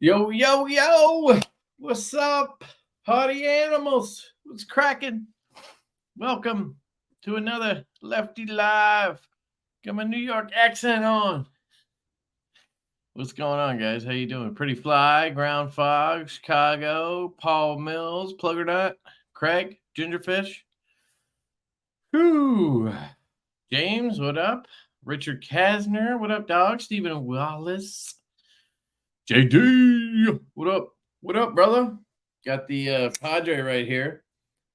Yo, yo, yo. What's up, party animals? What's cracking? Welcome to another Lefty Live. Got my New York accent on. What's going on, guys? How you doing? Pretty Fly, Ground Fog, Chicago, Paul Mills, Pluggernut, Craig, Gingerfish. Whoo. James, what up? Richard Kasner, what up, dog? Stephen Wallace. JD, what up? What up, brother? Got the Padre right here.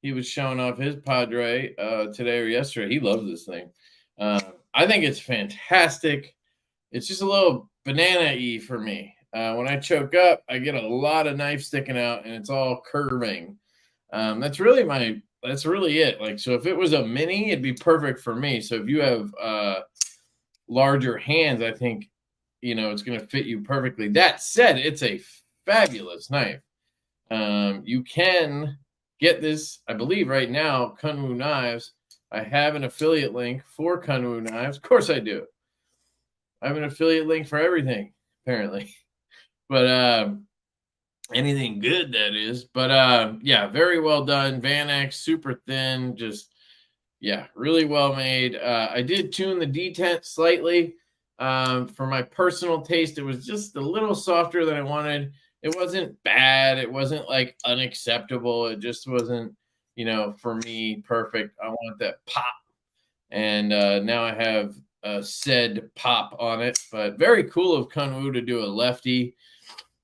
He was showing off his Padre today or yesterday. He loves this thing. I think it's fantastic. It's just a little banana-y for me. When I choke up, I get a lot of knife sticking out, and it's all curving. That's really it. Like, so if it was a mini, it'd be perfect for me. So if you have larger hands, I think, it's going to fit you perfectly. That said, it's a fabulous knife. You can get this, I believe, right now, Kunwoo Knives. I have an affiliate link for Kunwoo Knives. Of course I do. I have an affiliate link for everything, apparently. But anything good, that is. But yeah, very well done. Van X, super thin, just, yeah, really well made. I did tune the detent slightly. For my personal taste, it was just a little softer than I wanted. It wasn't bad. It wasn't like unacceptable. It just wasn't, for me, perfect. I want that pop. And now I have said pop on it. But very cool of Kunwoo to do a lefty.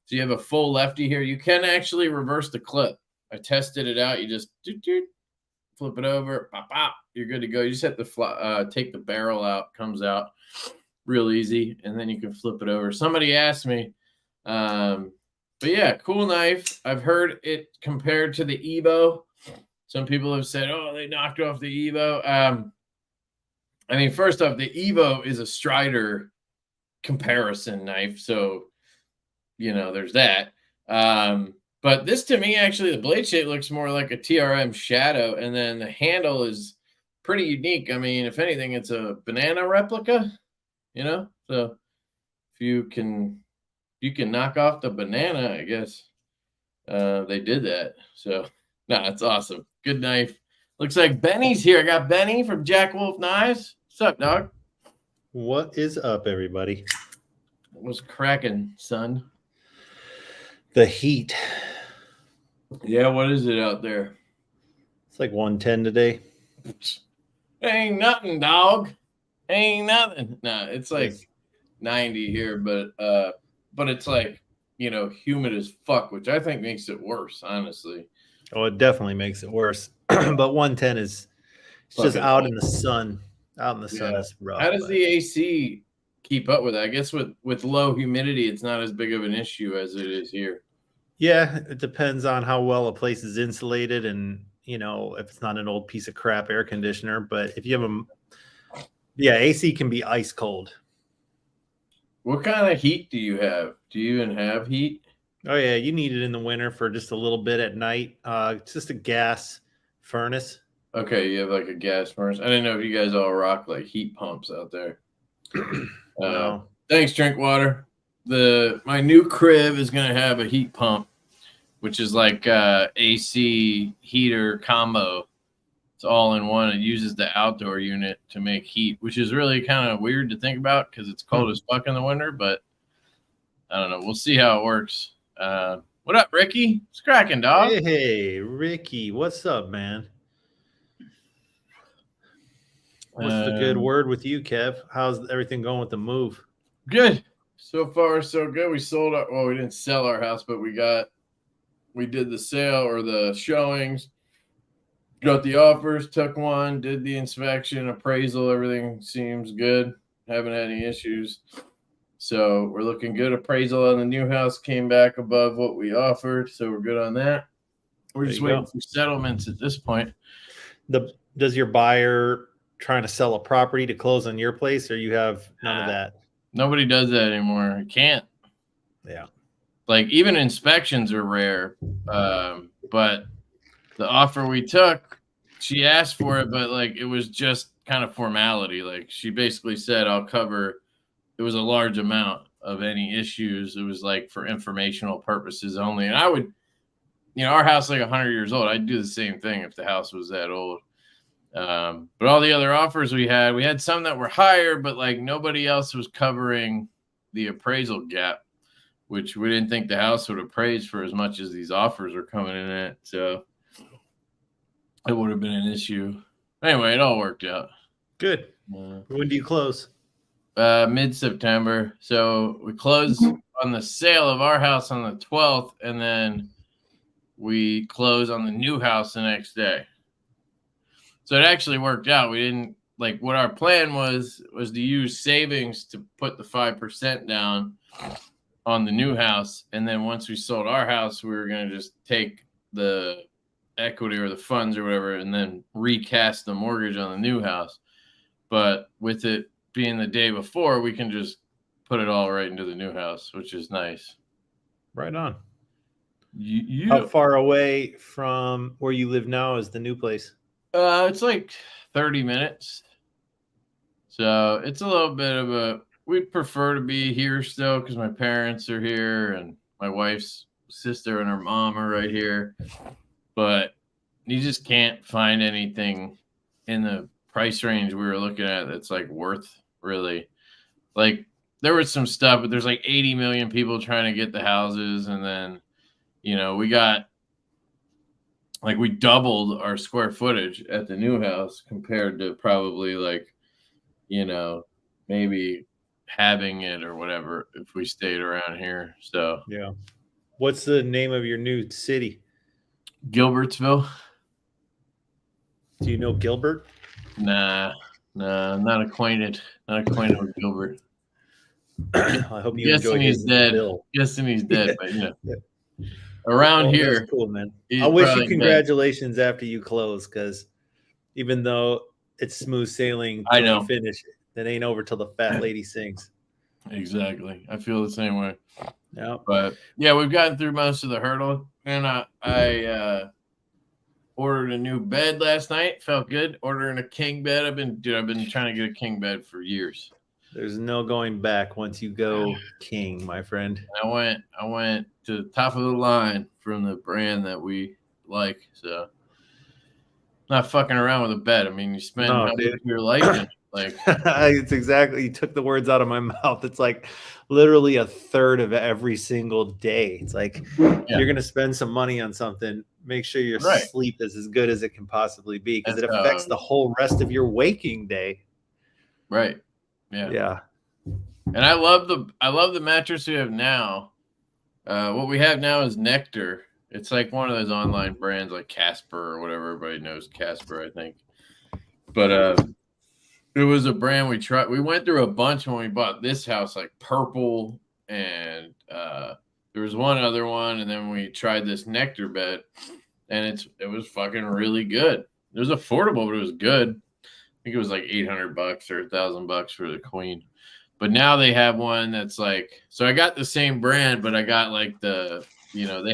So you have a full lefty here. You can actually reverse the clip. I tested it out. You just flip it over, pop, pop. You're good to go. You just have to take the barrel out. Comes out real easy, and then you can flip it over. Somebody asked me, but yeah, cool knife. I've heard it compared to the Evo. Some people have said, oh, they knocked off the Evo. I mean, first off, the Evo is a Strider comparison knife, so there's that. But this, to me, actually, the blade shape looks more like a TRM Shadow, and then the handle is pretty unique. I mean, if anything, it's a banana replica. So if you can knock off the banana, I guess they did that. So no, it's awesome. Good knife. Looks like Benny's here. I got Benny from Jack Wolf Knives. What's up, dog? What is up, everybody? What's cracking, son? The heat. Yeah, what is it out there? It's like 110 today. Ain't nothing, dog. Ain't nothing. Nah, it's like 90 here, but it's like, humid as fuck, which I think makes it worse, honestly. Oh, it definitely makes it worse. But 110 is just out in the sun. Out in the sun is rough. How does the AC keep up with it? I guess with low humidity, it's not as big of an issue as it is here. Yeah, it depends on how well a place is insulated and, if it's not an old piece of crap air conditioner. But if you have AC can be ice cold. What kind of heat do you have? Do you even have heat? Oh, yeah. You need it in the winter for just a little bit at night. It's just a gas furnace. Okay, you have like a gas furnace. I didn't know if you guys all rock like heat pumps out there. No. Thanks, Drinkwater. My new crib is going to have a heat pump, which is like AC heater combo. It's all in one. It uses the outdoor unit to make heat, which is really kind of weird to think about because it's cold as fuck in the winter. But I don't know. We'll see how it works. What up, Ricky? It's cracking, dog. Hey, Ricky. What's up, man? What's the good word with you, Kev? How's everything going with the move? Good. So far, so good. We sold we didn't sell our house, but we did the sale or the showings. Got the offers, took one, did the inspection, appraisal, everything seems good. Haven't had any issues. So we're looking good. Appraisal on the new house came back above what we offered, so we're good on that. We're just waiting for settlements at this point. Does your buyer trying to sell a property to close on your place, or you have none of that? Nobody does that anymore. Can't. Yeah. Like, even inspections are rare. But the offer we took, she asked for it, but like it was just kind of formality. Like, she basically said, I'll cover. It was a large amount. of any issues. It was like for informational purposes only. And I would, our house is like 100 years old. I'd do the same thing if the house was that old. But all the other offers we had some that were higher, but like nobody else was covering the appraisal gap, which we didn't think the house would appraise for as much as these offers were coming in at. So it would have been an issue. Anyway, it all worked out. Good. When do you close? Mid-September. So we closed on the sale of our house on the 12th, and then we close on the new house the next day. So it actually worked out. We didn't like what our plan was to use savings to put the 5% down on the new house. And then once we sold our house, we were going to just take the equity or the funds or whatever and then recast the mortgage on the new house. But with it being the day before, we can just put it all right into the new house, which is nice. Right on. How far away from where you live now is the new place? It's like 30 minutes. So it's a little bit of a, we'd prefer to be here still because my parents are here and my wife's sister and her mom are right here. But you just can't find anything in the price range we were looking at that's like worth really. Like there was some stuff, but there's like 80 million people trying to get the houses. And then, we got, like we doubled our square footage at the new house compared to probably like, maybe having it or whatever if we stayed around here. So yeah. What's the name of your new city? Gilbertsville. Do you know Gilbert? Nah, not acquainted. Not acquainted with Gilbert. I hope you enjoy his bill. Guessing he's dead, but around here. That's cool, man. I wish you congratulations dead after you close, because even though it's smooth sailing till you finish, it ain't over till the fat lady sings. Exactly. I feel the same way. Yeah. But yeah, we've gotten through most of the hurdle. And I ordered a new bed last night. Felt good. Ordering a king bed. I've been trying to get a king bed for years. There's no going back once you go king, my friend. I went to the top of the line from the brand that we like. So not fucking around with a bed. I mean, you spend your life in it. Like it's exactly, you took the words out of my mouth. It's like literally a third of every single day. It's like you're gonna spend some money on something, make sure your sleep is as good as it can possibly be, because it affects the whole rest of your waking day. Right. Yeah. And I love the mattress we have now. What we have now is Nectar. It's like one of those online brands like Casper or whatever. Everybody knows Casper, I think. But it was a brand we tried. We went through a bunch when we bought this house, like purple, and there was one other one, and then we tried this Nectar bed, and it was fucking really good. It was affordable, but it was good. I think it was like $800 or $1,000 for the queen. But now they have one that's like, so I got the same brand, but I got like they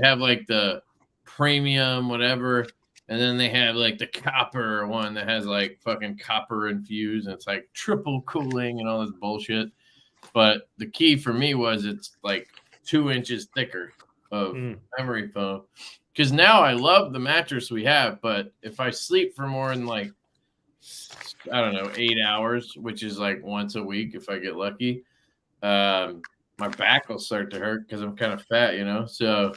have like the premium whatever, and then they have like the copper one that has like fucking copper infused, and it's like triple cooling and all this bullshit. But the key for me was it's like 2 inches thicker of memory foam. Because now I love the mattress we have, but if I sleep for more than like, I don't know, 8 hours, which is like once a week if I get lucky, my back will start to hurt because I'm kind of fat, So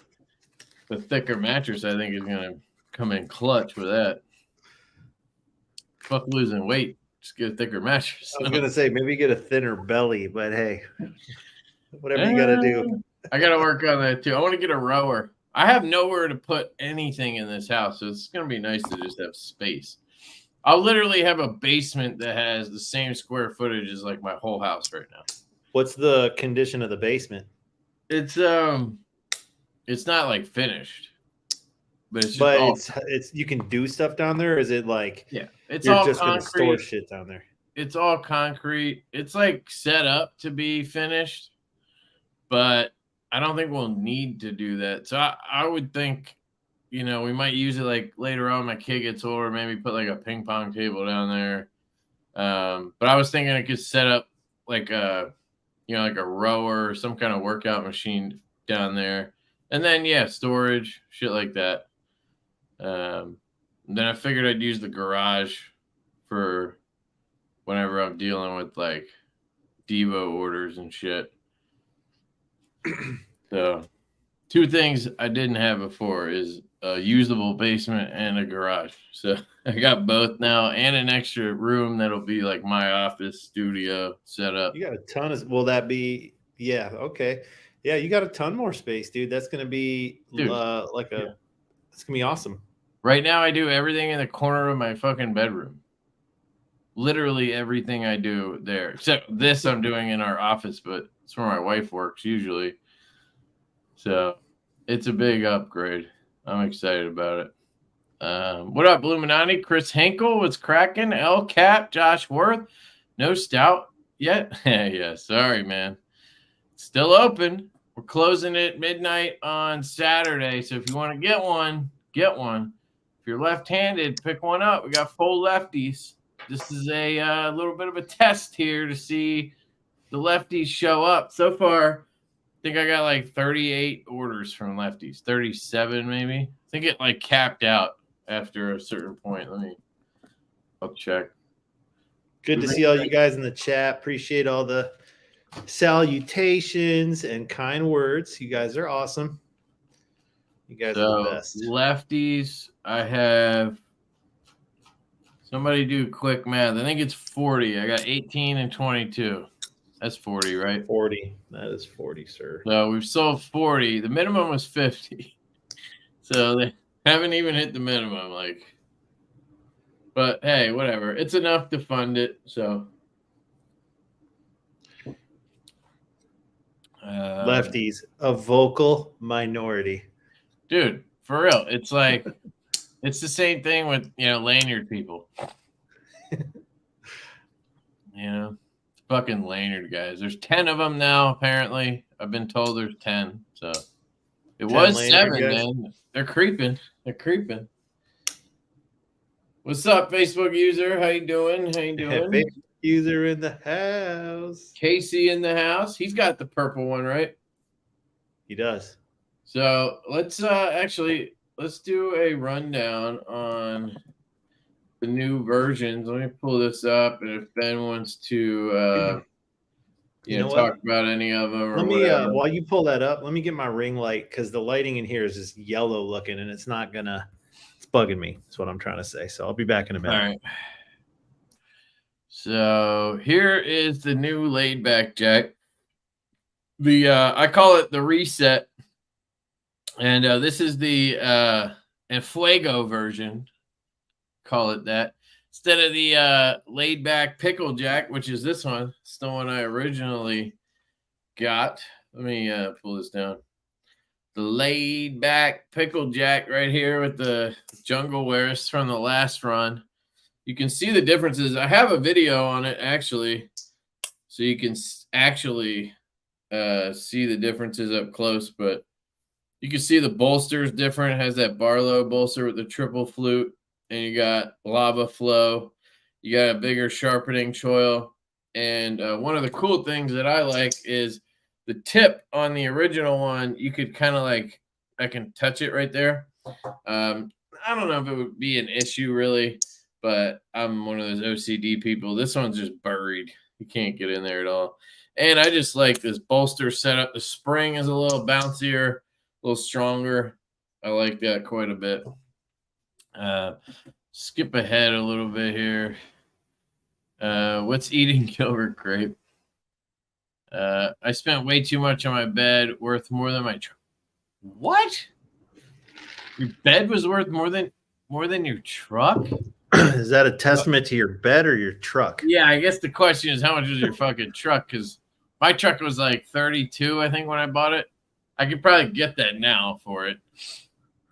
the thicker mattress, I think, is going to come in clutch with that. Fuck losing weight. Just get a thicker mattress. I was going to say, maybe get a thinner belly, but hey, whatever you got to do. I got to work on that too. I want to get a rower. I have nowhere to put anything in this house, so it's going to be nice to just have space. I'll literally have a basement that has the same square footage as like my whole house right now. What's the condition of the basement? It's not like finished, but it's you can do stuff down there. Or is it like it's you're all just concrete. Gonna store shit down there? It's all concrete. It's like set up to be finished, but I don't think we'll need to do that. So I would think. We might use it like later on. My kid gets older, maybe put like a ping pong table down there. But I was thinking I could set up like a like a rower or some kind of workout machine down there. And then, yeah, storage, shit like that. Then I figured I'd use the garage for whenever I'm dealing with like Divo orders and shit. So 2 things I didn't have before is a usable basement and a garage. So I got both now and an extra room that'll be like my office studio setup. You got a ton of, will that be, yeah, okay. Yeah, you got a ton more space, dude. That's going to be it's going to be awesome. Right now I do everything in the corner of my fucking bedroom. Literally everything I do there. Except this I'm doing in our office, but it's where my wife works usually. So it's a big upgrade. I'm excited about it. What up, Illuminati? Chris Hinkle was cracking. L Cap, Josh Worth. No stout yet. Yeah, sorry, man. Still open. We're closing at midnight on Saturday. So if you want to get one, get one. If you're left-handed, pick one up. We got full lefties. This is a little bit of a test here to see the lefties show up. So far, I think I got like 38 orders from lefties, 37 maybe. I think it like capped out after a certain point. I'll check. Good to see all you guys in the chat. Appreciate all the salutations and kind words. You guys are awesome. You guys are the best. Lefties, I have somebody do quick math. I think it's 40. I got 18 and 22. That's 40, right? 40. That is 40, sir. So we've sold 40. The minimum was 50. So they haven't even hit the minimum. But hey, whatever. It's enough to fund it. So lefties, a vocal minority. Dude, for real. It's like it's the same thing with lanyard people. Fucking lanyard guys. There's 10 of them now, apparently. I've been told there's 10. So it was 7 then. They're creeping. What's up, Facebook user? How you doing? Facebook user in the house. Casey in the house. He's got the purple one, right? He does. So let's do a rundown on the new versions. Let me pull this up, and if Ben wants to talk about any of them, let me while you pull that up, let me get my ring light because the lighting in here is just yellow looking, and it's bugging me. That's what I'm trying to say. So I'll be back in a minute. All right. So here is the new laid back jack. I call it the reset, and this is the Enfuego version. Call it that, instead of the laid back pickle jack, which is this one. It's the one I originally got. Let me pull this down. The laid back pickle jack right here with the jungle wear. It's from the last run. You can see the differences. I have a video on it actually, so you can actually see the differences up close. But you can see the bolster is different. It has that Barlow bolster with the triple flute. And you got lava flow. You got a bigger sharpening choil. And one of the cool things that I like is the tip on the original one. You could kind of I can touch it right there. I don't know if it would be an issue really, but I'm one of those OCD people. This one's just buried. You can't get in there at all. And I just like this bolster setup. The spring is a little bouncier, a little stronger. I like that quite a bit. Skip ahead a little bit here. What's eating Gilbert Grape? I spent way too much on my bed, worth more than my truck. What? Your bed was worth more than your truck? Is that a testament to your bed or your truck? Yeah, I guess the question is how much is your fucking truck? Because my truck was like 32, I think, when I bought it. I could probably get that now for it.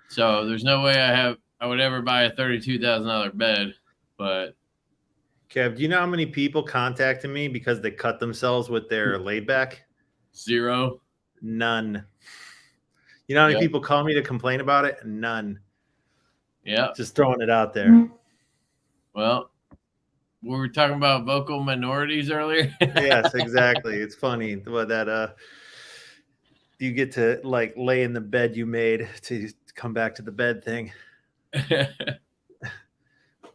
So there's no way I would ever buy a $32,000 bed, but Kev, do you know how many people contacted me because they cut themselves with their laid back? 0. None. You know how many people call me to complain about it? None. Yeah. Just throwing it out there. Well, we were talking about vocal minorities earlier. Yes, exactly. It's funny what that you get to like lay in the bed you made to come back to the bed thing. Which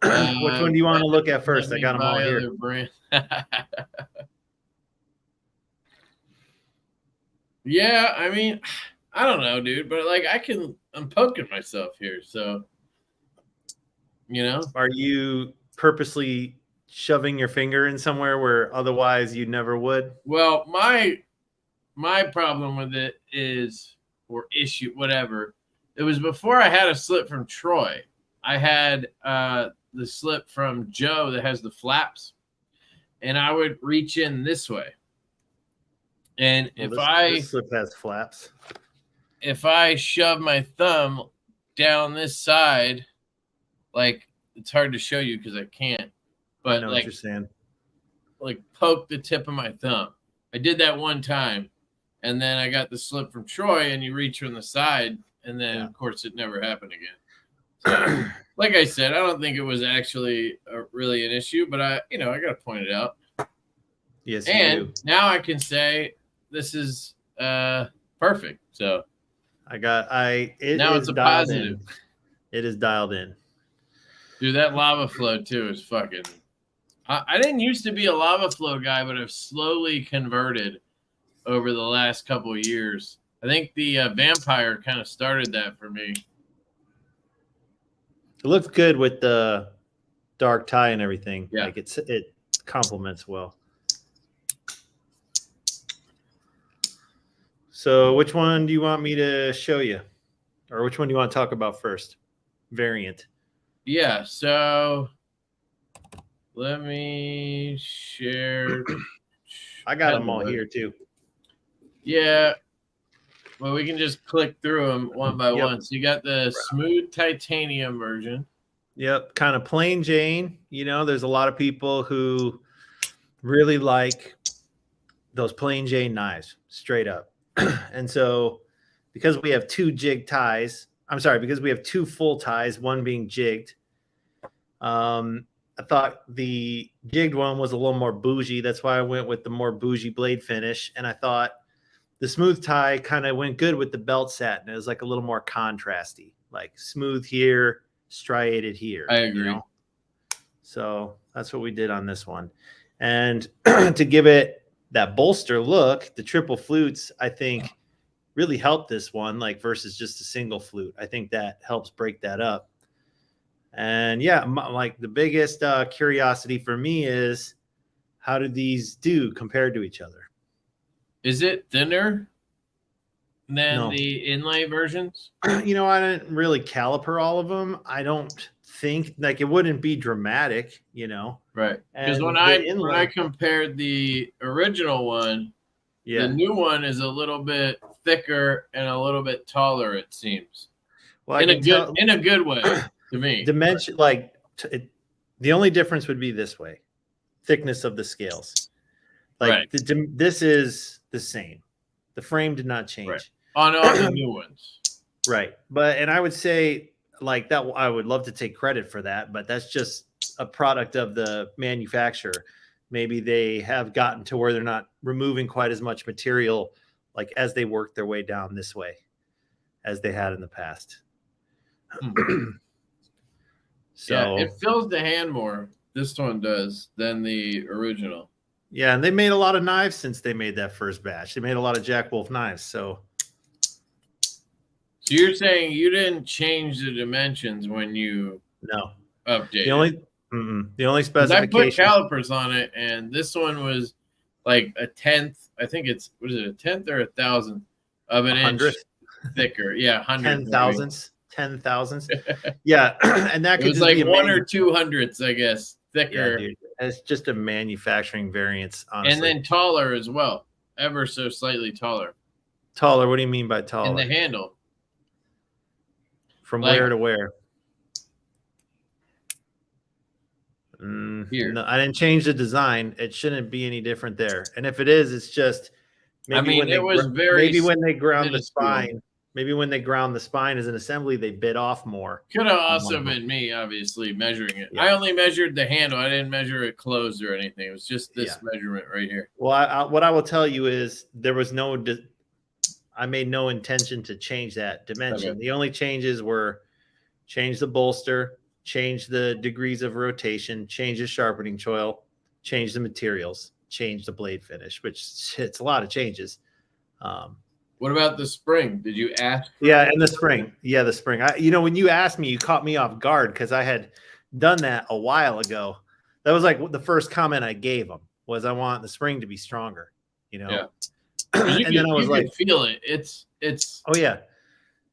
one do you want to look at first? I got them all here. Yeah, I mean, I don't know, dude, but like I'm poking myself here, so you know. Are you purposely shoving your finger in somewhere where otherwise you never would? Well, my problem with it is, or issue, whatever. It was before I had a slip from Troy. I had the slip from Joe that has the flaps, and I would reach in this way. And this slip has flaps. If I shove my thumb down this side, like it's hard to show you because I can't, but I know what you're saying. Like poke the tip of my thumb. I did that one time, and then I got the slip from Troy, and you reach from the side, and then of course it never happened again. So, like I said, I don't think it was actually really an issue, but I got to point it out. Yes, and you do. Now I can say this is perfect. So now it's a positive. It is dialed in. Dude, that lava flow too is fucking. I didn't used to be a lava flow guy, but I've slowly converted over the last couple of years. I think the vampire kind of started that for me. It looks good with the dark tie and everything. Yeah. Like it complements well. So which one do you want me to show you? Or which one do you want to talk about first? Variant. Yeah, so let me share. I got them all here too. Yeah. Well, we can just click through them one by one. So you got the smooth titanium version. Yep, kind of plain Jane. There's a lot of people who really like those plain Jane knives, straight up. And so because we have two jig ties, because we have two full ties, one being jigged, I thought the jigged one was a little more bougie. That's why I went with the more bougie blade finish. And I thought the smooth tie kind of went good with the belt satin. It was like a little more contrasty, like smooth here, striated here. I agree. So that's what we did on this one. And to give it that bolster look, the triple flutes, I think, really helped this one, like versus just a single flute. I think that helps break that up. And yeah, like the biggest curiosity for me is how do these do compared to each other? Is it thinner than the inlay versions? I didn't really caliper all of them. I don't think it wouldn't be dramatic, Right. Because when I compared the original one, the new one is a little bit thicker and a little bit taller, it seems. Well, in a good way to me. Dimension, the only difference would be this way: thickness of the scales. This is the same. The frame did not change on all the new ones. Right, and I would say that. I would love to take credit for that, but that's just a product of the manufacturer. Maybe they have gotten to where they're not removing quite as much material, as they work their way down this way, as they had in the past. So it fills the hand more. This one does than the original. Yeah, and they made a lot of knives since they made that first batch. They made a lot of Jack Wolf knives. So you're saying you didn't change the dimensions when you updated? The only specification. I put calipers on it, and this one was like a 10th. I think was it a 10th or a 1,000th of an inch thicker? Yeah, 100. 10,000s. Yeah, and that could just like 1 or 2 hundredths, I guess, thicker. Yeah, dude. It's just a manufacturing variance, honestly. And then taller as well, ever so slightly taller. Taller? What do you mean by taller? In the handle. From where to where? Here. No, I didn't change the design. It shouldn't be any different there. And if it is, it's just maybe when they ground the spine. Maybe when they ground the spine as an assembly, they bit off more. Could have also been me, obviously, measuring it. Yeah. I only measured the handle. I didn't measure it closed or anything. It was just this measurement right here. Well, what I will tell you is there was I made no intention to change that dimension. Okay. The only changes were change the bolster, change the degrees of rotation, change the sharpening choil, change the materials, change the blade finish, which it's a lot of changes. What about the spring? Did you ask? And the spring. Yeah, the spring. When you asked me, you caught me off guard because I had done that a while ago. That was like the first comment I gave him was I want the spring to be stronger. Yeah. And then I was like, feel it. It's. Oh yeah,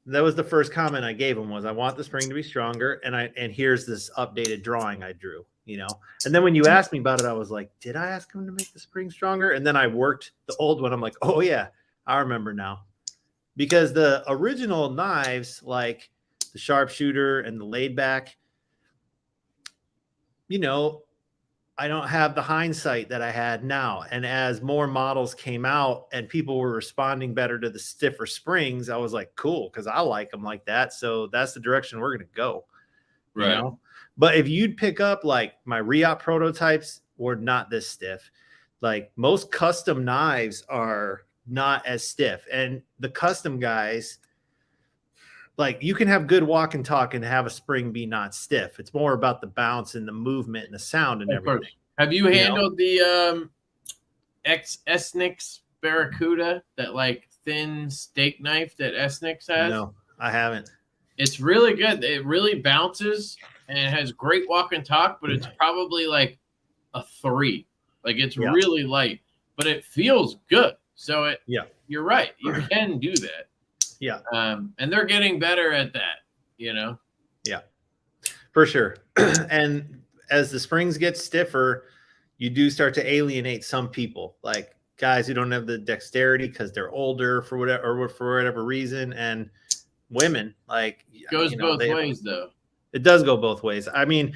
that was the first comment I gave him was I want the spring to be stronger, and here's this updated drawing I drew. And then when you asked me about it, I was like, did I ask him to make the spring stronger? And then I worked the old one. I'm like, oh yeah. I remember now, because the original knives, like the sharpshooter and the laid back, I don't have the hindsight that I had now. And as more models came out and people were responding better to the stiffer springs, I was like, cool, because I like them like that. So that's the direction we're going to go. Right. But if you'd pick up like my re-op prototypes were not this stiff. Like most custom knives are not as stiff, and the custom guys, like you can have good walk and talk and have a spring be not stiff. It's more about the bounce and the movement and the sound and everything. Have you handled the Esnix Barracuda, that like thin steak knife that Esnix has? No, I haven't. It's really good. It really bounces and it has great walk and talk, but it's probably like a 3. Like it's really light, but it feels good. So you're right. You can do that. Yeah. And they're getting better at that, Yeah, for sure. And as the springs get stiffer, you do start to alienate some people, like guys who don't have the dexterity because they're older for whatever reason, and women like goes both ways though. It does go both ways. I mean,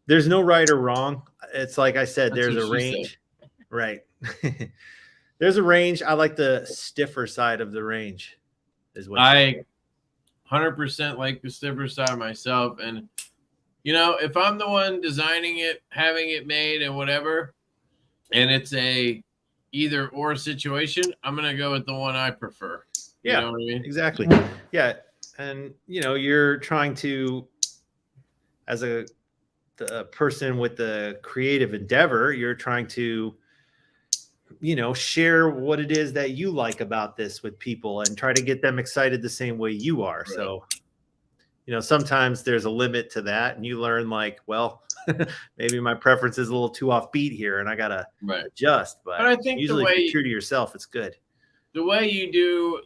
there's no right or wrong. It's like I said, there's a range, right? There's a range. I like the stiffer side of the range. I 100% like the stiffer side myself. And, if I'm the one designing it, having it made and whatever, and it's a either or situation, I'm going to go with the one I prefer. You know what I mean? Exactly. Yeah. And, you're trying to, as the person with the creative endeavor, you're trying to, share what it is that you like about this with people and try to get them excited the same way you are. Right. So, sometimes there's a limit to that, and you learn like, well, maybe my preference is a little too offbeat here and I got to adjust. But I think usually if you're true to yourself, it's good. The way you do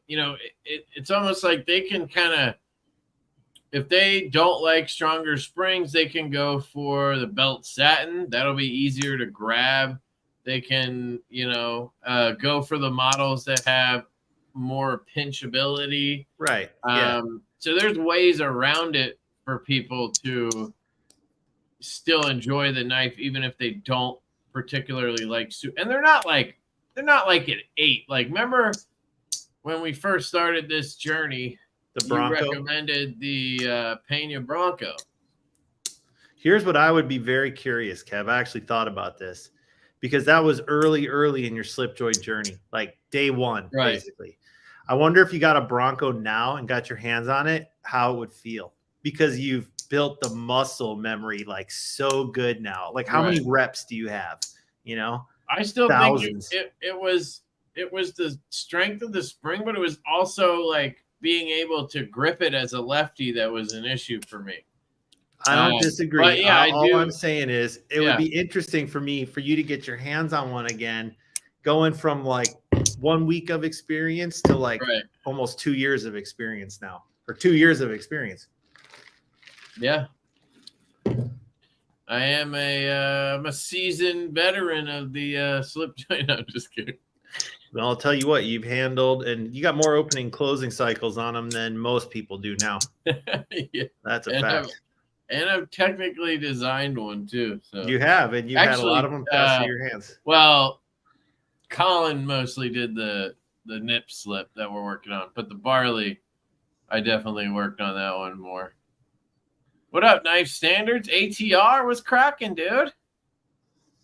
it's almost like they can kind of, if they don't like stronger springs, they can go for the belt satin. That'll be easier to grab. They can, go for the models that have more pinchability. Right. So there's ways around it for people to still enjoy the knife, even if they don't particularly like and they're not like an 8. Like, remember when we first started this journey, the Bronco? You recommended the Pena Bronco. Here's what I would be very curious, Kev. I actually thought about this, because that was early in your slip joint journey, like day one, basically. I wonder if you got a Bronco now and got your hands on it, how it would feel, because you've built the muscle memory like so good now. Like how many reps do you have? I still think it was the strength of the spring, but it was also like being able to grip it as a lefty that was an issue for me. I don't disagree. All I'm saying is it would be interesting for you to get your hands on one again, going from like 1 week of experience to like almost 2 years of experience now, or 2 years of experience. Yeah. I am I'm a seasoned veteran of the slip joint. No, I'm just kidding. Well, I'll tell you what, you've handled, and you got more opening closing cycles on them than most people do now. That's a fact. And I've technically designed one too. So you have, and you had a lot of them pass through your hands. Well, Colin mostly did the nip slip that we're working on. But the barley, I definitely worked on that one more. What up, Knife Standards? ATR was cracking, dude.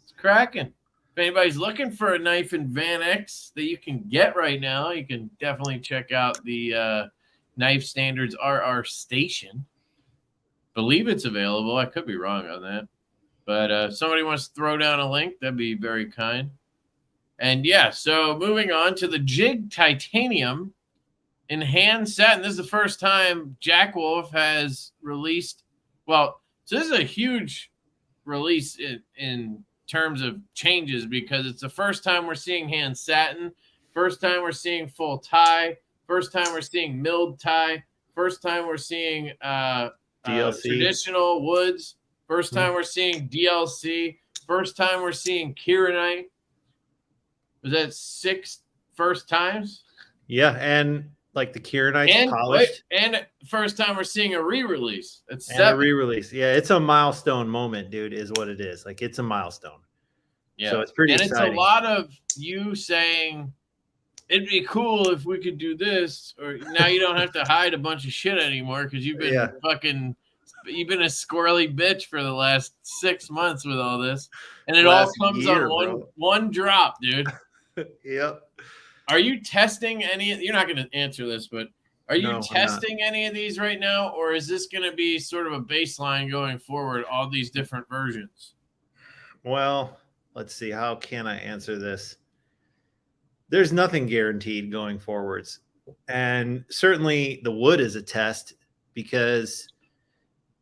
It's cracking. If anybody's looking for a knife in Van X that you can get right now, you can definitely check out the Knife Standards RR Station. Believe it's available. I could be wrong on that. But if somebody wants to throw down a link, that'd be very kind. And yeah, so moving on to the Jig Titanium in hand satin. This is the first time Jack Wolf has released. Well, so this is a huge release in terms of changes because it's the first time we're seeing hand satin, first time we're seeing full tie, first time we're seeing milled tie, first time we're seeing traditional woods, first time we're seeing DLC, first time we're seeing Kieranite. Was that 6 first times? Yeah, and like the Kieranite's polished. And first time we're seeing a re-release. It's 7. And a re-release. Yeah, it's a milestone moment, dude, is what it is. Like, it's a milestone. Yeah. So it's pretty exciting. It's a lot of you saying, it'd be cool if we could do this, or now you don't have to hide a bunch of shit anymore because you've been you've been a squirrely bitch for the last 6 months with all this. And it all comes on one drop, dude. Yep. Are you testing any? You're not going to answer this, but are you testing any of these right now, or is this going to be sort of a baseline going forward? All these different versions. Well, let's see. How can I answer this? There's nothing guaranteed going forwards, and certainly the wood is a test because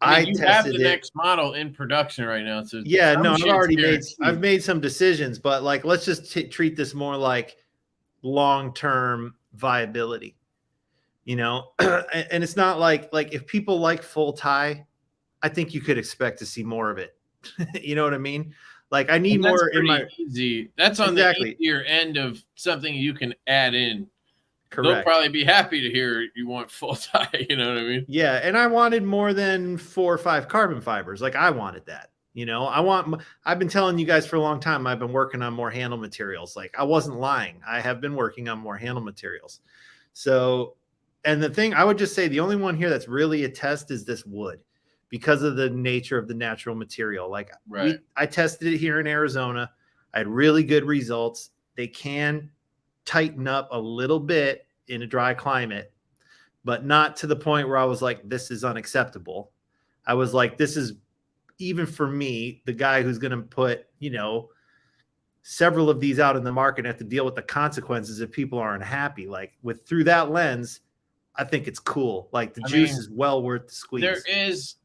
I you have the next model in production right now. So yeah, no, I've made some decisions, but like let's just treat this more like long-term viability, you know. And it's not like if people like full tie, I think you could expect to see more of it. You know what I mean? Like I need more in my easy. That's on the easier end of something you can add in. Correct. They'll probably be happy to hear you want full tie. You know what I mean? Yeah, and I wanted more than 4 or 5 carbon fibers. Like I wanted that. You know, I've been telling you guys for a long time, I've been working on more handle materials. Like I wasn't lying. I have been working on more handle materials. So, and the thing I would just say, the only one here that's really a test is this wood because of the nature of the natural material. Like I tested it here in Arizona. I had really good results. They can tighten up a little bit in a dry climate, but not to the point where I was like, this is unacceptable. I was like, this is, even for me, the guy who's going to put, you know, several of these out in the market and have to deal with the consequences if people aren't happy. Like through that lens, I think it's cool. Like the juice is well worth the squeeze.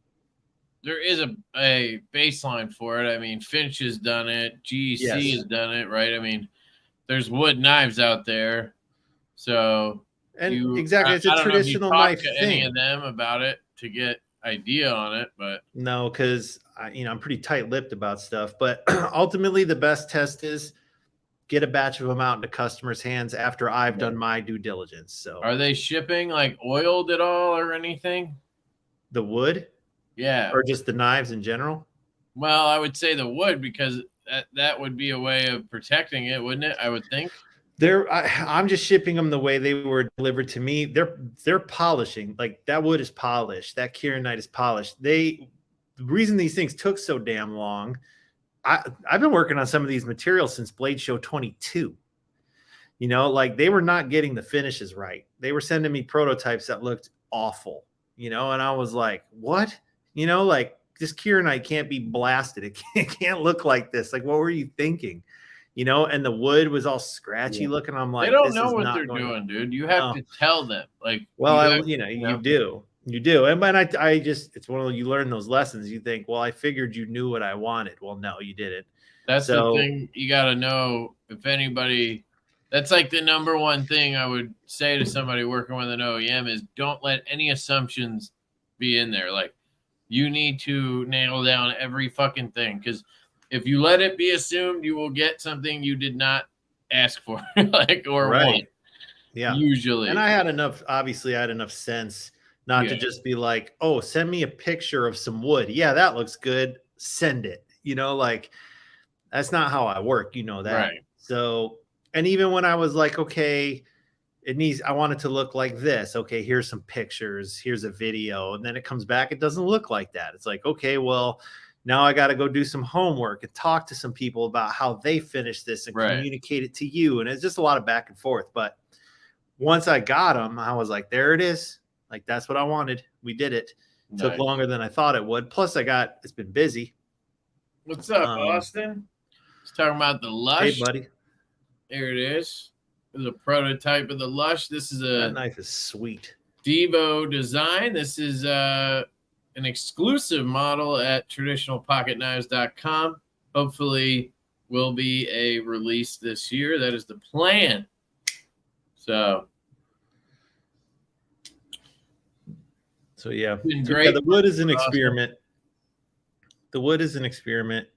There is a baseline for it. I mean, Finch has done it. GEC has done it, right? I mean, there's wood knives out there. So exactly, it's a traditional knife thing. Any of them about it to get idea on it, but no, because I'm pretty tight-lipped about stuff. But ultimately, the best test is get a batch of them out into customers' hands after I've done my due diligence. So, are they shipping like oiled at all or anything? The wood, or just the knives in general? Well, I would say the wood because that would be a way of protecting it, wouldn't it? I would think. I'm just shipping them the way they were delivered to me. They're polishing. Like that wood is polished. That Kieranite is polished. The reason these things took so damn long, I've been working on some of these materials since Blade Show 22. You know, like they were not getting the finishes right. They were sending me prototypes that looked awful, you know, and I was like, what? You know, like this Kieranite can't be blasted. It can't look like this. Like, what were you thinking? You know, and the wood was all scratchy looking. I'm like, they don't know what they're doing, dude. You have to tell them. Like, well, you do. And I just, it's one of those, you learn those lessons. You think, well, I figured you knew what I wanted. Well, no, you didn't. That's the thing. You got to know if anybody, that's like the number one thing I would say to somebody working with an OEM is don't let any assumptions be in there. Like, you need to nail down every fucking thing because if you let it be assumed, you will get something you did not ask for, want. Yeah, usually. And I had enough sense not to just be like, oh, send me a picture of some wood. Yeah, that looks good. Send it. You know, like that's not how I work. You know that. Right. So, and even when I was like, okay, I want it to look like this. Okay, here's some pictures, here's a video, and then it comes back, it doesn't look like that. It's like, okay, well, now I got to go do some homework and talk to some people about how they finished this and communicate it to you. And it's just a lot of back and forth. But once I got them, I was like, there it is. Like, that's what I wanted. We did it. It took longer than I thought it would. Plus, it's been busy. What's up, Austin? He's talking about the Lush. Hey, buddy. There it is. There's a prototype of the Lush. This is that knife is sweet. Divo design. This is an exclusive model at traditionalpocketknives.com. Hopefully will be a release this year. That is the plan. So yeah. Great. Yeah, the wood is an experiment. The wood is an experiment.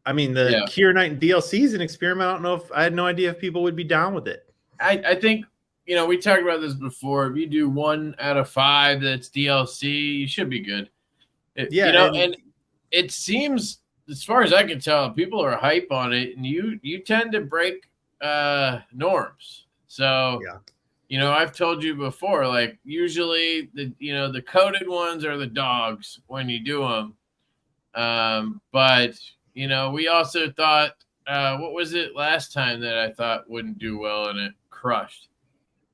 I mean, the Cure Night and DLC is an experiment. I had no idea if people would be down with it. I think, we talked about this before. If you do 1 out of 5 that's DLC, you should be good. And it seems, as far as I can tell, people are hype on it, and you tend to break norms. So, I've told you before, like, usually the coated ones are the dogs when you do them. But we also thought, what was it last time that I thought wouldn't do well and it crushed,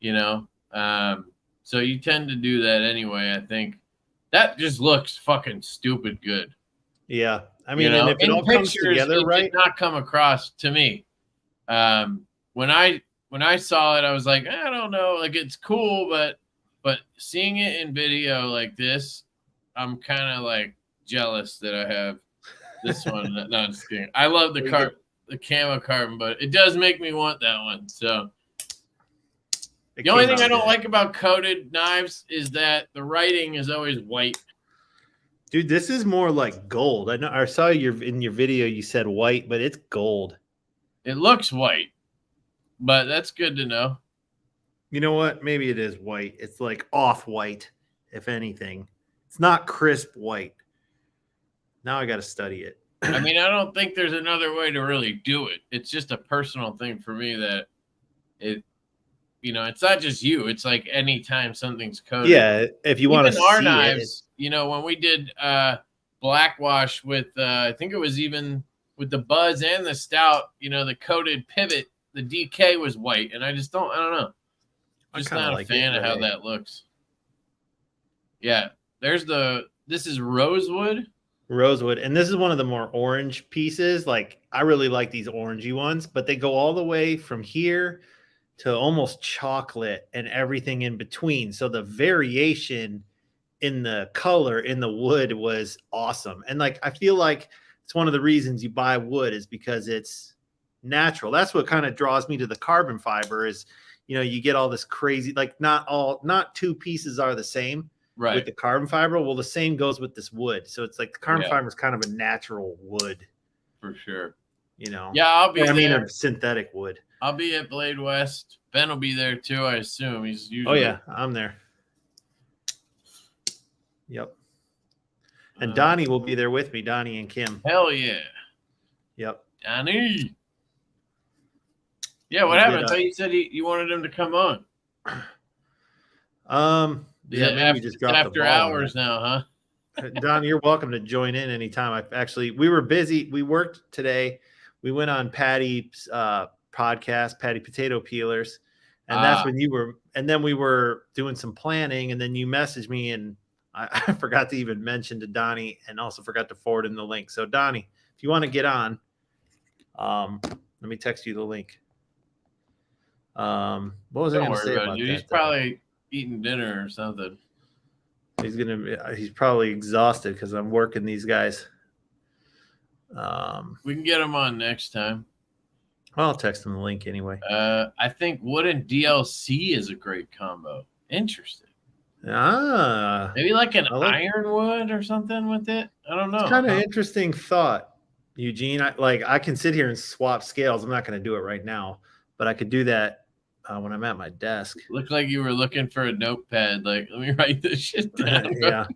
so you tend to do that anyway. I think that just looks fucking stupid good. Yeah. I mean, and if it all comes together, right? It did not come across to me. When I saw it, I was like, I don't know, like, it's cool, but seeing it in video like this, I'm kind of like jealous that I have this one. No, I'm just kidding. I love the camo carbon, but it does make me want that one. So the only thing I don't like about coated knives is that the writing is always white. Dude, this is more like gold. I know. I saw in your video you said white, but it's gold. It looks white, but that's good to know. You know what? Maybe it is white. It's like off-white, if anything. It's not crisp white. Now I got to study it. I mean, I don't think there's another way to really do it. It's just a personal thing for me that it's not just you. It's like anytime something's coated. Yeah, if you want to see our knives, when we did blackwash with, I think it was even with the Buzz and the Stout, the coated pivot, the DK was white, and I don't know. I'm just not a fan of how that looks. Yeah, this is rosewood. Rosewood, and this is one of the more orange pieces. Like, I really like these orangey ones, but they go all the way from here to almost chocolate and everything in between. So the variation in the color in the wood was awesome. And like, I feel like it's one of the reasons you buy wood is because it's natural. That's what kind of draws me to the carbon fiber is, you get all this crazy, like not two pieces are the same. Right. With the carbon fiber. Well, the same goes with this wood. So it's like the carbon fiber is kind of a natural wood. For sure. Yeah, I'll be there. I mean, a synthetic wood. I'll be at Blade West. Ben will be there too, I assume. He's usually. Oh, yeah. I'm there. Yep. And Donnie will be there with me. Donnie and Kim. Hell yeah. Yep. Donnie. Yeah, what happened? I thought you said you wanted him to come on. Yeah, maybe we just dropped after the ball hours now, huh? Don, you're welcome to join in anytime. We were busy. We worked today. We went on Patty's podcast, Patty Potato Peelers, and that's when you were. And then we were doing some planning, and then you messaged me, and I forgot to even mention to Donnie, and also forgot to forward him the link. So Donnie, if you want to get on, let me text you the link. What was I going to say about that? He's probably eating dinner or something. He's probably exhausted because I'm working these guys. We can get him on next time. Well, I'll text him the link anyway. I think wood and DLC is a great combo. Interesting. Maybe like an ironwood or something with it. I don't know. It's kind of interesting thought, Eugene. I can sit here and swap scales. I'm not going to do it right now, but I could do that when I'm at my desk. Looked like you were looking for a notepad. Like, let me write this shit down. Yeah.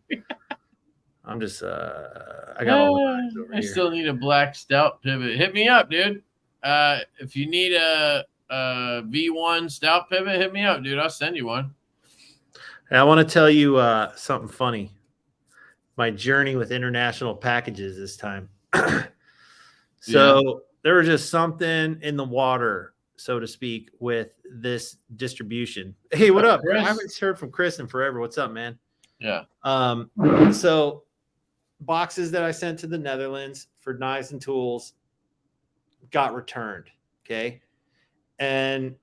I'm just, I got all the lines over here. Still need a black stout pivot. Hit me up, dude. If you need a V1 stout pivot, hit me up, dude. I'll send you one. And I want to tell you something funny. My journey with international packages this time. So there was just something in the water, so to speak, with this distribution. Hey, what up? Chris? I haven't heard from Chris in forever. What's up, man? Yeah. So boxes that I sent to the Netherlands for knives and tools got returned. Okay. And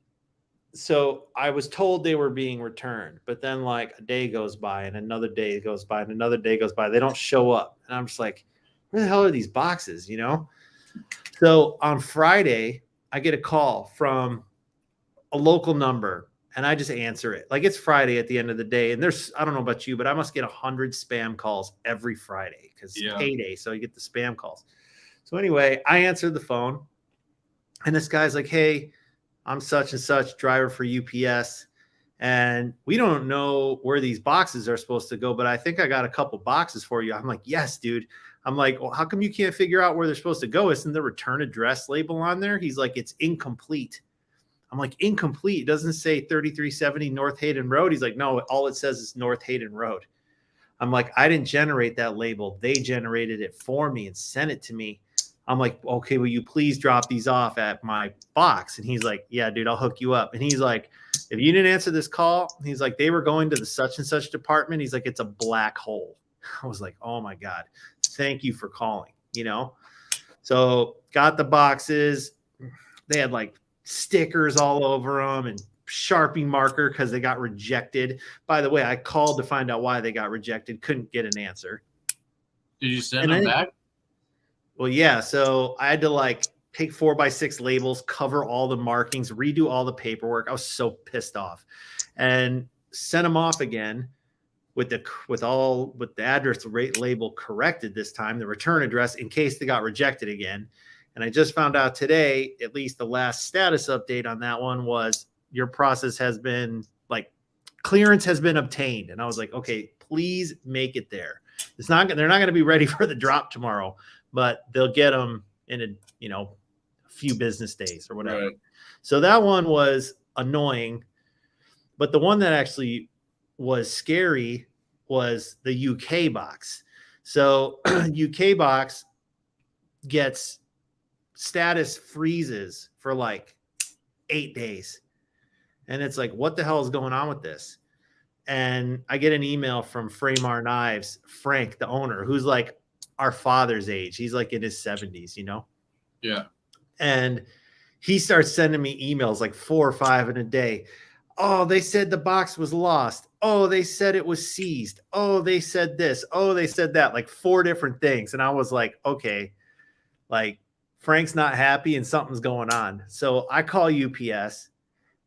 so I was told they were being returned, but then like a day goes by and another day goes by and another day goes by. They don't show up. And I'm just like, where the hell are these boxes? You know? So on Friday, I get a call from a local number and I just answer it. Like it's Friday at the end of the day. And there's, I don't know about you, but I must get 100 spam calls every Friday because it's payday. So you get the spam calls. So anyway, I answered the phone and this guy's like, hey, I'm such and such driver for UPS. And we don't know where these boxes are supposed to go, but I think I got a couple boxes for you. I'm like, yes, dude. I'm like, well, how come you can't figure out where they're supposed to go? Isn't the return address label on there? He's like, it's incomplete. I'm like, incomplete. It doesn't say 3370 North Hayden Road. He's like, no, all it says is North Hayden Road. I'm like, I didn't generate that label. They generated it for me and sent it to me. I'm like, okay, will you please drop these off at my box? And he's like, yeah, dude, I'll hook you up. And he's like, if you didn't answer this call, he's like, they were going to the such and such department. He's like, it's a black hole. I was like, oh my God, thank you for calling, you know? So got the boxes. They had like stickers all over them and Sharpie marker because they got rejected. By the way, I called to find out why they got rejected. Couldn't get an answer. Did you send them back? Well, yeah. So I had to like take 4x6 labels, cover all the markings, redo all the paperwork. I was so pissed off and sent them off again with the address rate label corrected this time, the return address in case they got rejected again. And I just found out today, at least the last status update on that one was your process has been like clearance has been obtained. And I was like, okay, please make it there. They're not going to be ready for the drop tomorrow, but they'll get them in a few business days or whatever. Right. So that one was annoying, but the one that actually was scary was the UK box. So UK box gets status freezes for like 8 days. And it's like, what the hell is going on with this? And I get an email from Framar Knives, Frank, the owner, who's like our father's age. He's like in his 70s, you know? Yeah. And he starts sending me emails like 4 or 5 in a day. Oh, they said the box was lost. Oh, they said it was seized. Oh, they said this. Oh, they said that, like 4 different things. And I was like, okay, like Frank's not happy and something's going on. So I call UPS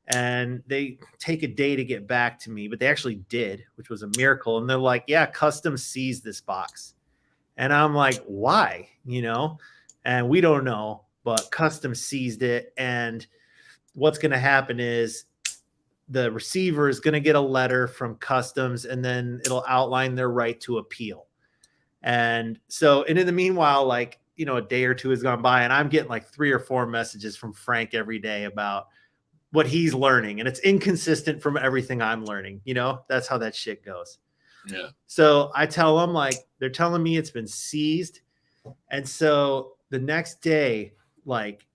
and they take a day to get back to me, but they actually did, which was a miracle. And they're like, yeah, custom seized this box. And I'm like, why? You know, and we don't know, but custom seized it. And what's going to happen is the receiver is going to get a letter from customs and then it'll outline their right to appeal. And so, and in the meanwhile, like, you know, a day or two has gone by and I'm getting like 3 or 4 messages from Frank every day about what he's learning. And it's inconsistent from everything I'm learning. You know, that's how that shit goes. Yeah. So I tell them, like, they're telling me it's been seized. And so the next day, like,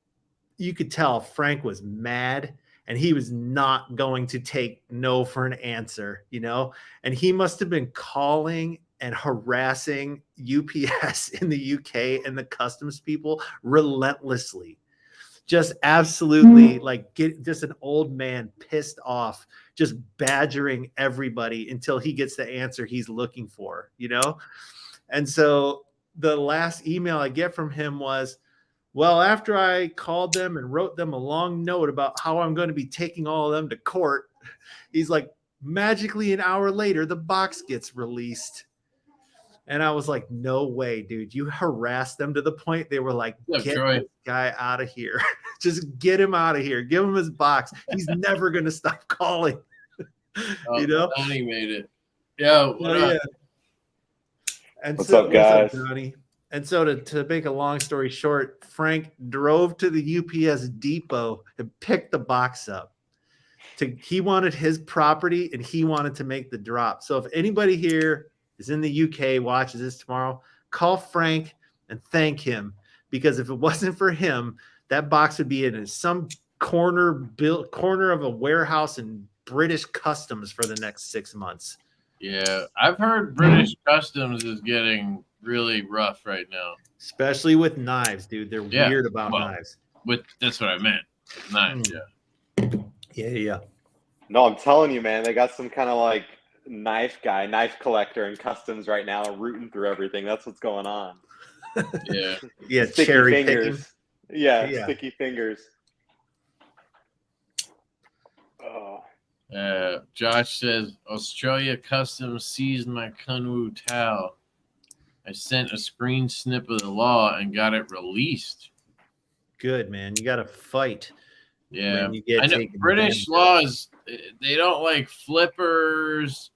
you could tell Frank was mad and he was not going to take no for an answer, you know, and he must have been calling and harassing UPS in the UK and the customs people relentlessly. Just absolutely like get just an old man pissed off, just badgering everybody until he gets the answer he's looking for, you know? And so the last email I get from him was, well, after I called them and wrote them a long note about how I'm going to be taking all of them to court, he's like, magically an hour later, the box gets released. And I was like, no way, dude. You harassed them to the point they were like, get this guy out of here. Just get him out of here. Give him his box. He's never going to stop calling. You know? Donnie made it. Yeah. Yeah. And what's up, guys? What's up, Donnie? And so to make a long story short, Frank drove to the UPS depot and picked the box up. He wanted his property and he wanted to make the drop. So if anybody here is in the UK, watches this tomorrow, call Frank and thank him, because if it wasn't for him, that box would be in some corner of a warehouse in British Customs for the next 6 months. Yeah, I've heard British Customs is getting really rough right now, especially with knives, dude. They're weird about knives. That's what I meant. Knives, Yeah. No, I'm telling you, man, they got some kind of like knife collector in Customs right now, rooting through everything. That's what's going on. Yeah, sticky cherry fingers. picking. Yeah, sticky fingers. Oh. Josh says Australia Customs seized my Kunwoo towel. I sent a screen snip of the law and got it released. Good, man. You got to fight. Yeah, I know British laws. They don't like flippers.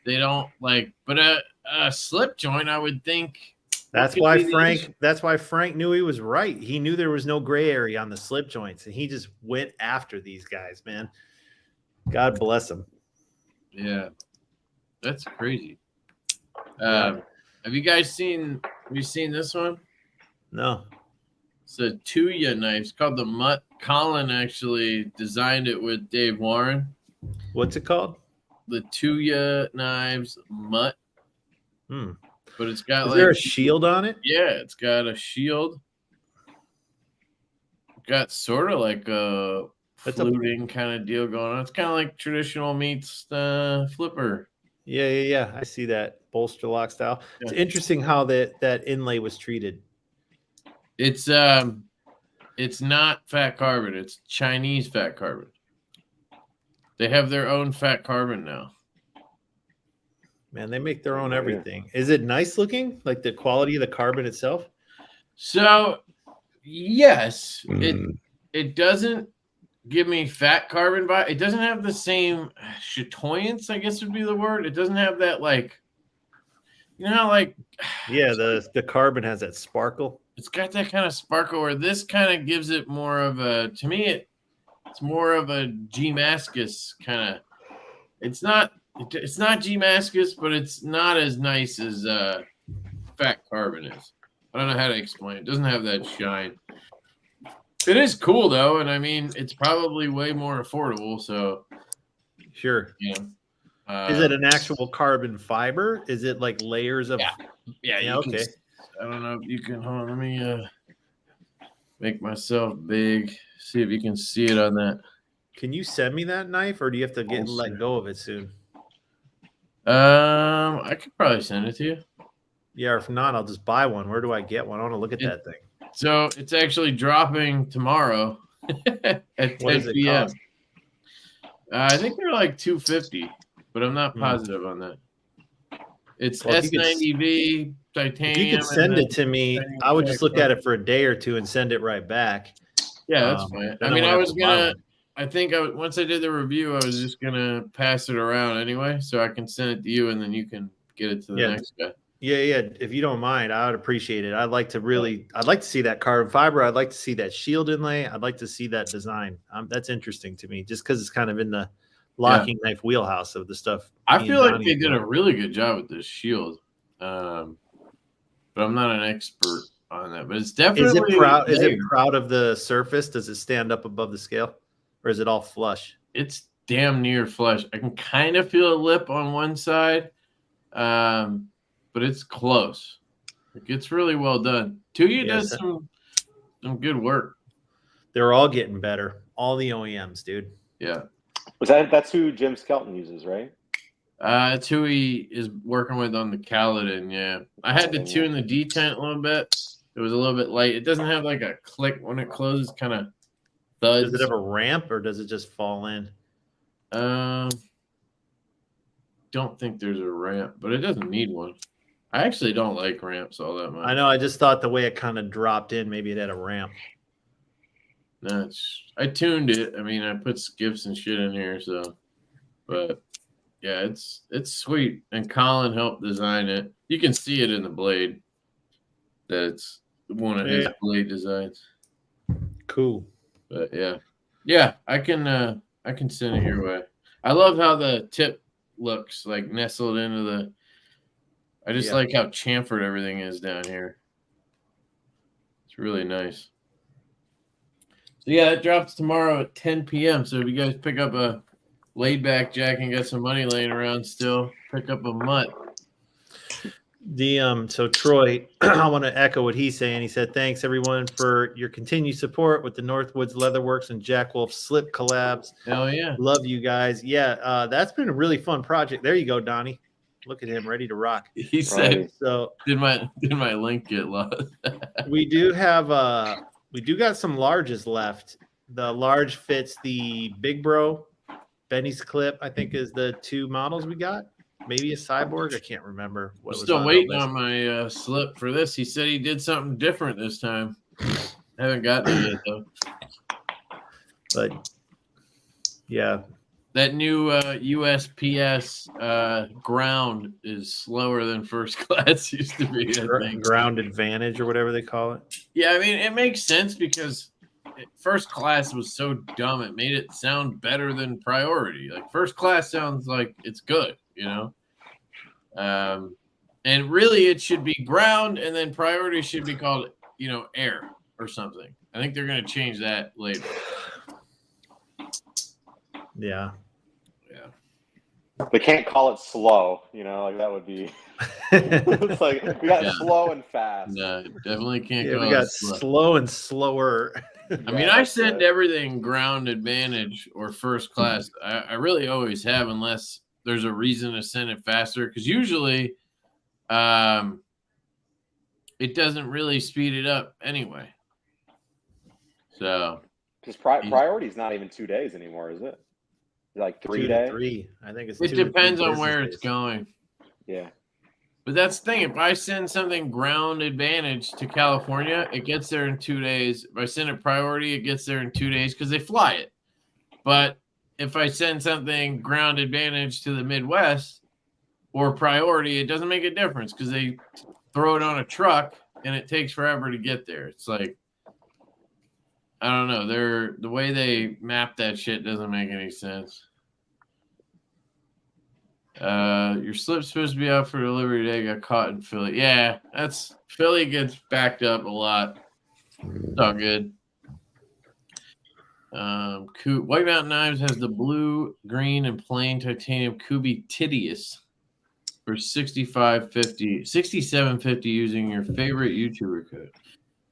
They don't like, but a slip joint, I would think. That's why Frank knew he was right. He knew there was no gray area on the slip joints, and he just went after these guys, man. God bless him. Yeah, that's crazy. Have you seen this one? No. It's a Tuya knife. It's called the Mutt. Colin actually designed it with Dave Warren. What's it called? The Tuya knives Mutt. But it's got there a shield on it? Yeah, it's got a shield. Got sort of like a fluting kind of deal going on. It's kind of like traditional meets flipper. Yeah. I see that bolster lock style. Yeah. It's interesting how that inlay was treated. It's not fat carbon. It's Chinese fat carbon. They have their own fat carbon now. Man, they make their own everything. Is it nice looking? Like the quality of the carbon itself? So, yes, it doesn't give me fat carbon vibe. It doesn't have the same chatoyance, I guess would be the word. It doesn't have that the carbon has that sparkle. It's got that kind of sparkle where this kind of gives it more of a, to me, it's more of a G-Mascus kind of. It's not G-Mascus, but it's not as nice as fat carbon is. I don't know how to explain it. It doesn't have that shine. It is cool though, and I mean, it's probably way more affordable. So, sure. Is it an actual carbon fiber? Is it like layers of? Yeah. Okay. I don't know if you can. Hold on, let me make myself big. See if you can see it on that. Can you send me that knife, or do you have to let go of it soon? I could probably send it to you. Yeah, or if not, I'll just buy one. Where do I get one? I want to look at that thing. So it's actually dropping tomorrow at 10 p.m. I think they're like $250, but I'm not positive on that. It's S90V titanium. If you could send it to me, I would just look at it for a day or two and send it right back. Yeah, that's fine. I mean, once I did the review, I was just gonna pass it around anyway, so I can send it to you, and then you can get it to the next guy. Yeah. If you don't mind, I would appreciate it. I'd like to see that carbon fiber. I'd like to see that shield inlay. I'd like to see that design. That's interesting to me, just because it's kind of in the locking knife wheelhouse of the stuff. I feel like they did a really good job with this shield, but I'm not an expert on that. But it's definitely Is it proud of the surface? Does it stand up above the scale, or is it all flush? It's damn near flush. I can kind of feel a lip on one side, but it's close. It's really well done. Tuya does some good work. They're all getting better. All the OEMs, dude. Yeah. That's who Jim Skelton uses, right? That's who he is working with on the Caledon. Yeah, I had to tune the detent a little bit. It was a little bit light. It doesn't have like a click when it closes. Kind of thuds. Does it have a ramp or does it just fall in? Don't think there's a ramp, but it doesn't need one. I actually don't like ramps all that much. I know. I just thought the way it kind of dropped in, maybe it had a ramp. No, I tuned it. I mean, I put skips and shit in here, so. But yeah, it's sweet. And Colin helped design it. You can see it in the blade. That's one of his blade designs. Cool. But yeah, I can send it your way. I love how the tip looks like nestled into the. I just like how chamfered everything is down here. It's really nice. So yeah, it drops tomorrow at 10 p.m. So if you guys pick up a laid back jack and got some money laying around still, pick up a Mutt. So Troy, I want to echo what he's saying. He said, "Thanks everyone for your continued support with the Northwoods Leatherworks and Jack Wolf Slip collabs. Hell yeah, love you guys. Yeah, that's been a really fun project. There you go, Donnie. Look at him, ready to rock." He said, "So did my link get lost?" we do got some larges left. The large fits the Big Bro, Benny's Clip. I think is the 2 models we got. Maybe a Cyborg. I can't remember. I'm still waiting on my slip for this. He said he did something different this time. I haven't gotten it yet though. But yeah, that new USPS ground is slower than first class used to be. I think. Ground advantage or whatever they call it. Yeah, I mean it makes sense because first class was so dumb. It made it sound better than priority. Like first class sounds like it's good, you know. And really it should be ground, and then priority should be called, you know, air or something. I think they're going to change that later. Yeah. They can't call it slow, you know, like that would be. It's like we got slow and fast. No, definitely can't. We got slow and slower. I mean, I send everything ground advantage or first class. I really always have, unless there's a reason to send it faster, because usually it doesn't really speed it up anyway. So because priority is not even 2 days anymore, is it? Like 3 days? 3. I think it's. It depends on where it's going. Yeah. But that's the thing. If I send something ground advantage to California, it gets there in 2 days. If I send it priority, it gets there in 2 days because they fly it. But if I send something ground advantage to the Midwest or priority, it doesn't make a difference because they throw it on a truck and it takes forever to get there. It's like, I don't know. The way they map that shit doesn't make any sense. Your slip's supposed to be out for delivery today. Got caught in Philly. Yeah, that's Philly gets backed up a lot. It's all good. White Mountain Knives has the blue, green, and plain titanium Kubi Titius for $67.50 using your favorite YouTuber code.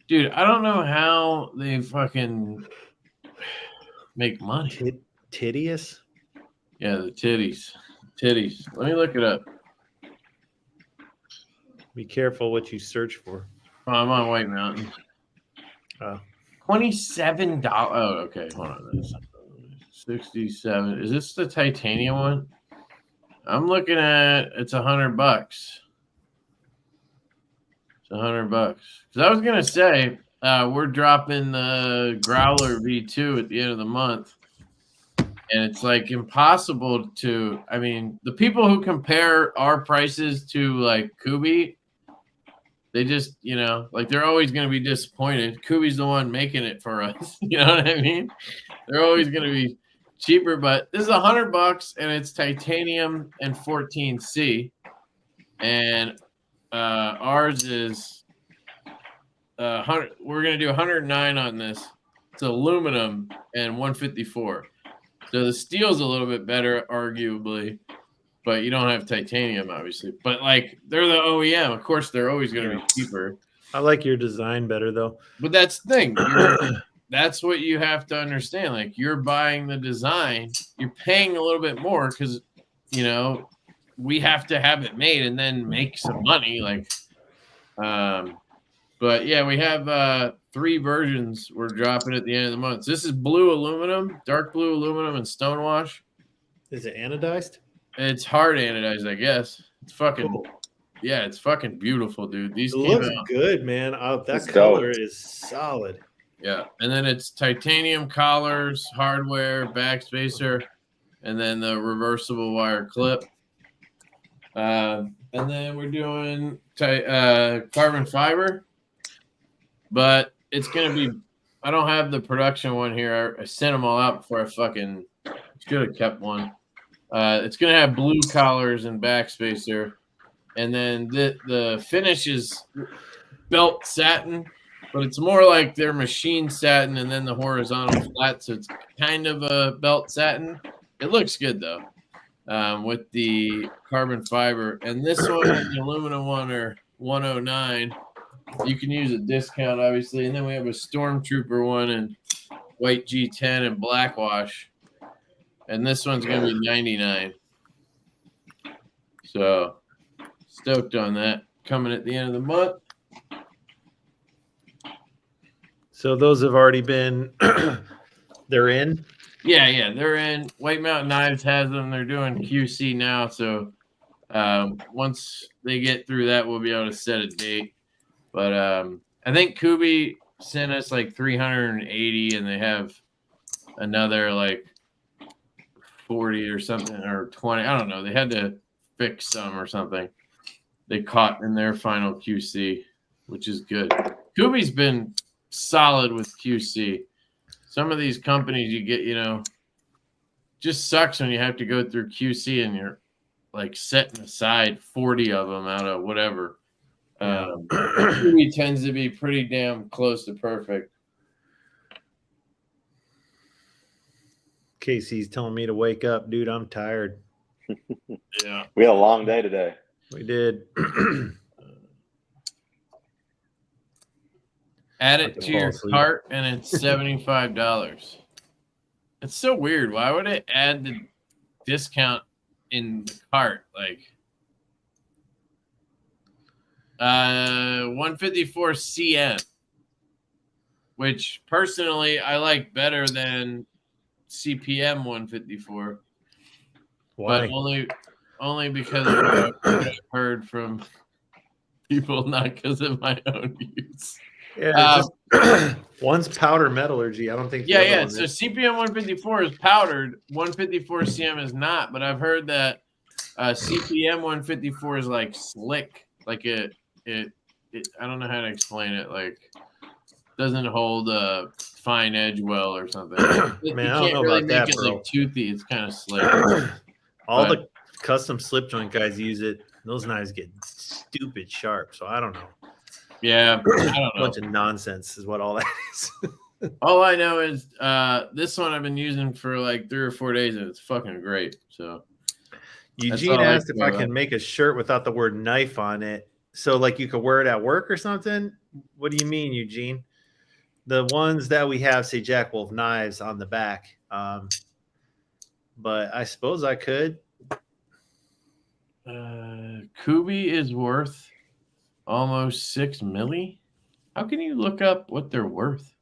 Dude, I don't know how they fucking make money. Titius? Yeah, the titties. Titties. Let me look it up. Be careful what you search for. Oh, I'm on White Mountain. $27. Oh, okay. Hold on. 67. Is this the titanium one? I'm looking at it's $100. It's $100. Because I was gonna say we're dropping the Growler V2 at the end of the month. And it's like impossible to, I mean, the people who compare our prices to like Kubi, they just, you know, like they're always going to be disappointed. Kubi's the one making it for us. You know what I mean? They're always going to be cheaper, but this is $100 and it's titanium and 14C. And ours is 100. We're going to do 109 on this. It's aluminum and 154. So the steel's a little bit better, arguably, but you don't have titanium, obviously. But, like, they're the OEM. Of course, they're always going to be cheaper. I like your design better, though. But that's the thing. That's what you have to understand. Like, you're buying the design. You're paying a little bit more because, you know, we have to have it made and then make some money. Like, but, yeah, we have 3 versions we're dropping at the end of the month. So this is blue aluminum, dark blue aluminum, and stonewash. Is it anodized? It's hard anodized, I guess. It's fucking, yeah, it's fucking beautiful, dude. These looks good, man. That color is solid. Yeah, and then it's titanium collars, hardware, backspacer, and then the reversible wire clip. And then we're doing carbon fiber. but it's gonna be. I don't have the production one here. I sent them all out before I fucking should have kept one. It's gonna have blue collars and backspacer, and then the finish is belt satin, but it's more like their machine satin and then the horizontal flat, so it's kind of a belt satin. It looks good though, with the carbon fiber. And this one, the aluminum one, are 109. You can use a discount, obviously. And then we have a Stormtrooper one in white G10 and black wash. And this one's going to be 99. So stoked on that. Coming at the end of the month. So those have already been, they're in? Yeah, they're in. White Mountain Knives has them. They're doing QC now. So once they get through that, we'll be able to set a date. But I think Kubi sent us like 380, and they have another like 40 or something, or 20. I don't know. They had to fix some or something. They caught in their final QC, which is good. Kubi's been solid with QC. Some of these companies you get, just sucks when you have to go through QC and you're like setting aside 40 of them out of whatever. He tends to be pretty damn close to perfect. Casey's telling me to wake up, dude. I'm tired. Yeah, we had a long day today. We did. Add it to your cart, and it's $75. It's so weird. Why would it add the discount in the cart? Like 154 CN, which personally I like better than CPM 154. Why? But only because of what I've heard from people, not because of my own use. Yeah, one's powder metallurgy. I don't think. Yeah. So CPM 154 is powdered. 154 CM is not. But I've heard that CPM 154 is like slick. Like it. I don't know how to explain it. Like doesn't hold a fine edge well or something. Man, you I don't can't know really about make that, it bro. like toothy. It's kind of slick. All the custom slip joint guys use it. Those knives get stupid sharp. So I don't know. Yeah, I don't know. A bunch of nonsense is what all that is. All I know is this one I've been using for like 3 or 4 days, and it's fucking great. So Eugene asked if I can make a shirt without the word knife on it. So like you could wear it at work or something? What do you mean, Eugene? The ones that we have say Jack Wolf Knives on the back. But I suppose I could. Kubi is worth almost $6 million. How can you look up what they're worth?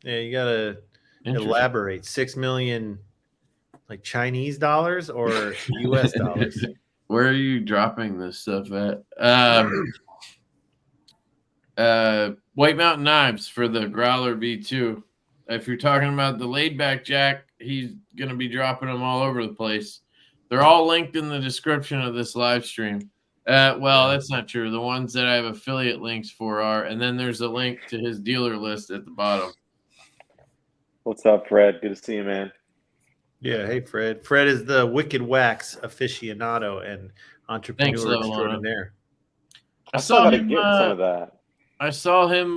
Yeah, you gotta elaborate. 6 million, like Chinese dollars or US dollars? Where are you dropping this stuff at? White Mountain Knives for the Growler V2. If you're talking about the laid back Jack, he's gonna be dropping them all over the place. They're all linked in the description of this live stream. Well, that's not true. The ones that I have affiliate links for are, and then there's a link to his dealer list at the bottom. What's up, Fred? Good to see you, man. Yeah, hey, Fred. Fred is the Wicked Wax aficionado and entrepreneur extraordinaire. I saw him get some of that. I saw him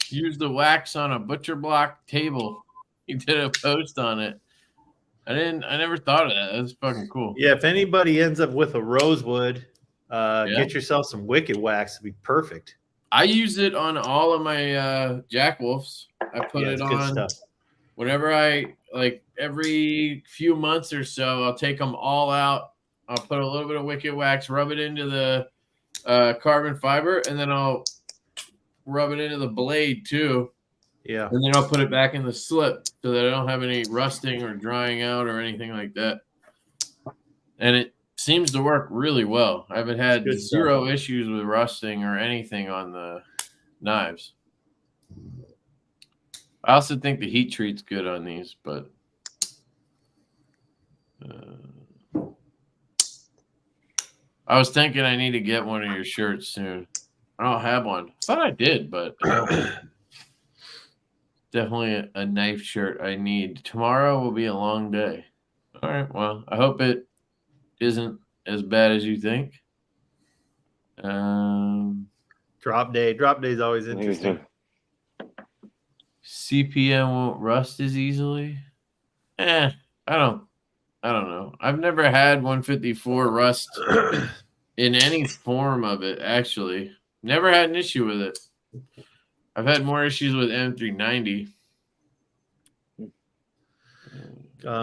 use the wax on a butcher block table. He did a post on it. I never thought of that. That's fucking cool. Yeah, if anybody ends up with a rosewood, get yourself some Wicked Wax. It'd be perfect. I use it on all of my Jack Wolves. I put it on whenever every few months or so, I'll take them all out. I'll put a little bit of Wicked Wax, rub it into the carbon fiber, and then I'll rub it into the blade too. Yeah. And then I'll put it back in the slip so that I don't have any rusting or drying out or anything like that. And it seems to work really well. I haven't had zero issues with rusting or anything on the knives. I also think the heat treat's good on these, but I was thinking I need to get one of your shirts soon. I don't have one. I thought I did, but I don't. Definitely a knife shirt I need. Tomorrow will be a long day. All right. Well, I hope it isn't as bad as you think. Drop day. Drop day is always interesting. CPM won't rust as easily. I don't know. I've never had 154 rust in any form of it, actually. Never had an issue with it. I've had more issues with M390.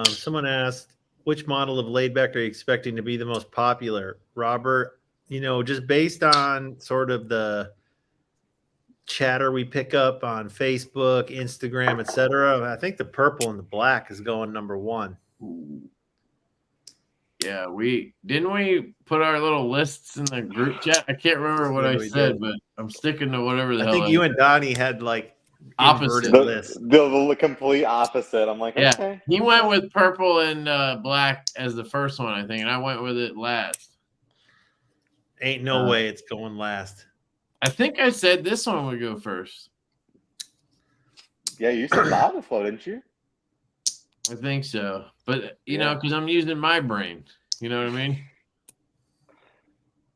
Someone asked, which model of laidback are you expecting to be the most popular? Robert, just based on sort of the chatter we pick up on Facebook, Instagram, etc., I think the purple and the black is going number one. Ooh. Yeah, we put our little lists in the group chat. I can't remember what I said, but I'm sticking to whatever the hell. I think you and Donnie had like opposite lists. The complete opposite. I'm like, yeah. Okay. He went with purple and black as the first one, I think, and I went with it last. Ain't no way it's going last. I think I said this one would go first. Yeah, you said lava flow, didn't you? I think so. But, because I'm using my brain. You know what I mean?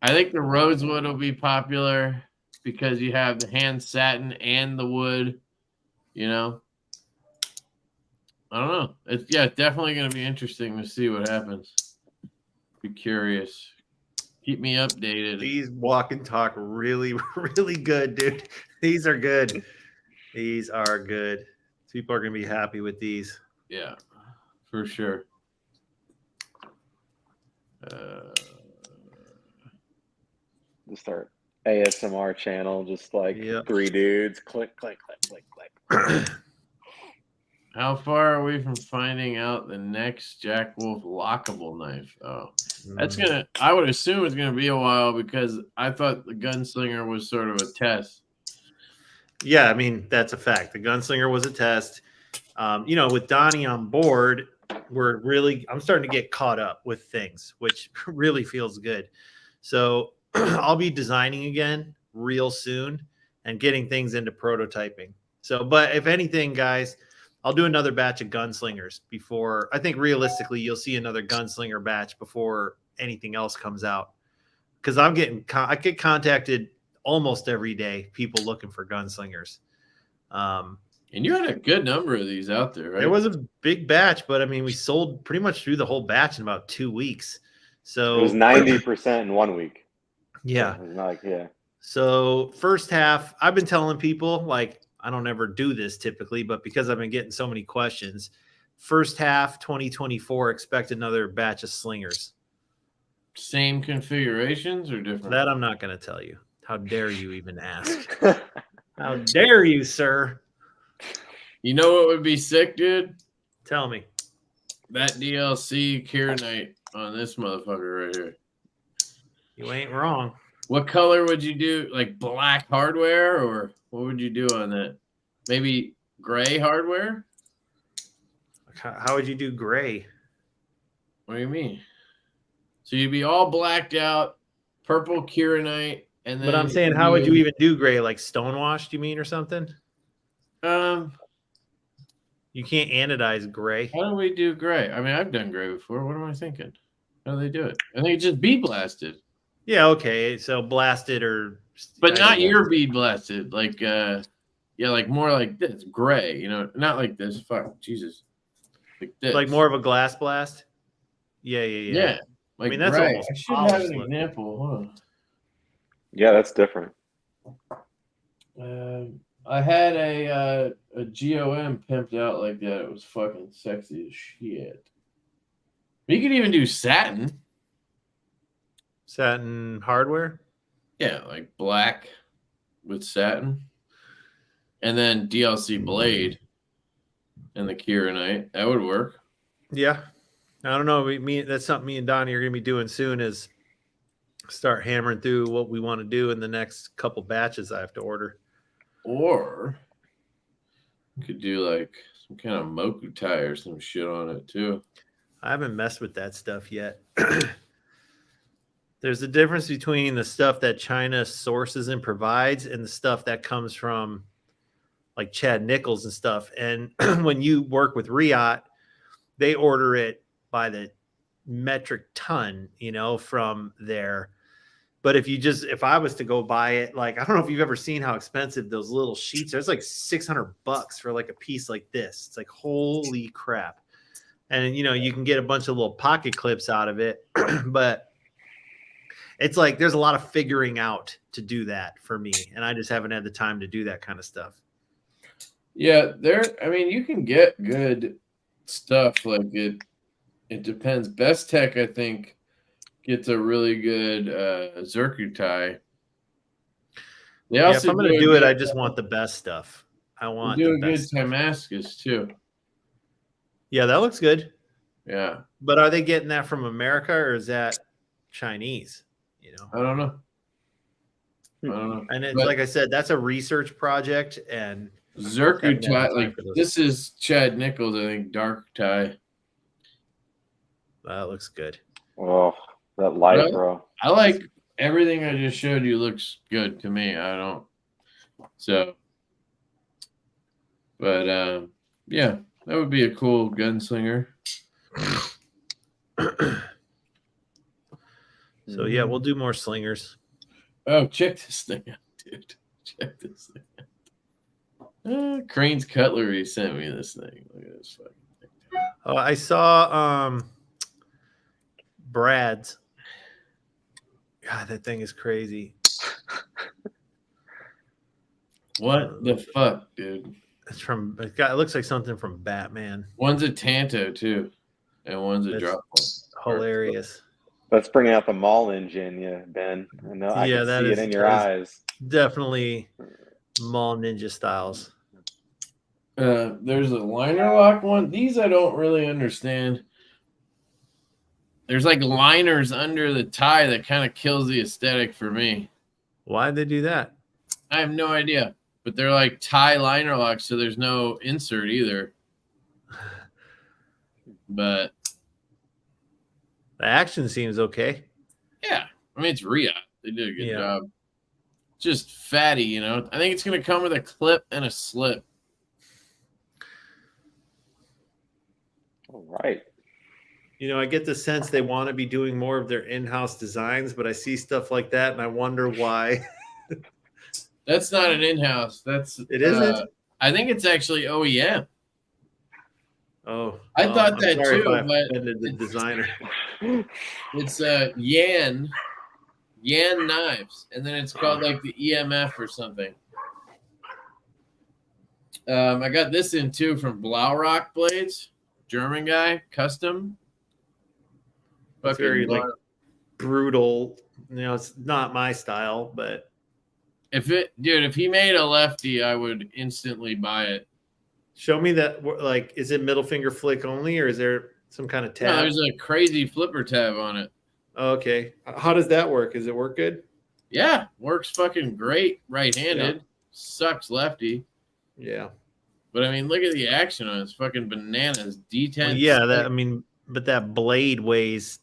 I think the rosewood will be popular because you have the hand satin and the wood, I don't know. It's definitely going to be interesting to see what happens. Be curious. Keep me updated. These walk and talk really, really good, dude. These are good. These are good. People are going to be happy with these. Yeah, for sure. Just start ASMR channel, just like 3 dudes. Click, click, click, click, click. How far are we from finding out the next Jack Wolf lockable knife? Oh, I would assume it's gonna be a while because I thought the Gunslinger was sort of a test. Yeah, I mean, that's a fact. The Gunslinger was a test. With Donnie on board, I'm starting to get caught up with things, which really feels good. So I'll be designing again real soon and getting things into prototyping. So, but if anything, guys, I'll do another batch of Gunslingers before. I think realistically, you'll see another Gunslinger batch before anything else comes out. Because I get contacted almost every day, people looking for Gunslingers. And you had a good number of these out there, right? It was a big batch, but I mean, we sold pretty much through the whole batch in about 2 weeks. So it was 90% in 1 week. Yeah. So first half, I've been telling people, like, I don't ever do this typically, but because I've been getting so many questions, first half 2024, expect another batch of slingers. Same configurations or different? That I'm not going to tell you. How dare you even ask? How dare you, sir? You know what would be sick, dude? Tell me. That DLC Kieranite on this motherfucker right here. You ain't wrong. What color would you do? Like black hardware, or what would you do on that? Maybe gray hardware? How would you do gray? What do you mean? So you'd be all blacked out, purple Kieranite, and then. But I'm saying, how would you even do gray? Like stonewashed, you mean, or something? You can't anodize gray. How do we do gray? I mean, I've done gray before. What am I thinking? How do they do it? I think it just bead blasted. Yeah, okay. So blasted or but not your bead blasted. Like like more like this, gray, not like this. Fuck, Jesus. Like this. Like more of a glass blast? Yeah. Like, I mean, that's gray. almost. I should have an example. Hold on. Yeah, that's different. I had a GOM pimped out like that. It was fucking sexy as shit. You could even do satin. Satin hardware? Yeah, like black with satin. And then DLC blade and the Kieranite. That would work. Yeah. I don't know. That's something me and Donnie are going to be doing soon is start hammering through what we want to do in the next couple batches I have to order. Or you could do like some kind of Moku tie or some shit on it too. I haven't messed with that stuff yet. There's a difference between the stuff that China sources and provides and the stuff that comes from like Chad Nichols and stuff. And when you work with Riot, they order it by the metric ton, from there. But if I was to go buy it, like, I don't know if you've ever seen how expensive those little sheets are. It's like $600 for like a piece like this. It's like, holy crap. And, you can get a bunch of little pocket clips out of it, but it's like there's a lot of figuring out to do that for me, and I just haven't had the time to do that kind of stuff. Yeah, you can get good stuff. Like it depends. Best Tech, I think, gets a really good Zircuti. If I'm going to do it, I just want the best stuff. I want do a good Damascus too. Yeah, that looks good. Yeah, but are they getting that from America or is that Chinese? I don't know. And it's like I said, that's a research project, and Zircuti, like this is Chad Nichols, I think, dark tie. That looks good. Oh, that light, bro. I like everything I just showed you. Looks good to me. I don't. So, but yeah, that would be a cool gunslinger. So yeah, we'll do more slingers. Oh, check this thing out, dude. Check this thing out. Crane's Cutlery sent me this thing. Look at this fucking thing. Oh, I saw Brad's. God, that thing is crazy. What the fuck, dude? It looks like something from Batman. One's a Tanto too, and one's a drop one. Hilarious. That's bringing out the mall engine, Ben. I know. I can see it in your eyes. Definitely mall ninja styles. There's a liner lock one. These I don't really understand. There's like liners under the tie that kind of kills the aesthetic for me. Why'd they do that? I have no idea. But they're like tie liner locks, so there's no insert either. But the action seems okay. Yeah. I mean, it's Riot. They did a good job. Just fatty, I think it's going to come with a clip and a slip. All right. I get the sense they want to be doing more of their in-house designs, but I see stuff like that and I wonder why. That's not an in-house. It isn't? I think it's actually OEM. Oh, I thought that too, but the designer. It's Yan knives, and then it's called like the EMF or something. I got this in too from Blaurock Blades, German guy, custom. It's very like brutal. It's not my style, but if he made a Lefty, I would instantly buy it. Show me that. Like, is it middle finger flick only, or is there some kind of tab? No, there's a crazy flipper tab on it. Okay, how does that work? Does it work good? Yeah, works fucking great right-handed. Yeah. Sucks lefty. Yeah, but I mean, look at the action on it. It's fucking bananas. D10. Well, yeah, but that blade weighs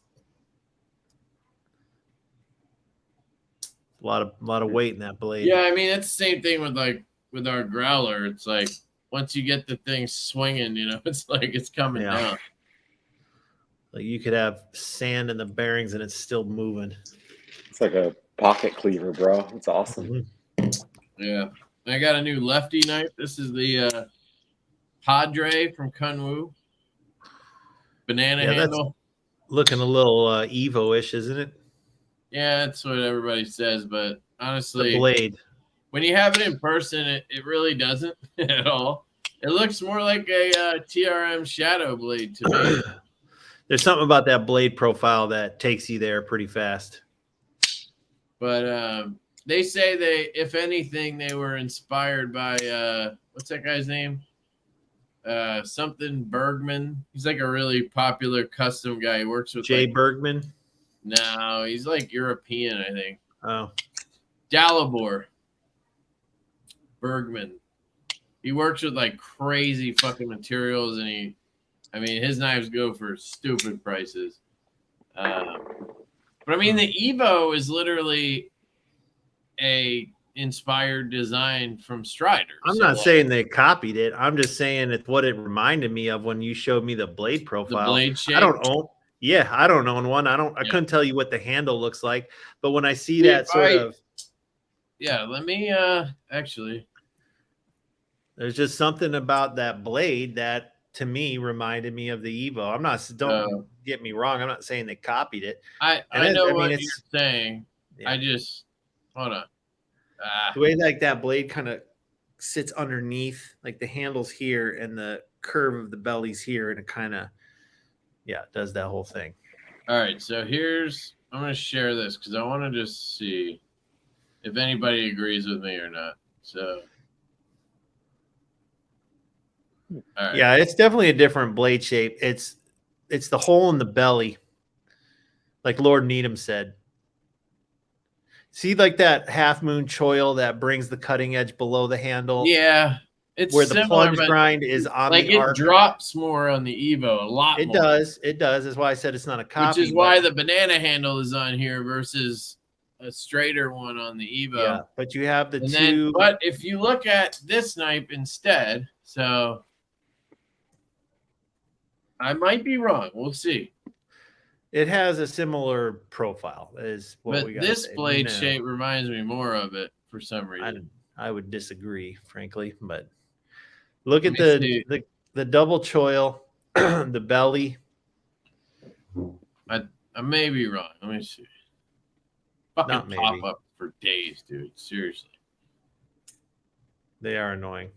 a lot of weight in that blade. Yeah, I mean, it's the same thing with our growler. It's like once you get the thing swinging, it's like it's coming down. Like you could have sand in the bearings and it's still moving. It's like a pocket cleaver, bro. It's awesome. Mm-hmm. Yeah. I got a new Lefty knife. This is the Padre from Kunwoo. Banana handle. Looking a little Evo-ish, isn't it? Yeah, that's what everybody says. But honestly, the blade. When you have it in person, it really doesn't at all. It looks more like a TRM shadow blade to me. There's something about that blade profile that takes you there pretty fast. But they say if anything, they were inspired by what's that guy's name? Something Bergman. He's like a really popular custom guy. He works with Jay Bergman. No, he's like European, I think. Oh, Dalibor Bergman. He works with like crazy fucking materials, and his knives go for stupid prices. But I mean, the Evo is literally a inspired design from Strider. I'm not saying they copied it. I'm just saying it's what it reminded me of when you showed me the blade profile. The blade shape. I don't own one. I couldn't tell you what the handle looks like, but when I see that sort of, let me actually. There's just something about that blade that to me reminded me of the Evo. Don't get me wrong. I'm not saying they copied it. I know what you're saying. Yeah. I just hold on. The way like that blade kind of sits underneath, like the handle's here and the curve of the belly's here, and it kind of does that whole thing. All right, so I'm going to share this because I want to just see if anybody agrees with me or not. So. Right. Yeah, it's definitely a different blade shape. It's the hole in the belly, like Lord Needham said. See, like that half moon choil that brings the cutting edge below the handle. Yeah, it's where the plunge grind is on the arc. It drops more on the Evo, a lot. It does. It does. That's why I said it's not a copy. Which is why the banana handle is on here versus a straighter one on the Evo. Yeah, but you have the two. But if you look at this knife instead, so. I might be wrong. We'll see. It has a similar profile as what we got. But this blade shape reminds me more of it for some reason. I would disagree, frankly. But look at the double choil, the belly. I may be wrong. Let me see. Fucking pop up for days, dude. Seriously. They are annoying.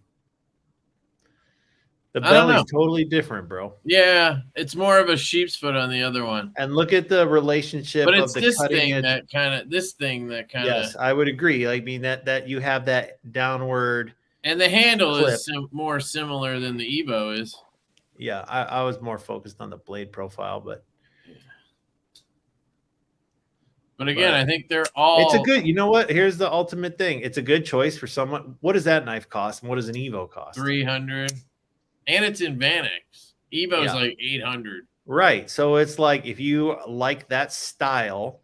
The belly's totally different, bro. Yeah, it's more of a sheep's foot on the other one. And look at the relationship but it's of the this cutting thing edge. this thing that kind of. Yes, I would agree. I mean that you have that downward. And the handle is more similar than the Evo is. Yeah, I was more focused on the blade profile, but. But again, I think they're all. It's a good. You know what? Here's the ultimate thing. It's a good choice for someone. What does that knife cost, and what does an Evo cost? $300. And it's in Vanex. Evo's like $800. Right. So it's like if you like that style,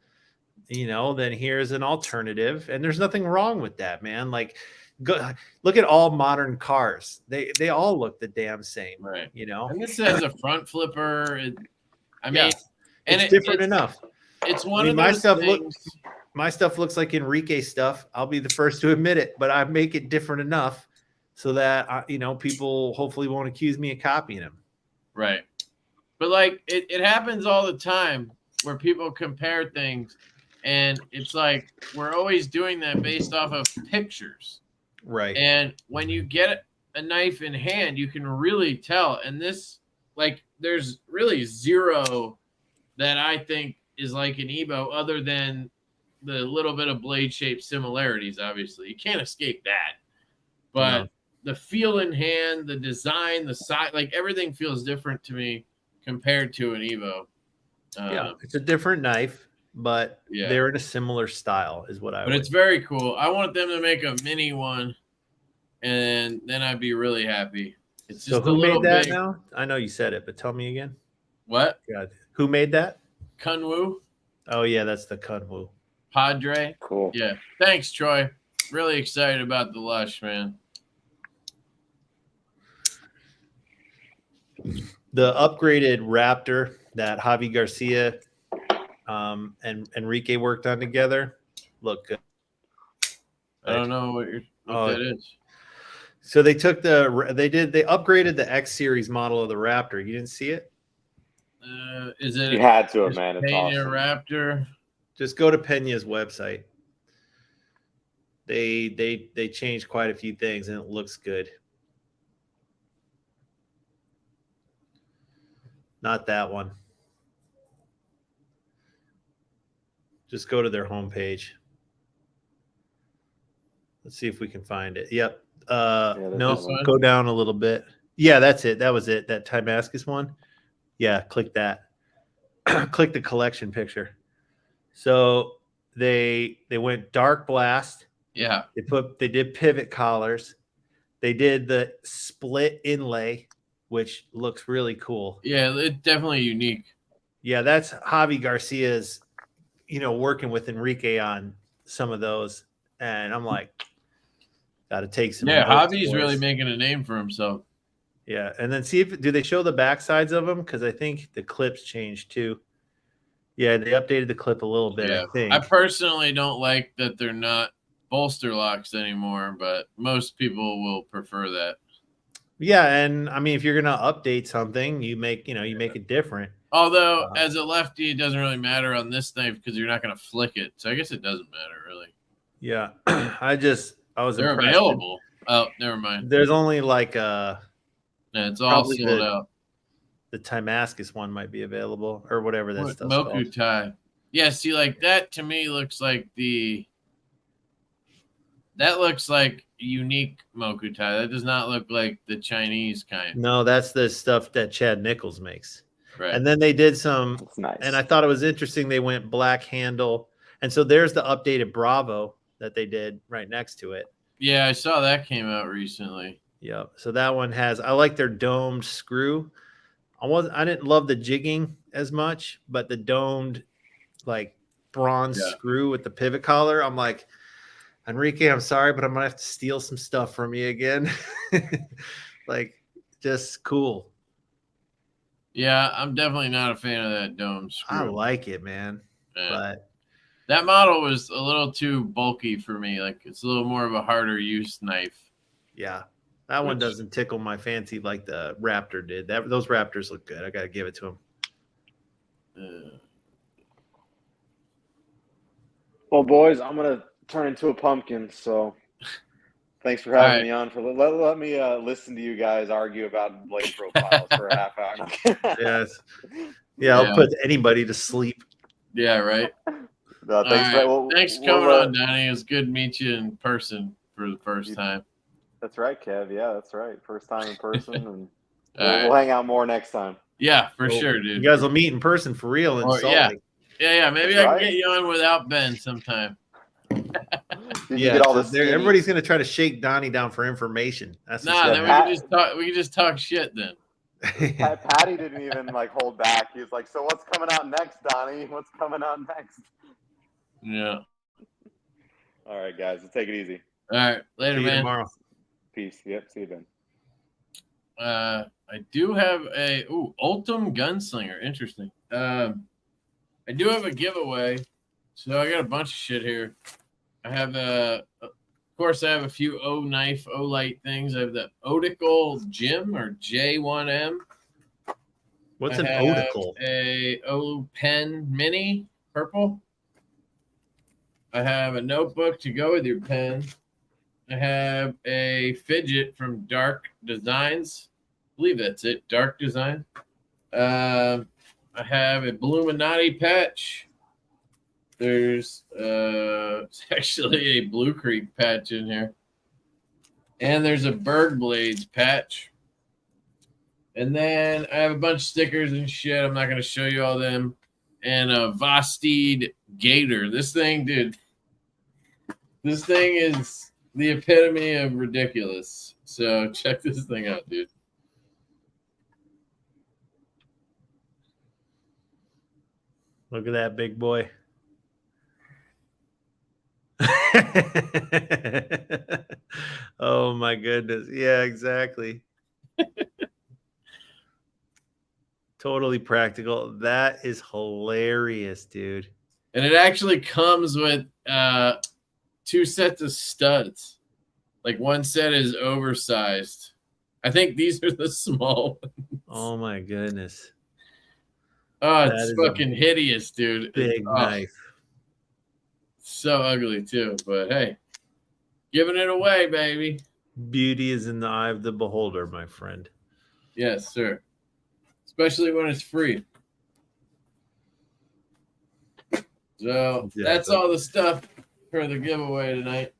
then here's an alternative. And there's nothing wrong with that, man. Like look at all modern cars. They all look the damn same. Right. And this has a front flipper. It's different enough. It's one of those things. My stuff looks like Enrique stuff. I'll be the first to admit it, but I make it different enough. So that, people hopefully won't accuse me of copying him. Right. But, like, it happens all the time where people compare things. And it's like we're always doing that based off of pictures. Right. And when you get a knife in hand, you can really tell. And this, like, there's really zero that I think is like an Evo other than the little bit of blade shape similarities, obviously. You can't escape that. But the feel in hand, the design, the size, like everything feels different to me compared to an Evo. It's a different knife, but they're in a similar style is what I would. But it's very cool. I want them to make a mini one, and then I'd be really happy. It's just so who made that now? I know you said it, but tell me again. What? God. Who made that? Kunwoo. Oh, yeah, that's the Kunwoo. Padre. Cool. Yeah. Thanks, Troy. Really excited about the Lush, man. The upgraded Raptor that Javi Garcia and Enrique worked on together look good. I don't know what that is. So they took they upgraded the X series model of the Raptor. You didn't see it? Is it? You had to have, man. It's awesome. Raptor. Just go to Peña's website. They changed quite a few things and it looks good. Not that one. Just go to their homepage. Let's see if we can find it. Yep. No, go down a little bit. Yeah, that's it. That was it. That Timascus one. Yeah, click that. Click the collection picture. So they went dark blast. Yeah. They did pivot collars. They did the split inlay, which looks really cool. Yeah, it's definitely unique. Yeah, that's Javi Garcia's working with Enrique on some of those, and I'm like, got to take some. Yeah, notes, Hobby's boys. really making a name for himself. Yeah, and then see do they show the back sides of them, because I think the clips changed too. Yeah, they updated the clip a little bit. Yeah. I think. I personally don't like that they're not bolster locks anymore, but most people will prefer that. Yeah, and I mean, if you're gonna update something, you make it different. Although, as a lefty, it doesn't really matter on this knife because you're not going to flick it. So I guess it doesn't matter really. Yeah, I was They're impressed. available. Oh, never mind. There's only like Yeah, it's all sold out. The Timascus one might be available or whatever that stuff. Moku tie. Yeah, see, like that to me looks like that looks like unique Moku tie. That does not look like the Chinese kind. No, that's the stuff that Chad Nichols makes. Right. And then they did some, That's nice. and I thought it was interesting. They went black handle. And so there's the updated Bravo that they did right next to it. Yeah, I saw that came out recently. Yep. So that one I like their domed screw. I didn't love the jigging as much, but the domed like bronze screw with the pivot collar, I'm like, Enrique, I'm sorry, but I'm gonna have to steal some stuff from you again. Like, just cool. Yeah, I'm definitely not a fan of that dome screw. I like it, man. Yeah. But that model was a little too bulky for me. Like, it's a little more of a harder use knife. Yeah. That one doesn't tickle my fancy like the Raptor did. Those Raptors look good. I got to give it to them. Well, boys, I'm going to turn into a pumpkin, so thanks for having me on. Let me listen to you guys argue about blade profiles for a half hour. Yes. Yeah, I'll put anybody to sleep. Yeah, right. Thanks for coming on, Donnie. It was good to meet you in person for the first time. That's right, Kev. Yeah, that's right. First time in person, and we'll hang out more next time. Yeah, for sure, dude. You guys will meet in person for real in Salt Lake. Yeah. Maybe I can get you on without Ben sometime. Everybody's gonna try to shake Donnie down for information. Then we can just talk shit then. Patty didn't even hold back. He was like, "So what's coming out next, Donnie? What's coming out next?" Yeah. All right, guys. Let's take it easy. All right. Later, man. Tomorrow. Peace. Yep. See you, Ben. I do have a Ultim Gunslinger. Interesting. I do have a giveaway. So I got a bunch of shit here. I have of course I have a few O-knife, O-light things. I have the Odical Gym or J1M. What's an Odical? A O-Pen Mini purple. I have a notebook to go with your pen. I have a fidget from Dark Designs. I believe that's it. Dark Design. I have a Bluminati patch. There's actually a Blue Creek patch in here. And there's a Berg Blades patch. And then I have a bunch of stickers and shit. I'm not going to show you all them. And a Vosteed Gator. This thing, dude. This thing is the epitome of ridiculous. So check this thing out, dude. Look at that big boy. Oh my goodness. Yeah, exactly. Totally practical. That is hilarious, dude. And it actually comes with 2 sets of studs. Like one set is oversized. I think these are the small ones. Oh my goodness. Oh, it's fucking hideous, dude. Big knife. So ugly too, but hey, giving it away, baby. Beauty is in the eye of the beholder, my friend. Yes, sir. Especially when it's free. So that's all the stuff for the giveaway tonight.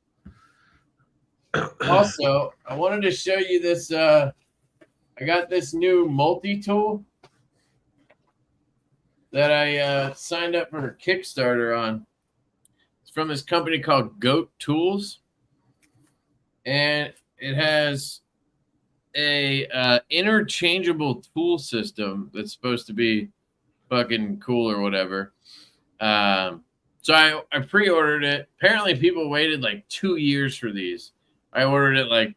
Also, I wanted to show you this. I got this new multi-tool that I signed up for a Kickstarter on. It's from this company called Goat Tools. And it has a interchangeable tool system that's supposed to be fucking cool or whatever. So I pre-ordered it. Apparently people waited like 2 years for these. I ordered it like,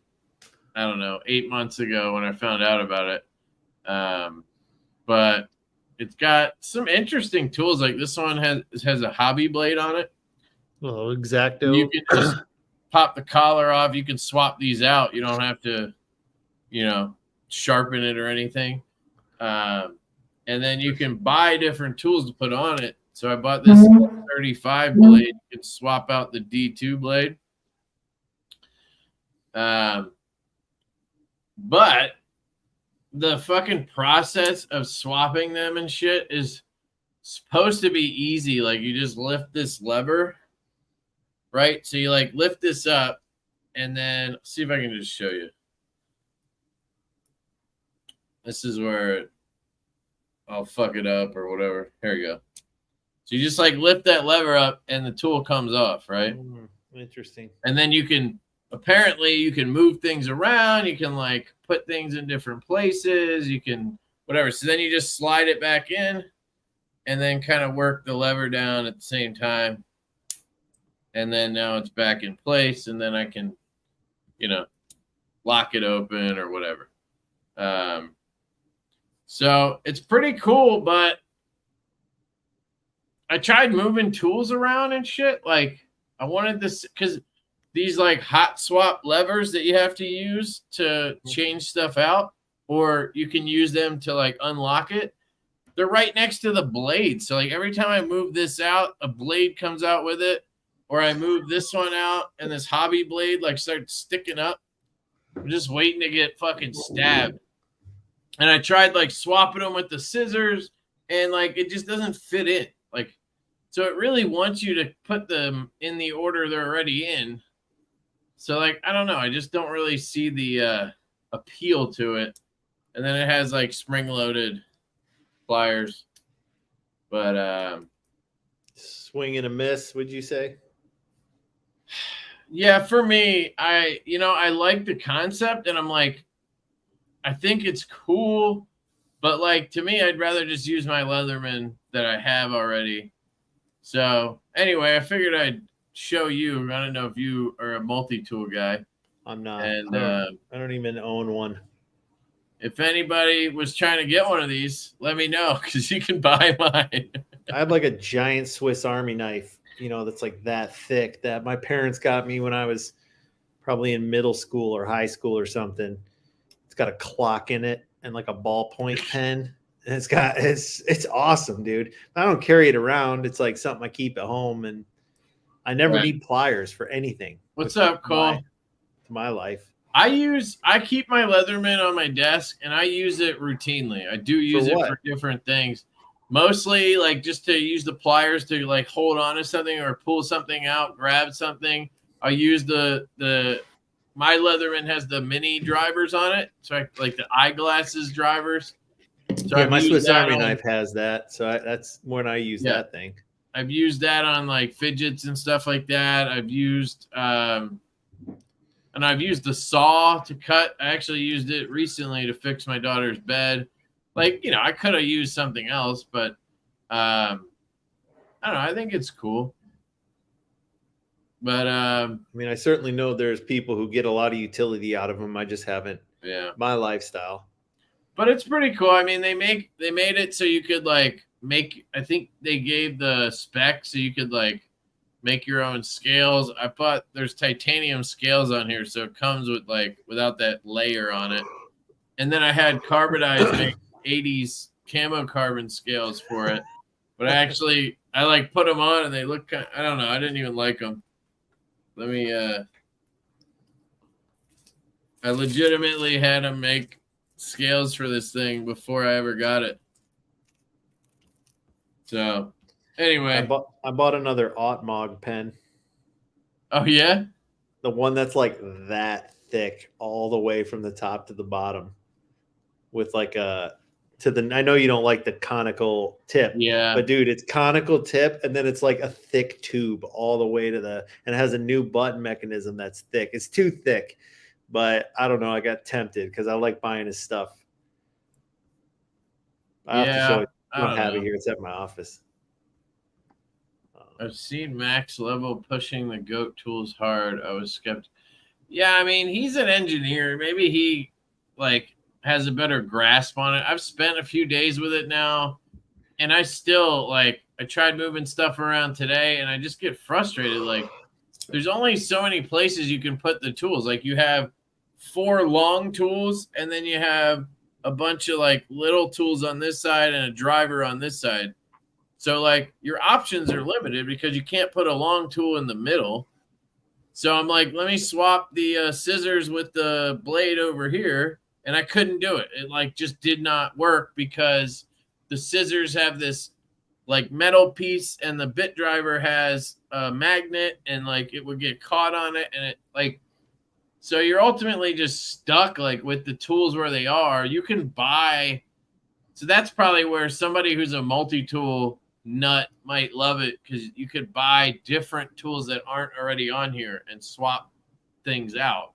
I don't know, 8 months ago when I found out about it. But it's got some interesting tools. Like this one has a hobby blade on it. Oh, X-Acto. You can just pop the collar off. You can swap these out. You don't have to, sharpen it or anything. And then you can buy different tools to put on it. So I bought this 35 blade. You can swap out the D2 blade. But the fucking process of swapping them and shit is supposed to be easy. Like you just lift this lever, right? So you like lift this up and then see if I can just show you. This is where I'll fuck it up or whatever. Here you go. So you just like lift that lever up and the tool comes off, right? Interesting. And then you can move things around. You can like put things in different places. You can whatever. So then you just slide it back in and then kind of work the lever down at the same time. And then now it's back in place. And then I can, lock it open or whatever. So it's pretty cool, but I tried moving tools around and shit. Like I wanted this because these like hot swap levers that you have to use to change stuff out, or you can use them to like unlock it. They're right next to the blade. So like every time I move this out, a blade comes out with it, or I move this one out and this hobby blade like starts sticking up. I'm just waiting to get fucking stabbed. And I tried like swapping them with the scissors and like it just doesn't fit in. Like, so it really wants you to put them in the order they're already in. So like, I don't know. I just don't really see the appeal to it. And then it has like spring loaded pliers, but swing and a miss, would you say? Yeah, for me, I like the concept and I'm like, I think it's cool, but like to me, I'd rather just use my Leatherman that I have already. So anyway, I figured I'd show you. I don't know if you are a multi-tool guy. I'm not. And I don't even own one. If anybody was trying to get one of these, let me know because you can buy mine. I have like a giant Swiss Army knife, that's like that thick that my parents got me when I was probably in middle school or high school or something. It's got a clock in it and like a ballpoint pen. And it's awesome, dude. I don't carry it around. It's like something I keep at home, and I never need pliers for anything. What's up, Cole? To my life. I keep my Leatherman on my desk and I use it routinely. I do use it for different things. Mostly like just to use the pliers to like hold on to something or pull something out, grab something. I use my Leatherman has the mini drivers on it. So I like the eyeglasses drivers. So yeah, my Swiss Army knife has that. So that's when I use that thing. I've used that on like fidgets and stuff like that. I've used and I've used the saw to cut. I actually used it recently to fix my daughter's bed. Like, I could have used something else, but I don't know. I think it's cool. But I mean, I certainly know there's people who get a lot of utility out of them. I just haven't. Yeah. My lifestyle. But it's pretty cool. I mean, they made it so you could like I think they gave the spec so you could like make your own scales. I thought there's titanium scales on here, so it comes with like without that layer on it. And then I had carbonized 80s camo carbon scales for it. But I like put them on and they look kind of, I don't know. I didn't even like them. Let me I legitimately had them make scales for this thing before I ever got it. So anyway, I bought another Ottmog pen. Oh yeah, the one that's like that thick all the way from the top to the bottom, with like I know you don't like the conical tip, but dude, it's conical tip and then it's like a thick tube all the way to and it has a new button mechanism that's thick. It's too thick. But I don't know. I got tempted because I like buying his stuff. I have to show it. I don't have it here. It's at my office. I've seen Max Level pushing the goat tools hard. I was skeptical. Yeah, I mean, he's an engineer. Maybe he like has a better grasp on it. I've spent a few days with it now, and I still like I tried moving stuff around today and I just get frustrated. Like there's only so many places you can put the tools. Like you have 4 long tools and then you have a bunch of like little tools on this side and a driver on this side. So like your options are limited because you can't put a long tool in the middle. So I'm like, let me swap the scissors with the blade over here. And I couldn't do it. It like just did not work because the scissors have this like metal piece and the bit driver has a magnet and like it would get caught on it. And it like, so you're ultimately just stuck like with the tools where they are. You can buy. So that's probably where somebody who's a multi-tool nut might love it because you could buy different tools that aren't already on here and swap things out.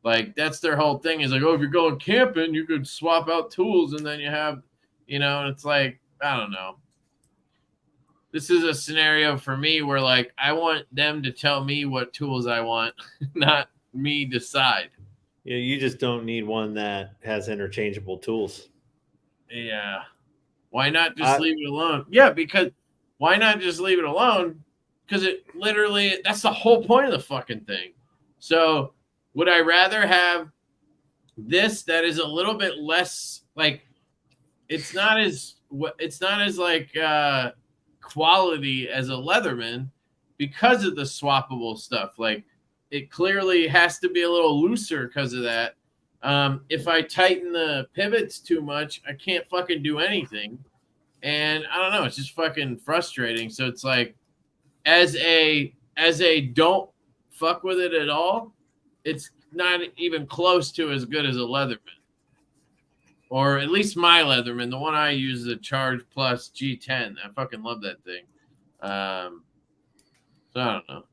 Like that's their whole thing is like, oh, if you're going camping, you could swap out tools and then you have, and it's like, I don't know. This is a scenario for me where like I want them to tell me what tools I want, not me decide. Yeah, you just don't need one that has interchangeable tools. Yeah. Why not just leave it alone? Yeah, because why not just leave it alone? Because it literally, that's the whole point of the fucking thing. So would I rather have this that is a little bit less like it's not as like quality as a Leatherman because of the swappable stuff. Like it clearly has to be a little looser because of that. If I tighten the pivots too much, I can't fucking do anything. And I don't know, it's just fucking frustrating. So it's like as a don't fuck with it at all, it's not even close to as good as a Leatherman. Or at least my Leatherman, the one I use is a Charge Plus G10. I fucking love that thing. So I don't know.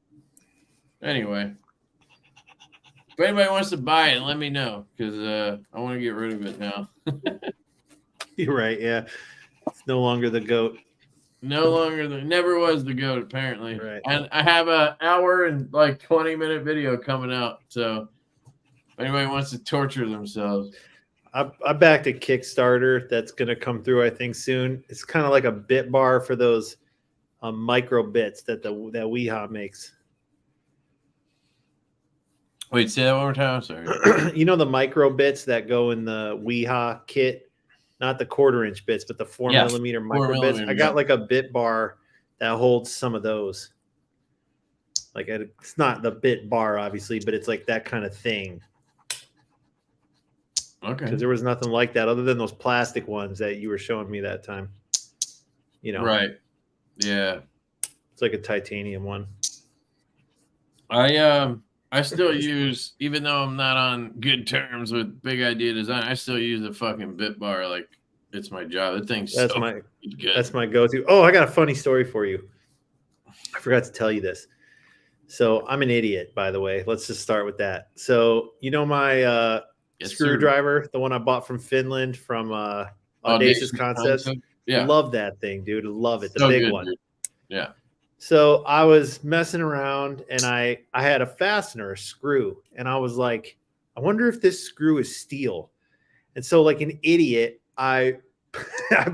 Anyway, if anybody wants to buy it, let me know because I want to get rid of it now. You're right. Yeah, it's no longer the goat. Never was the goat apparently. Right. And I have an hour and like 20-minute video coming out. So if anybody wants to torture themselves. I backed a Kickstarter that's going to come through, I think, soon. It's kind of like a bit bar for those micro bits that that Weehaw makes. Wait, say that one more time. Sorry. You know the micro bits that go in the Weehaw kit, not the 1/4-inch bits, but the 4mm micro bits. I got like a bit bar that holds some of those. Like it's not the bit bar, obviously, but it's like that kind of thing. Okay. Because there was nothing like that other than those plastic ones that you were showing me that time. Right. Yeah. It's like a titanium one. I still use, even though I'm not on good terms with Big Idea Design, I still use the fucking bit bar like it's my job. That thing's that's so good. That's my go-to. Oh, I got a funny story for you. I forgot to tell you this. So I'm an idiot, by the way. Let's just start with that. So my screwdriver, the one I bought from Finland from Audacious Concepts. Yeah. Love that thing, dude. Love it. The so big good, one. Dude. Yeah. So I was messing around and I had a fastener, a screw, and I was like, I wonder if this screw is steel. And so like an idiot, I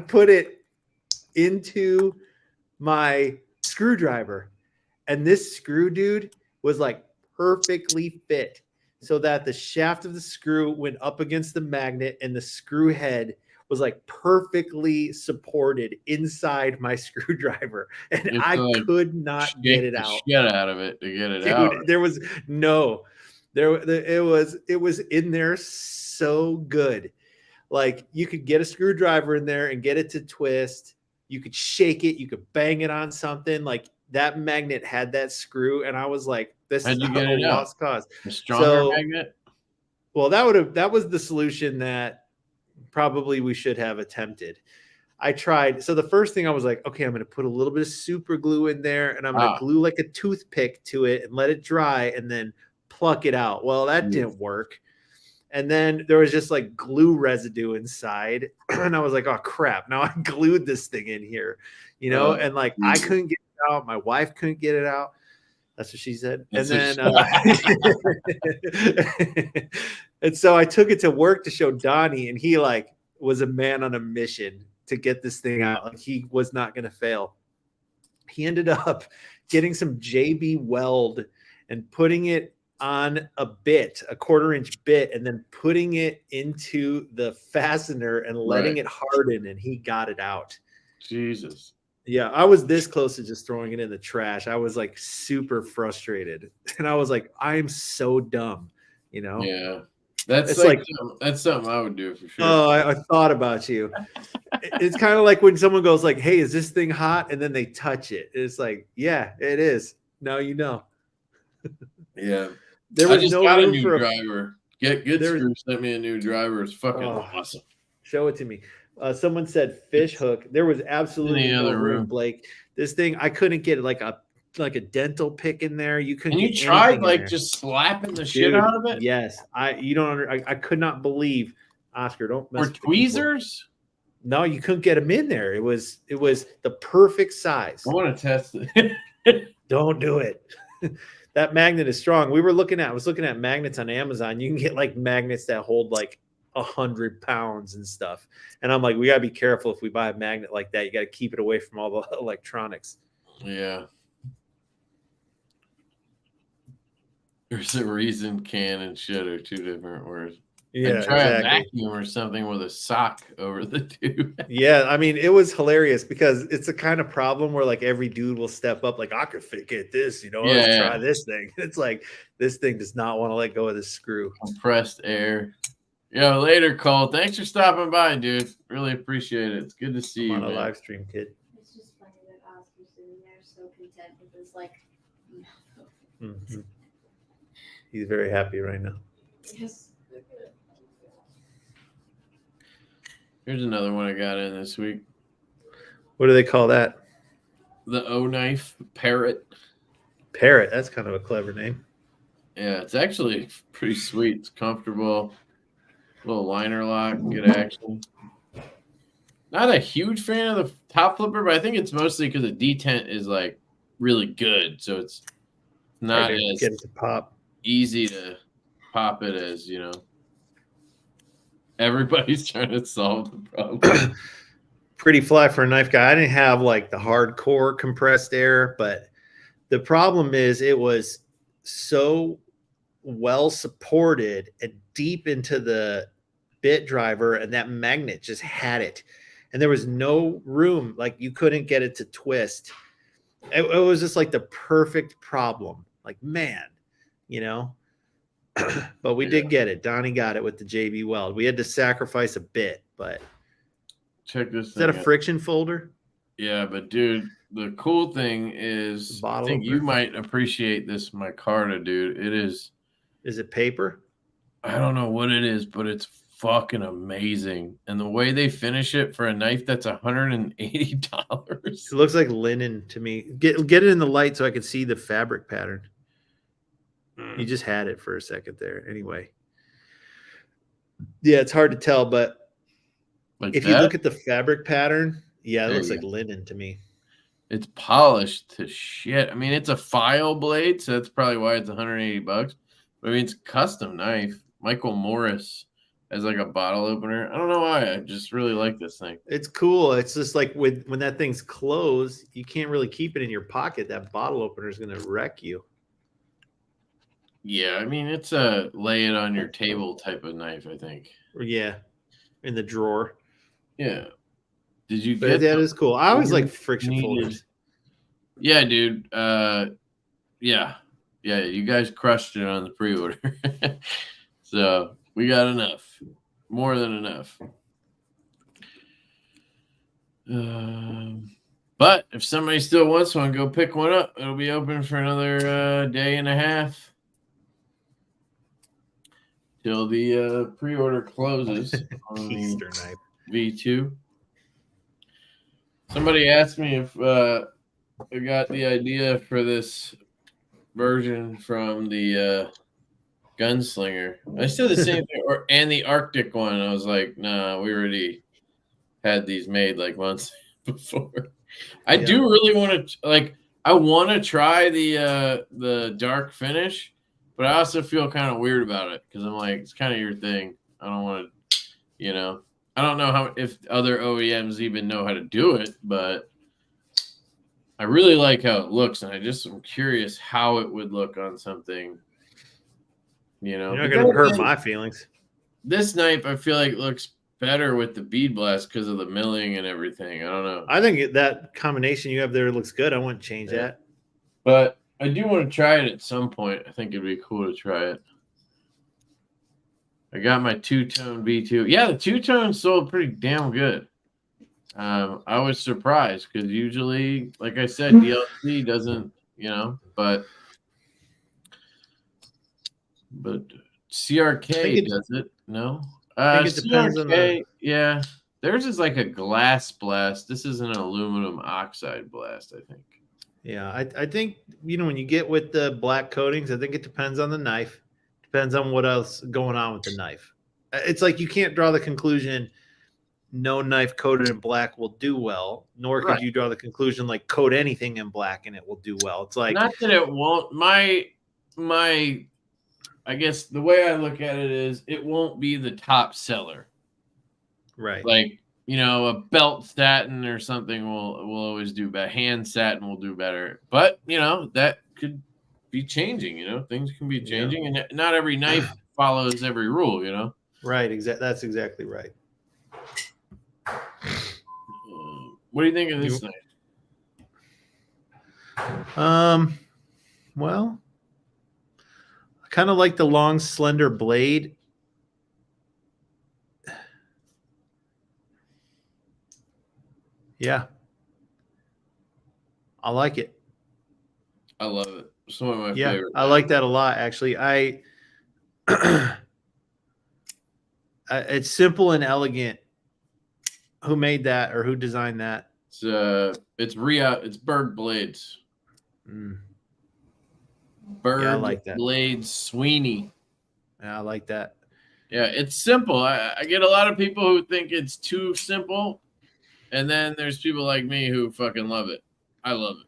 put it into my screwdriver, and this screw, dude, was like perfectly fit so that the shaft of the screw went up against the magnet and the screw head was like perfectly supported inside my screwdriver, and I could not get it out. Get out of it to get it dude, out. There was it was in there so good. Like you could get a screwdriver in there and get it to twist. You could shake it. You could bang it on something. Like that magnet had that screw, and I was like, "This is a lost cause." A stronger magnet. Well, that was the solution that probably we should have attempted. I tried. So the first thing I was like, okay, I'm going to put a little bit of super glue in there, and I'm going to glue like a toothpick to it and let it dry, and then pluck it out. Well, that didn't work. And then there was just like glue residue inside. And I was like, oh crap. Now I glued this thing in here, and like I couldn't get it out. My wife couldn't get it out. That's what she said. That's and then and so I took it to work to show Donnie, and he like was a man on a mission to get this thing out. Like he was not going to fail. He ended up getting some JB weld and putting it on a bit, a 1/4-inch bit, and then putting it into the fastener and letting it harden, and he got it out. Jesus. Yeah, I was this close to just throwing it in the trash. I was like super frustrated, and I was like, I am so dumb, you know? Yeah, that's that's something I would do for sure. Oh, I thought about you. It's kind of like when someone goes like, "Hey, is this thing hot?" and then they touch it. It's like, yeah, it is. Now you know. Yeah, there was no got a room new for driver. Get Screw sent me a new driver. It's fucking awesome. Show it to me. Someone said fish hook. There was absolutely no room, Blake. This thing, I couldn't get like a dental pick in there. You couldn't. And you tried like just slapping the shit out of it. Yes, I could not believe. Oscar, don't mess or tweezers. No, you couldn't get them in there. It was the perfect size. I want to test it. Don't do it. That magnet is strong. I was looking at magnets on Amazon. You can get like magnets that hold like 100 pounds and stuff. And I'm like, we gotta be careful if we buy a magnet like that. You got to keep it away from all the electronics. Yeah. There's a reason can and should are 2 different words. Yeah, try a vacuum or something with a sock over the tube. Yeah, I mean, it was hilarious because it's the kind of problem where like every dude will step up, like I could get this, let's try this thing. It's like this thing does not want to let go of the screw. Compressed air. Yo, later, Cole. Thanks for stopping by, dude. Really appreciate it. It's good to see you on a live stream, kid. It's just funny that Oscar's sitting there so content with his like. Mm-hmm. He's very happy right now. Yes. Here's another one I got in this week. What do they call that? The O-Knife Parrot. Parrot. That's kind of a clever name. Yeah, it's actually pretty sweet. It's comfortable. Little liner lock, good action. Not a huge fan of the top flipper, but I think it's mostly because the detent is like really good. So it's not as get it to pop. Easy to pop it as, everybody's trying to solve the problem. Pretty fly for a knife guy. I didn't have like the hardcore compressed air, but the problem is it was so well supported and deep into the bit driver, and that magnet just had it. And there was no room. Like you couldn't get it to twist. It was just like the perfect problem. Like, man, but we did get it. Donnie got it with the JB weld. We had to sacrifice a bit, but check this. Is that a friction folder? Yeah, but dude, the cool thing is I think you might appreciate this micarta, dude. It is. Is it paper? I don't know what it is, but it's fucking amazing. And the way they finish it for a knife that's $180. It looks like linen to me. Get it in the light so I can see the fabric pattern. You just had it for a second there. Anyway. Yeah, it's hard to tell, but if you look at the fabric pattern, it looks like linen to me. It's polished to shit. I mean, it's a file blade, so that's probably why it's $180. But I mean, it's a custom knife. Michael Morris as like a bottle opener. I don't know why. I just really like this thing. It's cool. It's just like when that thing's closed, you can't really keep it in your pocket. That bottle opener is going to wreck you. Yeah, I mean, it's a lay it on your table type of knife, I think. Yeah, in the drawer. Yeah. Did you get that? Is cool. I always like friction folders. Yeah, dude. Yeah, you guys crushed it on the pre-order. So we got enough. More than enough. But if somebody still wants one, go pick one up. It'll be open for another day and a half. Till the pre-order closes on Easter night. V2. Somebody asked me if I got the idea for this version from the Gunslinger. I said the same thing, and the Arctic one. I was like, nah, we already had these made like months before. I do really want to, like, I want to try the dark finish, but I also feel kind of weird about it because I'm like, it's kind of your thing. I don't want to, you know, I don't know if other OEMs even know how to do it, but I really like how it looks, and I'm curious how it would look on something. You know, you're not gonna hurt my feelings. This knife, I feel like looks better with the bead blast because of the milling and everything. I don't know. I think that combination you have there looks good. I wouldn't change that. But I do want to try it at some point. I think it'd be cool to try it. I got my two-tone V2. Yeah, the two-tone sold pretty damn good. I was surprised because usually, like I said, DLC doesn't, you know, but CRK does it. No? I think it depends CRK, on the... Yeah. Theirs is like a glass blast. This is an aluminum oxide blast, I think. Yeah, I think, you know, when you get with the black coatings, I think it depends on the knife. Depends on what else going on with the knife. It's like you can't draw the conclusion no knife coated in black will do well, nor could you draw the conclusion like coat anything in black and it will do well. It's like, not that it won't. My I guess the way I look at it is it won't be the top seller. Right. Like, you know, a belt satin or something will always do better. Hand satin will do better. But, you know, that could be changing, you know. Things can be changing, and not every knife follows every rule, you know. Right, that's exactly right. What do you think of this knife? Well, I kind of like the long, slender blade. Yeah. I like it. I love it. It's one of my favorite. I like that a lot, actually. It's simple and elegant. Who made that or who designed that? It's Berg Blades. Berg I like that. Blades Sweeney. Yeah, I like that. Yeah, it's simple. I get a lot of people who think it's too simple, and then there's people like me who fucking love it. I love it.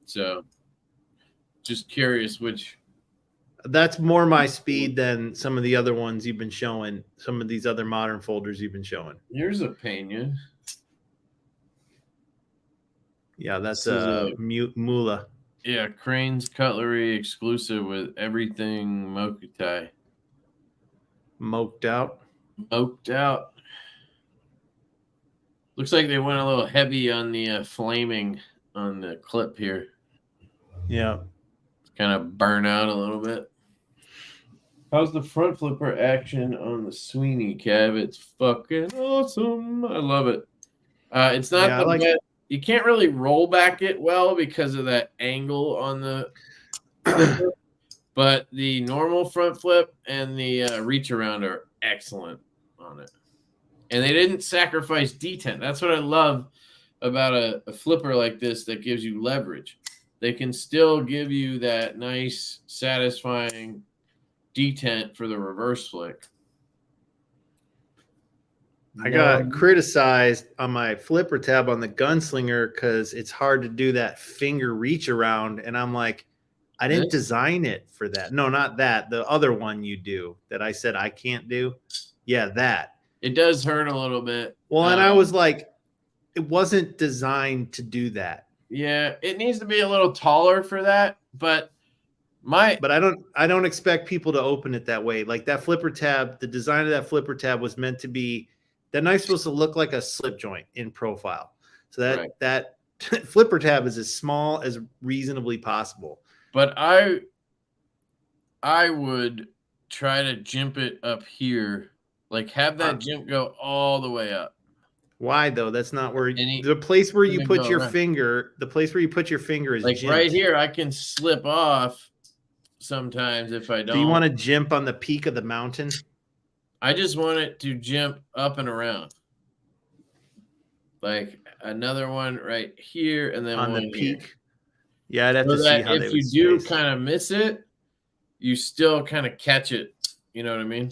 So, just curious which. That's more my speed than some of the other ones you've been showing. Some of these other modern folders you've been showing. Here's a Pena. Yeah, that's a Mula. Yeah, Crane's Cutlery exclusive with everything Mokutai. Moked out. Moked out. Looks like they went a little heavy on the flaming on the clip here. Yeah. Kind of burn out a little bit. How's the front flipper action on the Sweeney cab? It's fucking awesome. I love it. It's not you can't really roll back it well because of that angle on the flipper, but the normal front flip and the reach around are excellent on it. And they didn't sacrifice detent. That's what I love about a flipper like this that gives you leverage. They can still give you that nice, satisfying detent for the reverse flick. I got criticized on my flipper tab on the Gunslinger because it's hard to do that finger reach around. And I'm like, I didn't design it for that. No, not that. The other one you do that I said I can't do. Yeah, that. It does hurt a little bit. Well, and I was like, it wasn't designed to do that. Yeah, it needs to be a little taller for that, but I don't expect people to open it that way. Like that flipper tab, the design of that flipper tab was meant to be that knife's supposed to look like a slip joint in profile. So that flipper tab is as small as reasonably possible. But I would try to jimp it up here, like have that jimp go all the way up. Why though? That's not where the place where you put your finger. The place where you put your finger is like jimped. Right here. I can slip off sometimes if I don't. Do you want to jimp on the peak of the mountain? I just want it to jump up and around. Like another one right here, and then on one the peak. Here. Yeah, I'd have to see how if you do kind of miss it, you still kind of catch it. You know what I mean?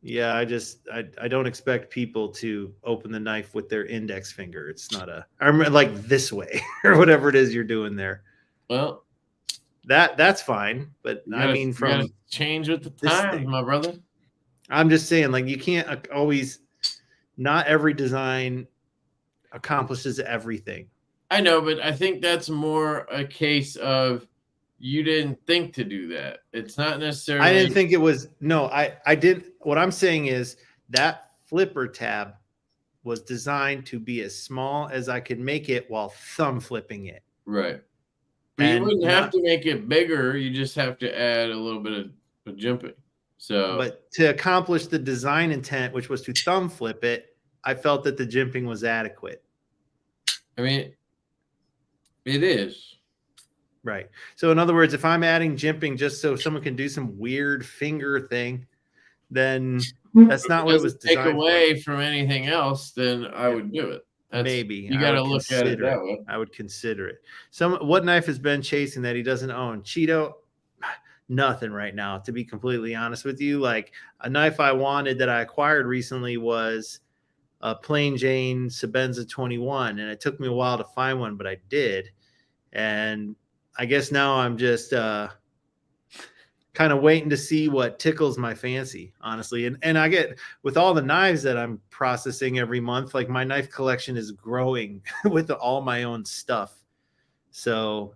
Yeah, I don't expect people to open the knife with their index finger. It's not I'm like this way or whatever it is you're doing there. Well, that's fine, but I mean, from change with the times, my brother. I'm just saying, like, you can't always. Not every design accomplishes everything. I know, but I think that's more a case of you didn't think to do that. It's not necessarily. I didn't think it was. No, I didn't. What I'm saying is that flipper tab was designed to be as small as I could make it while thumb flipping it. Right. But you wouldn't have to make it bigger. You just have to add a little bit of jimping. So, but to accomplish the design intent, which was to thumb flip it, I felt that the jimping was adequate. I mean, it is. Right. So in other words, if I'm adding jimping just so someone can do some weird finger thing, then that's not what it was designed take away from anything else, then I would do it. Maybe you got to look at it that way. I would consider it. What knife has Ben chasing that he doesn't own? Cheeto, nothing right now, to be completely honest with you. Like, a knife I wanted that I acquired recently was a plain Jane Sebenza 21, and it took me a while to find one, but I did. And I guess now I'm just kind of waiting to see what tickles my fancy, honestly. And I get, with all the knives that I'm processing every month, like, my knife collection is growing with all my own stuff. So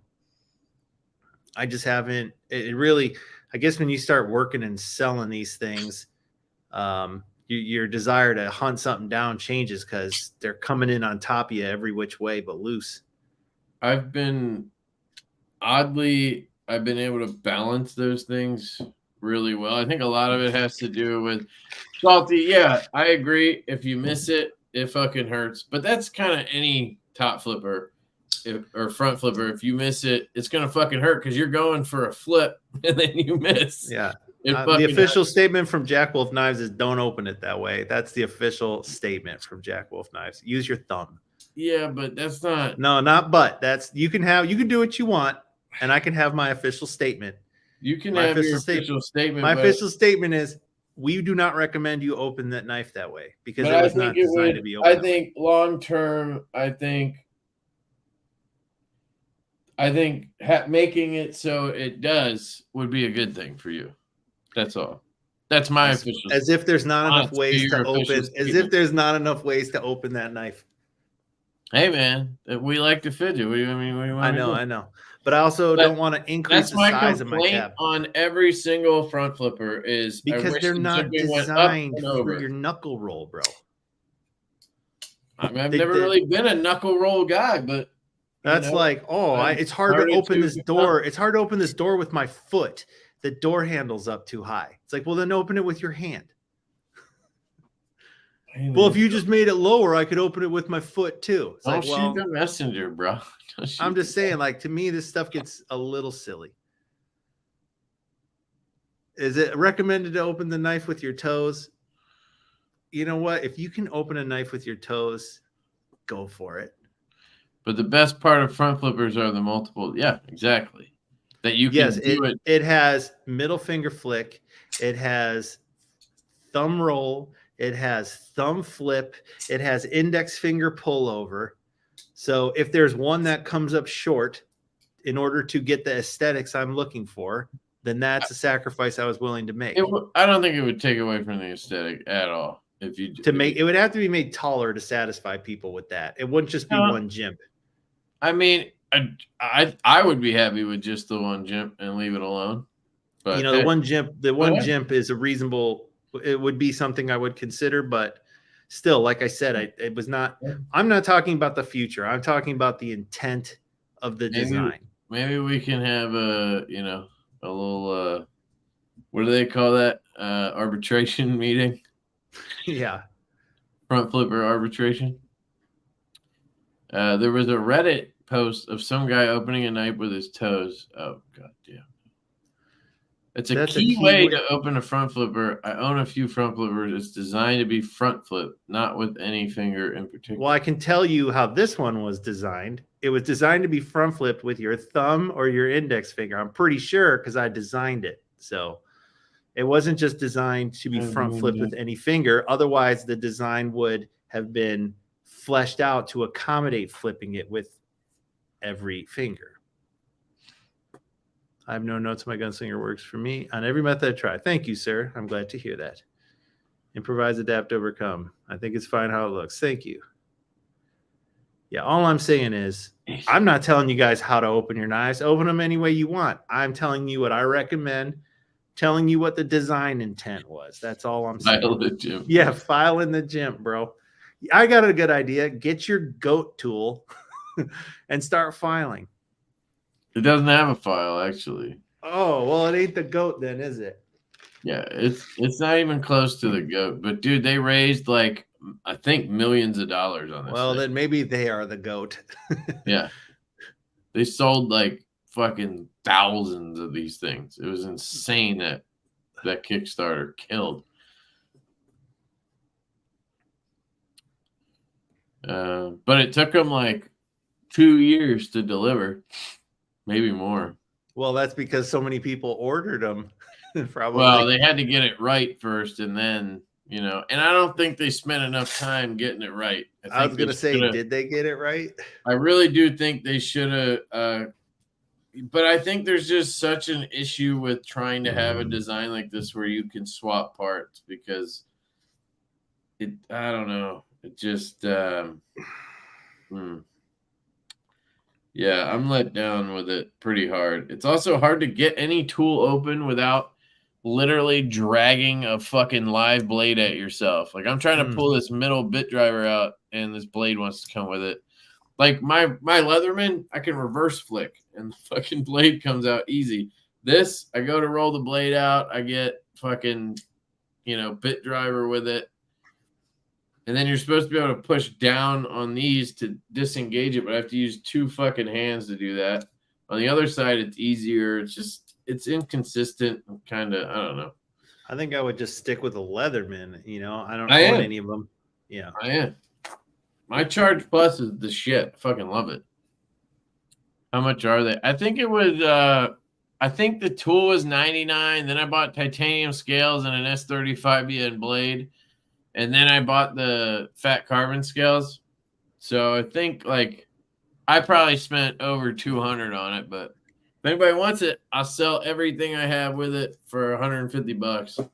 I just haven't, it really, I guess when you start working and selling these things, your desire to hunt something down changes because they're coming in on top of you every which way but loose. I've been able to balance those things really well. I think a lot of it has to do with salty. Yeah, I agree. If you miss it, it fucking hurts. But that's kind of any top flipper or front flipper. If you miss it, it's going to fucking hurt because you're going for a flip and then you miss. Yeah. The official statement from Jack Wolf Knives is don't open it that way. That's the official statement from Jack Wolf Knives. Use your thumb. Yeah, but that's not. No, not but. That's you can do what you want, and I can have my official statement. You can have your official statement. My official statement is we do not recommend you open that knife that way because it was not designed to be open. I think long term, I think making it so it does would be a good thing for you. That's all. That's my official. As if there's not enough ways to open. As if there's not enough ways to open that knife. Hey man, we like to fidget. What do you mean? What do you want I know. But I also don't want to increase the size of my tab. On every single front flipper is because they're not designed for your knuckle roll, bro. I mean, I've never really been a knuckle roll guy, but that's it's hard to open this door. It's hard to open this door with my foot. The door handle's up too high. It's like, well, then open it with your hand. Well, if you just made it lower, I could open it with my foot too. It's like, shoot the messenger, bro. I'm just saying, like, to me, this stuff gets a little silly. Is it recommended to open the knife with your toes? You know what? If you can open a knife with your toes, go for it. But the best part of front flippers are the multiple. Yeah, exactly. That you can do it. It has middle finger flick. It has thumb roll. It has thumb flip. It has index finger pullover. So if there's one that comes up short in order to get the aesthetics I'm looking for, then that's a sacrifice I was willing to make. I don't think it would take away from the aesthetic at all. It would have to be made taller to satisfy people with that. It wouldn't just be one jimp. I mean, I would be happy with just the one jimp and leave it alone. But the one jimp is a reasonable. It would be something I would consider, but still, like I said, it was not. I'm not talking about the future. I'm talking about the intent of the design. Maybe we can have a little what do they call that? Arbitration meeting. Yeah, front flipper arbitration. There was a Reddit post of some guy opening a knife with his toes. Oh god damn. It's a key way to open a front flipper. I own a few front flippers. It's designed to be front flip, not with any finger in particular. Well, I can tell you how this one was designed. It was designed to be front flipped with your thumb or your index finger. I'm pretty sure because I designed it. So It wasn't just designed to be front flipped with any finger. Otherwise, the design would have been fleshed out to accommodate flipping it with every finger. I have no notes. My gunslinger works for me on every method I try. Thank you, sir. I'm glad to hear that. Improvise, adapt, overcome. I think it's fine how it looks. Thank you. Yeah, all I'm saying is I'm not telling you guys how to open your knives. Open them any way you want. I'm telling you what I recommend, telling you what the design intent was. That's all I'm saying. File the gym. Yeah, file in the gym, bro. I got a good idea. Get your goat tool and start filing. It doesn't have a file, actually. Oh, well, it ain't the goat then, is it? Yeah, it's not even close to the goat. But, dude, they raised, like, I think millions of dollars on this. Well, thing. then maybe they are the goat. Yeah. They sold, like, fucking thousands of these things. It was insane that Kickstarter killed. But it took them, like, 2 years to deliver. Maybe more. Well, that's because so many people ordered them. Probably. Well, they had to get it right first, and then, you know, and I don't think they spent enough time getting it right. I was going to say, did they get it right? I really do think they should have, but I think there's just such an issue with trying to have a design like this where you can swap parts because I don't know. It just, yeah, I'm let down with it pretty hard. It's also hard to get any tool open without literally dragging a fucking live blade at yourself. Like I'm trying to pull this middle bit driver out and this blade wants to come with it. Like my Leatherman, I can reverse flick and the fucking blade comes out easy. This, I go to roll the blade out, I get fucking, you know, bit driver with it. And then you're supposed to be able to push down on these to disengage it, but I have to use 2 fucking hands to do that. On the other side, it's easier. It's just, it's inconsistent. Kind of, I don't know. I think I would just stick with a Leatherman. You know, I don't own any of them. Yeah, I am. My Charge Plus is the shit. I fucking love it. How much are they? I think it was, I think the tool was $99. Then I bought titanium scales and an S35BN blade. And then I bought the fat carbon scales. So I think like I probably spent over $200 on it, but if anybody wants it, I'll sell everything I have with it for $150.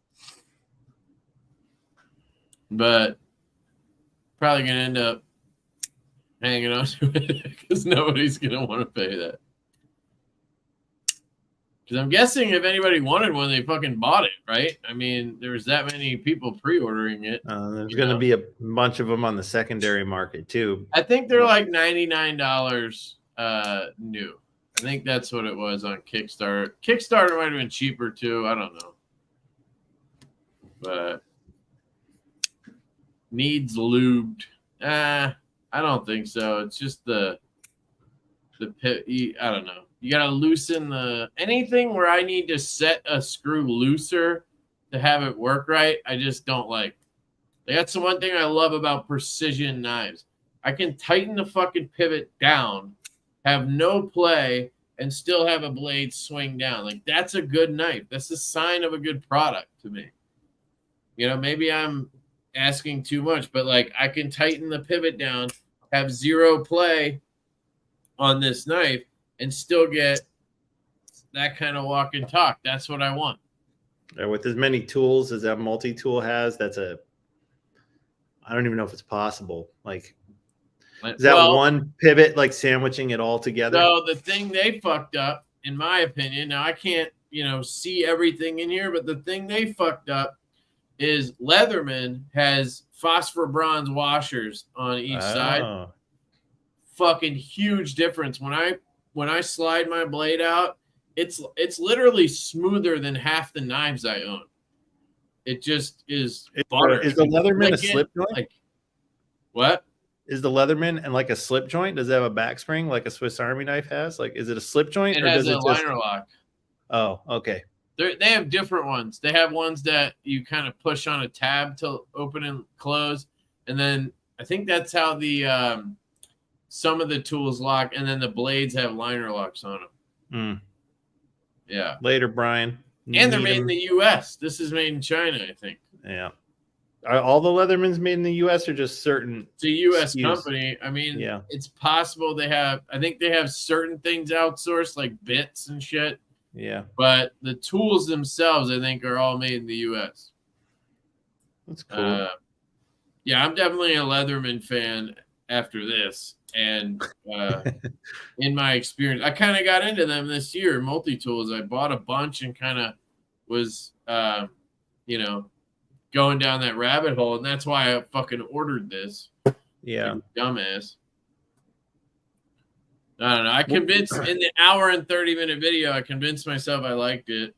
But probably gonna end up hanging on to it because nobody's gonna want to pay that. Because I'm guessing if anybody wanted one, they fucking bought it, right? I mean, there was that many people pre-ordering it. There's going to be a bunch of them on the secondary market too. I think they're like $99 new. I think that's what it was on Kickstarter. Kickstarter might have been cheaper too. I don't know. But needs lubed. I don't think so. It's just the pit. I don't know. You got to loosen anything where I need to set a screw looser to have it work right. I just don't like. That's the one thing I love about precision knives. I can tighten the fucking pivot down, have no play, and still have a blade swing down. Like that's a good knife. That's a sign of a good product to me. You know, maybe I'm asking too much, but like I can tighten the pivot down, have zero play on this knife, and still get that kind of walk and talk. That's what I want. And with as many tools as that multi-tool has, I don't even know if it's possible. Like, is that one pivot like sandwiching it all together? So the thing they fucked up, in my opinion, now I can't, you know, see everything in here, but the thing they fucked up is Leatherman has phosphor bronze washers on each side. Fucking huge difference. When I slide my blade out, it's literally smoother than half the knives I own. It just is butter. Is the Leatherman a slip joint? Like, what? Is the Leatherman and like a slip joint? Does it have a back spring like a Swiss Army knife has? Like, is it a slip joint? It has a liner lock. Oh, okay. They have different ones. They have ones that you kind of push on a tab to open and close. And then I think that's how the some of the tools lock, and then the blades have liner locks on them. Yeah. Later, Brian. And they're made in the U.S. This is made in China, I think. Yeah. Are all the Leathermans made in the U.S. or just certain? It's a U.S. SKUs? company. I mean, Yeah. it's possible they have. I think they have certain things outsourced, like bits and shit. Yeah. But the tools themselves, I think, are all made in the U.S. That's cool. Yeah, I'm definitely a Leatherman fan after this. And in my experience, I kind of got into them this year, multi-tools. I bought a bunch and kind of was, you know, going down that rabbit hole. And that's why I fucking ordered this. Yeah. Dumbass. I don't know. I convinced in the hour and 30-minute video, I convinced myself I liked it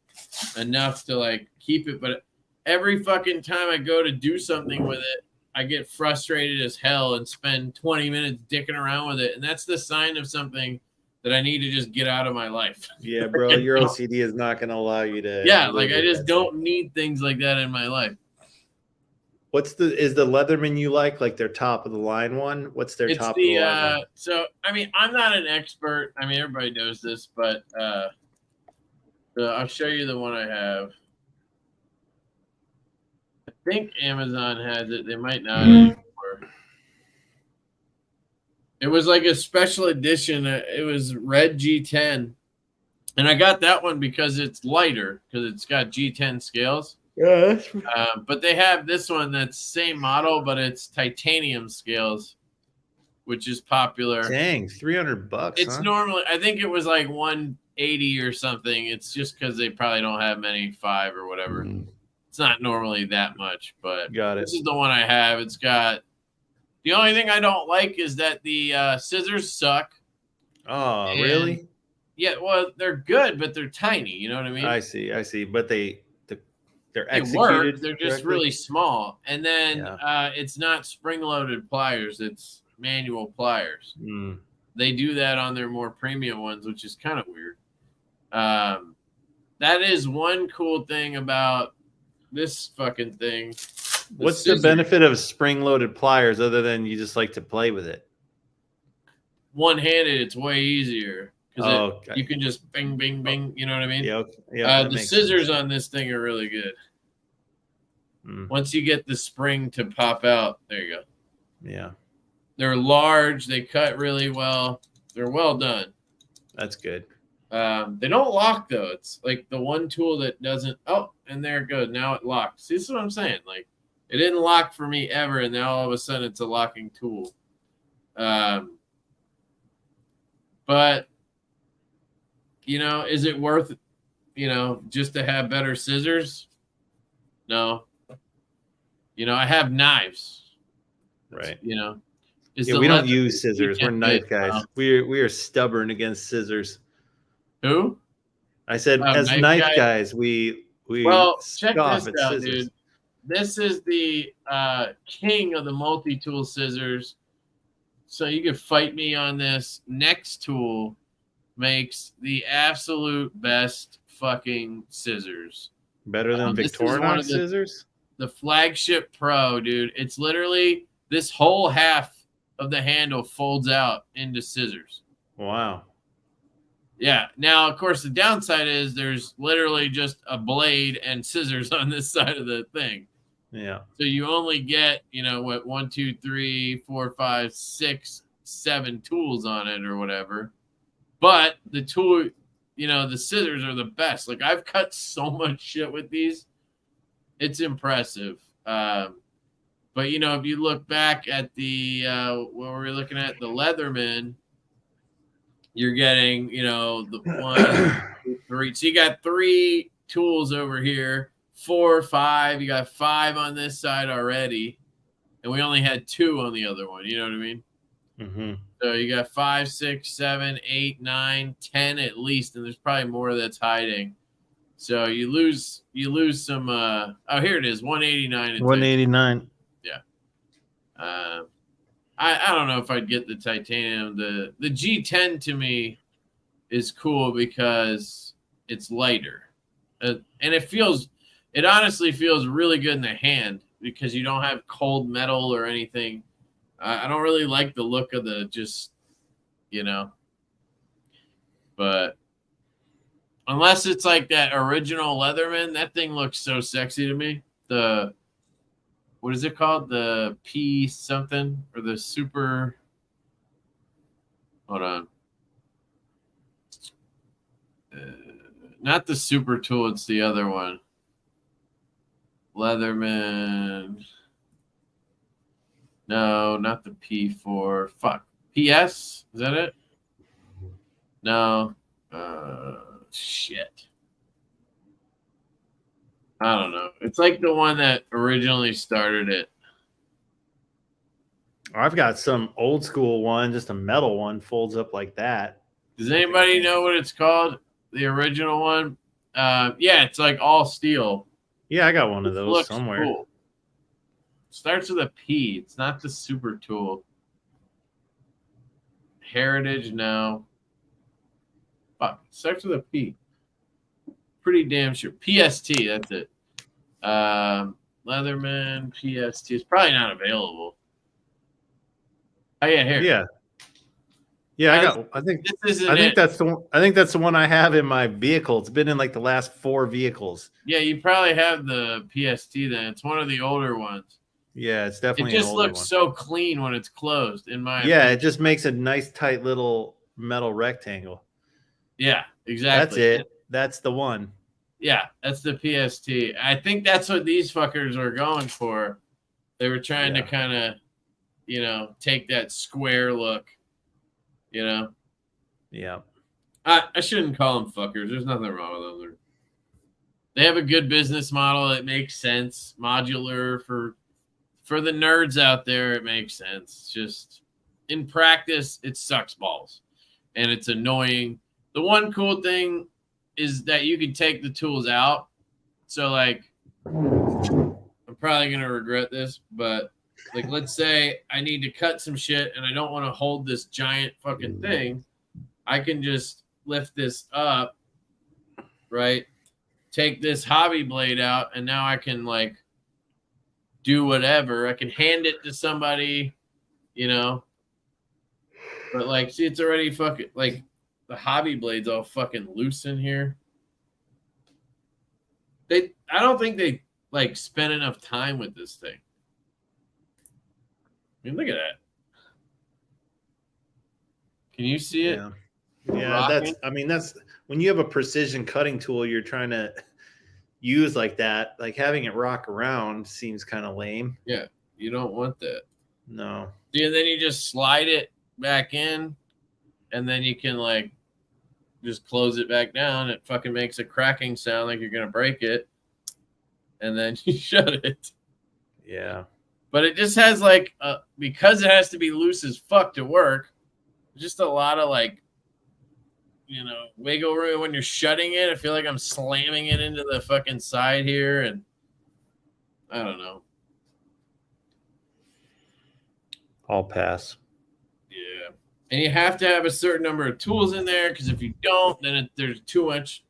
enough to like keep it. But every fucking time I go to do something with it, I get frustrated as hell and spend 20 minutes dicking around with it. And that's the sign of something that I need to just get out of my life. Yeah, bro. Your OCD is not going to allow you to. Yeah, like I just don't need things like that in my life. Is the Leatherman you like their top of the line one? What's their top of the line one? So, I mean, I'm not an expert. I mean, everybody knows this, but I'll show you the one I have. I think Amazon has it. They might not anymore. It was like a special edition. It was red G10. And I got that one because it's lighter, because it's got G10 scales. Yeah. But they have this one that's same model, but it's titanium scales, which is popular. Dang, $300. It's normally, I think it was like 180 or something. It's just because they probably don't have many 5 or whatever. It's not normally that much, but this is the one I have. It's got, the only thing I don't like is that the scissors suck. Oh, really? Yeah, well, they're good, but they're tiny. You know what I mean? I see. But they're executed. Work. They're just really small. And then it's not spring-loaded pliers. It's manual pliers. They do that on their more premium ones, which is kind of weird. That is one cool thing about this fucking thing. What's the benefit of spring-loaded pliers other than you just like to play with it? One-handed, it's way easier because you can just bing, bing, bing. You know what I mean? Yeah. The scissors on this thing are really good. Once you get the spring to pop out, there you go. Yeah. They're large. They cut really well. They're well done. That's good. They don't lock, though. It's like the one tool that doesn't. Oh, and there it goes. Now it locks. See, this is what I'm saying. Like, it didn't lock for me ever, and now all of a sudden it's a locking tool. But, you know, is it worth, just to have better scissors? No. I have knives. Right. We don't use scissors. We're knife guys. We are stubborn against scissors. Who? I said, as knife guys, we check scoff this at out, scissors. dude. This is the king of the multi-tool scissors. So you can fight me on this. Next tool makes the absolute best fucking scissors. Better than Victorinox scissors? The Flagship Pro, dude. It's literally this whole half of the handle folds out into scissors. Wow. Yeah. Now, of course, the downside is there's literally just a blade and scissors on this side of the thing. Yeah. So you only get, 1, 2, 3, 4, 5, 6, 7 tools on it or whatever. But the tool, the scissors are the best. Like, I've cut so much shit with these. It's impressive. But, if you look back at the, what were we looking at? The Leatherman, you're getting, the 1, 2, 3. So you got 3 tools over here, 4, 5. You got 5 on this side already. And we only had 2 on the other one. You know what I mean? Mm-hmm. So you got 5, 6, 7, 8, 9, 10 at least. And there's probably more that's hiding. So you lose some, here it is, 189. 189. Yeah. I don't know if I'd get the titanium. The G10 to me is cool because it's lighter. And it honestly feels really good in the hand because you don't have cold metal or anything. I don't really like the look of the but Unless it's like that original Leatherman, that thing looks so sexy to me. The what is it called? The P something or the super? Hold on. Not the super tool. It's the other one. Leatherman. No, not the P4. Fuck. PS? Is that it? No. Shit. I don't know. It's like the one that originally started it. I've got some old school one, just a metal one, folds up like that. Does anybody know what it's called? The original one? Yeah, it's like all steel. Yeah, I got one of those somewhere. Cool. Starts with a P. It's not the super tool. Heritage, no. Fuck. Starts with a P. Pretty damn sure. PST, that's it. Leatherman, PST. It's probably not available. Oh yeah, here. Yeah. Yeah, I think that's the one. I think that's the one I have in my vehicle. It's been in like the last 4 vehicles. Yeah, you probably have the PST then. It's one of the older ones. Yeah, it's definitely. It just looks so clean when it's closed. In my opinion. It just makes a nice tight little metal rectangle. Yeah, exactly. That's it. That's the one. Yeah, that's the PST. I think that's what these fuckers were going for. They were trying to kind of, take that square look. Yeah. I shouldn't call them fuckers. There's nothing wrong with them. They have a good business model. It makes sense. Modular for the nerds out there, it makes sense. Just in practice, it sucks balls. And it's annoying. The one cool thing is that you can take the tools out. So, like, I'm probably going to regret this, but, like, let's say I need to cut some shit and I don't want to hold this giant fucking thing. I can just lift this up, right? Take this hobby blade out, and now I can, like, do whatever. I can hand it to somebody, But, like, see, it's already fucking, like, the hobby blade's all fucking loose in here. I don't think they, like, spent enough time with this thing. I mean, look at that. Can you see it? Yeah, that's when you have a precision cutting tool you're trying to use like that, like having it rock around seems kind of lame. Yeah, you don't want that. No. Yeah, then you just slide it back in, and then you can, like, just close it back down. It fucking makes a cracking sound like you're going to break it, and then you shut it. Yeah. But it just has, like, because it has to be loose as fuck to work, just a lot of, like, wiggle room when you're shutting it. I feel like I'm slamming it into the fucking side here, and I don't know. I'll pass. Yeah. And you have to have a certain number of tools in there, because if you don't, then there's too much,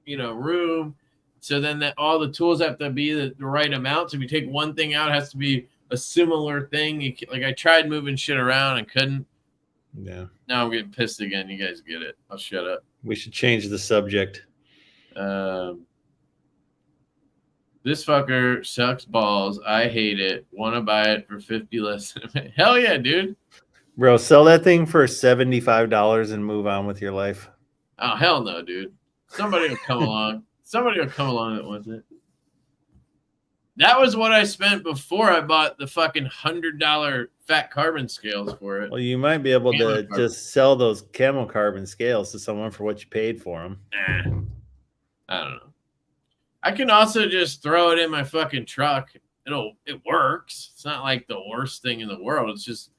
room. So then all the tools have to be the right amount. So if you take one thing out, it has to be a similar thing. I tried moving shit around and couldn't. Yeah. Now I'm getting pissed again. You guys get it. I'll shut up. We should change the subject. This fucker sucks balls. I hate it. Want to buy it for $50 less than a minute. Hell yeah, dude. Bro, sell that thing for $75 and move on with your life. Oh, hell no, dude. Somebody will come along. Somebody will come along that wants it. That was what I spent before I bought the fucking $100 fat carbon scales for it. Well, you might be able to just sell those camo carbon scales to someone for what you paid for them. I don't know. I can also just throw it in my fucking truck. It works. It's not like the worst thing in the world. It's just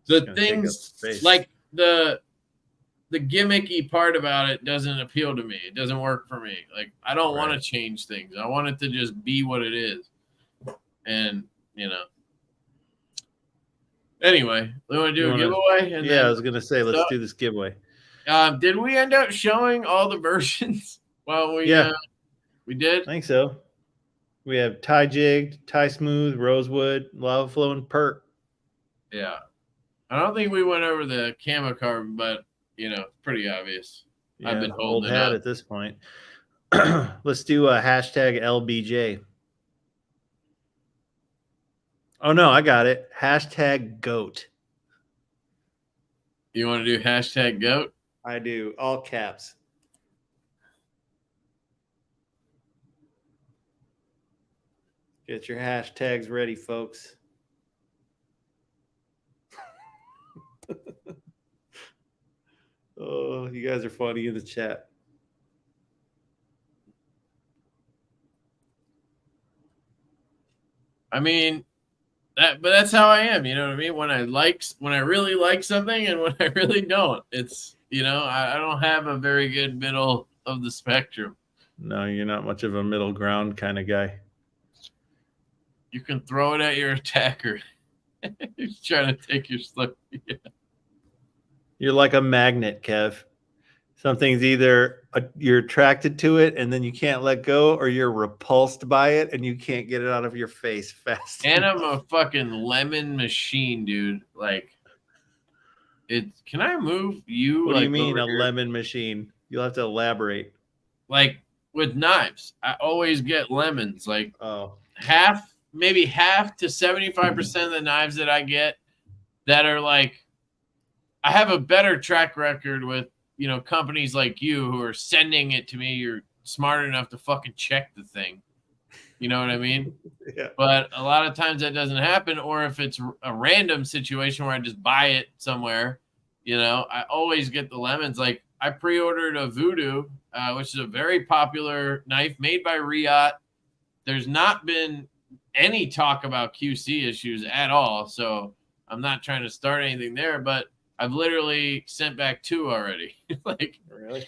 the things like the gimmicky part about it doesn't appeal to me. It doesn't work for me. Like, I don't want to change things. I want it to just be what it is. And, anyway, we want to do a giveaway? And I was going to say, let's do this giveaway. Did we end up showing all the versions? Well, we did? I think so. We have tie jigged, tie smooth, rosewood, lava flow, and perk. Yeah. I don't think we went over the camo carbon, but, pretty obvious. Yeah, I've been old holding it hat up. at this point. Let's do a hashtag LBJ. Oh no, I got it. Hashtag GOAT. You want to do hashtag GOAT? I do. All caps. Get your hashtags ready, folks. Oh, you guys are funny in the chat. I mean, but that's how I am. You know what I mean? When I really like something, and when I really don't, it's I don't have a very good middle of the spectrum. No, you're not much of a middle ground kind of guy. You can throw it at your attacker. He's trying to take your slip. Yeah. You're like a magnet, Kev. Something's either you're attracted to it and then you can't let go, or you're repulsed by it and you can't get it out of your face fast. And I'm a fucking lemon machine, dude. Like, can I move you? What do like, you mean a here? lemon machine? You'll have to elaborate. Like with knives, I always get lemons. Like, maybe half to 75% of the knives that I get that are like, I have a better track record with, companies like you who are sending it to me. You're smart enough to fucking check the thing. You know what I mean? Yeah. But a lot of times that doesn't happen. Or if it's a random situation where I just buy it somewhere, I always get the lemons. Like, I pre-ordered a Voodoo, which is a very popular knife made by Riot. There's not been any talk about QC issues at all. So I'm not trying to start anything there, but I've literally sent back 2 already. Like, really?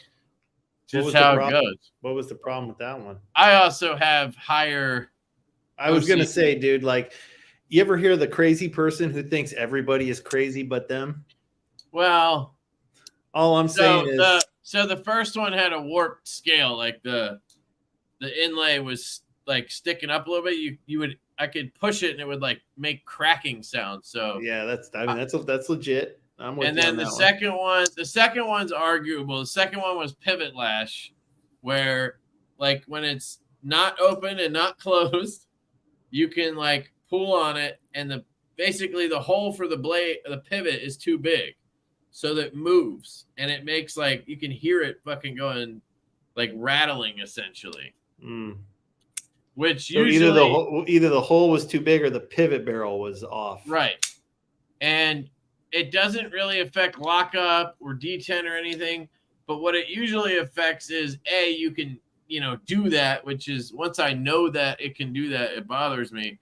Just how it goes. What was the problem with that one? I also have higher. I was going to say, dude, like, you ever hear the crazy person who thinks everybody is crazy but them? Well, all I'm saying is. So the first one had a warped scale. Like, the inlay was like sticking up a little bit. I could push it and it would like make cracking sounds. So yeah, that's legit. I'm with you. And then the second one's arguable. The second one was pivot lash, where like when it's not open and not closed, you can like pull on it, and basically the hole for the blade, the pivot is too big, so that it moves, and it makes like you can hear it fucking going, like rattling essentially. Which so usually either the hole was too big or the pivot barrel was off. Right. And it doesn't really affect lockup or detent or anything, but what it usually affects is you can, do that, which is once I know that it can do that, it bothers me.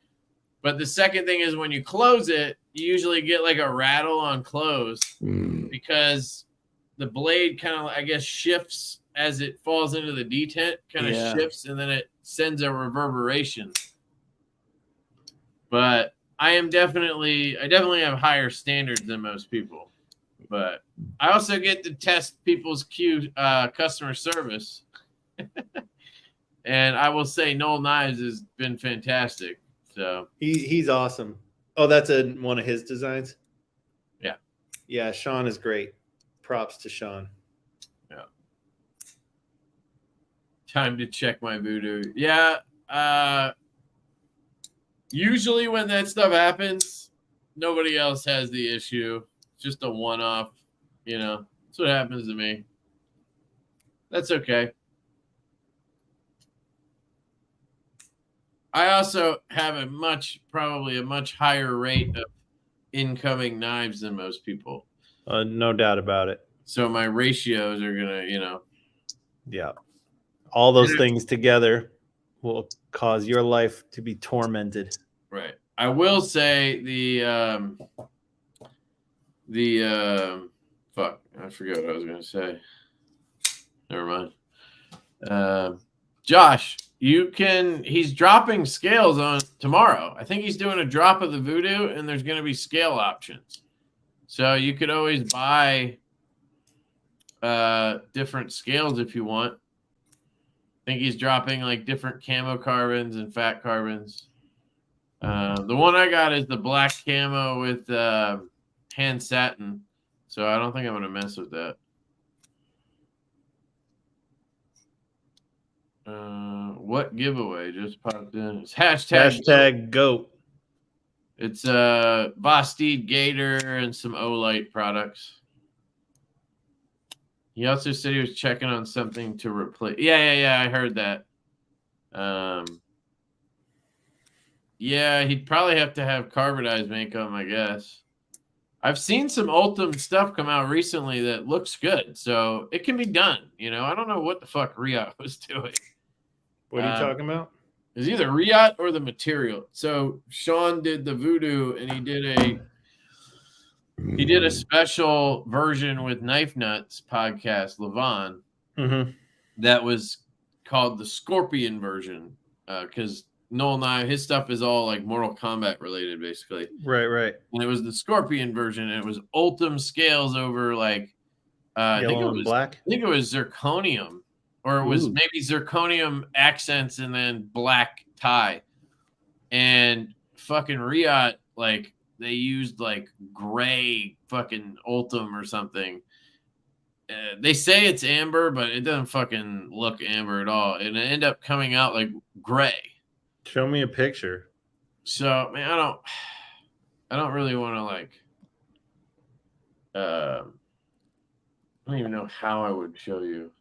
But the second thing is when you close it, you usually get like a rattle on close because the blade kind of, I guess, shifts as it falls into the detent, kind of shifts, and then it sends a reverberation. But I definitely have higher standards than most people. But I also get to test people's customer service. And I will say Noel Knives has been fantastic. So he's awesome. Oh, that's one of his designs? Yeah. Yeah, Sean is great. Props to Sean. Yeah. Time to check my Voodoo. Yeah. Usually when that stuff happens, nobody else has the issue. It's just a one-off, That's what happens to me. That's okay. I also have probably a much higher rate of incoming knives than most people. No doubt about it. So my ratios are going to, Yeah. All those things together will cause your life to be tormented. Right. I will say fuck, I forgot what I was going to say. Never mind. Josh, he's dropping scales on tomorrow. I think he's doing a drop of the Voodoo, and there's going to be scale options. So you could always buy different scales if you want. I think he's dropping like different camo carbons and fat carbons. The one I got is the black camo with hand satin. So I don't think I'm going to mess with that. What giveaway just popped in? It's hashtag Hashtag GOAT. It's Bostede Gator and some Olight products. He also said he was checking on something to replace. Yeah. I heard that. Yeah, he'd probably have to have carbonized makeup, I guess. I've seen some Ultim stuff come out recently that looks good, so it can be done. You know, I don't know what the fuck Riot was doing. What are you talking about? It's either Riot or the material. So Sean did the voodoo, and he did a special version with Knife Nuts podcast, Levon, that was called the Scorpion version, because Noel Nye, his stuff is all like Mortal Kombat related, basically. Right. And it was the Scorpion version, and it was Ultim scales over like yellow and black. I think it was zirconium, or it was maybe zirconium accents and then black tie. And fucking Riot, like they used like gray fucking Ultim or something. They say it's amber, but it doesn't fucking look amber at all, and it ended up coming out like gray. Show me a picture. So, man, I don't really want to like. I don't even know how I would show you.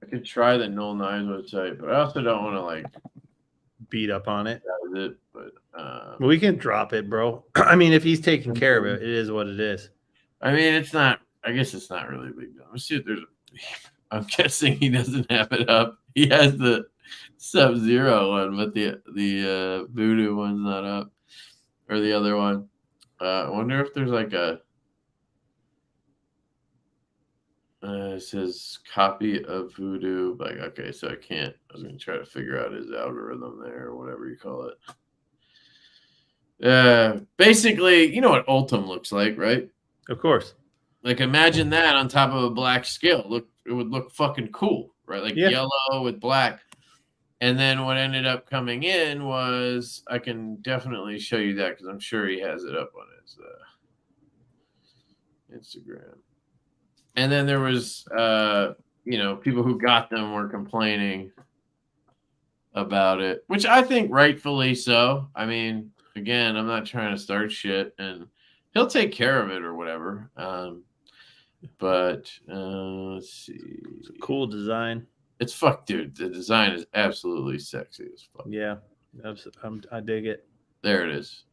I could try the Noel Nye's website, but I also don't want to like beat up on it. That was it, but we can drop it, bro. I mean, if he's taking care of it, it is what it is. I mean, it's not. I guess it's not really a big deal. Let's see if there's. I'm guessing he doesn't have it up. He has the Sub-Zero one, but the Voodoo one's not up, or the other one. I wonder if there's like a. It says copy of Voodoo. Like, okay, so I can't. I was gonna try to figure out his algorithm there, or whatever you call it. Basically, you know what Ultim looks like, right? Of course. Like, imagine that on top of a black scale. It would look fucking cool, right? Like yellow with black. And then what ended up coming in was, I can definitely show you that because I'm sure he has it up on his Instagram. And then there was, people who got them were complaining about it, which I think rightfully so. I mean, again, I'm not trying to start shit, and he'll take care of it or whatever. But let's see. It's a cool design. It's fuck, dude. The design is absolutely sexy as fuck. Yeah, I dig it. There it is.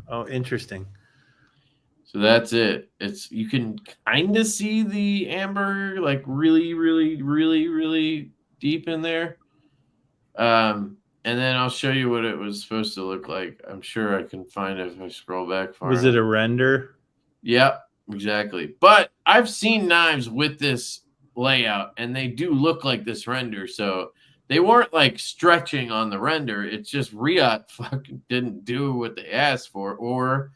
Oh, interesting. So that's it. You can kind of see the amber like really, really, really, really deep in there. And then I'll show you what it was supposed to look like. I'm sure I can find it if I scroll back far. Was it a render? Yep, exactly. But I've seen knives with this layout, and they do look like this render. So they weren't like stretching on the render. It's just Riot fucking didn't do what they asked for, or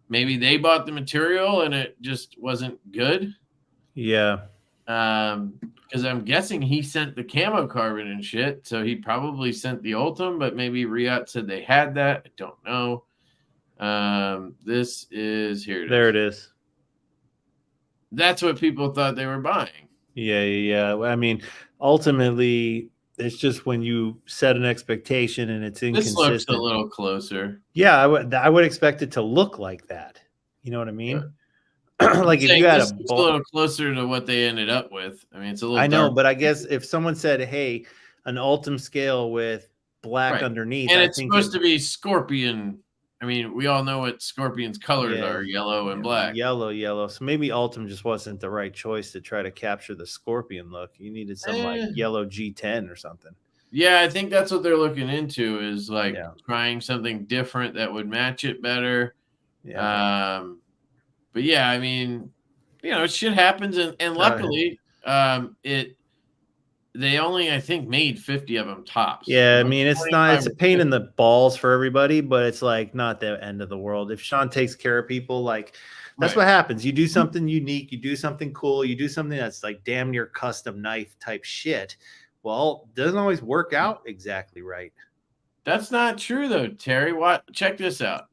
maybe they bought the material and it just wasn't good. Yeah. Because I'm guessing he sent the camo carbon and shit, so he probably sent the Ultim, but maybe Riot said they had that. I don't know. This is here. There it is. That's what people thought they were buying. Yeah. I mean, ultimately, it's just when you set an expectation and it's inconsistent. This looks a little closer. Yeah, I would expect it to look like that. You know what I mean? Yeah. Like if you had a little closer to what they ended up with. I mean, it's a little. I know, dark. But I guess if someone said, "Hey, an Ultim scale with black underneath," and it's supposed to be Scorpion. I mean, we all know what Scorpion's colors are: yellow and black. Yellow. So maybe Ultim just wasn't the right choice to try to capture the Scorpion look. You needed some like yellow G10 or something. Yeah, I think that's what they're looking into, is like trying something different that would match it better. Yeah. But yeah, I mean, shit happens, and luckily, they only, I think, made 50 of them tops. Yeah, I mean, it's a pain in the balls for everybody, but it's like not the end of the world. If Sean takes care of people, like that's what happens. You do something unique, you do something cool, you do something that's like damn near custom knife type shit. Well, it doesn't always work out exactly right. That's not true though, Terry. Check this out.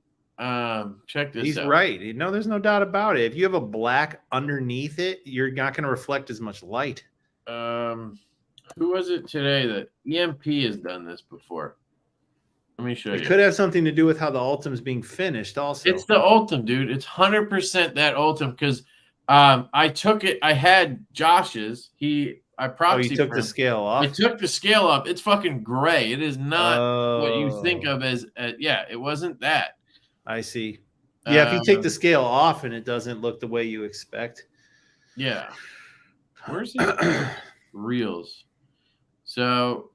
Check this out. He's right. No, there's no doubt about it. If you have a black underneath it, you're not going to reflect as much light. Who was it today that EMP has done this before? Let me show you. It could have something to do with how the Ultim's being finished also. It's the Ultim, dude. It's 100% that Ultim because I took it. I had Josh's. I proxied. You took the scale off? I took the scale off. It's fucking gray. It is not what you think of as yeah, it wasn't that. I see. Yeah, if you take the scale off and it doesn't look the way you expect. Yeah. Where's the reels? So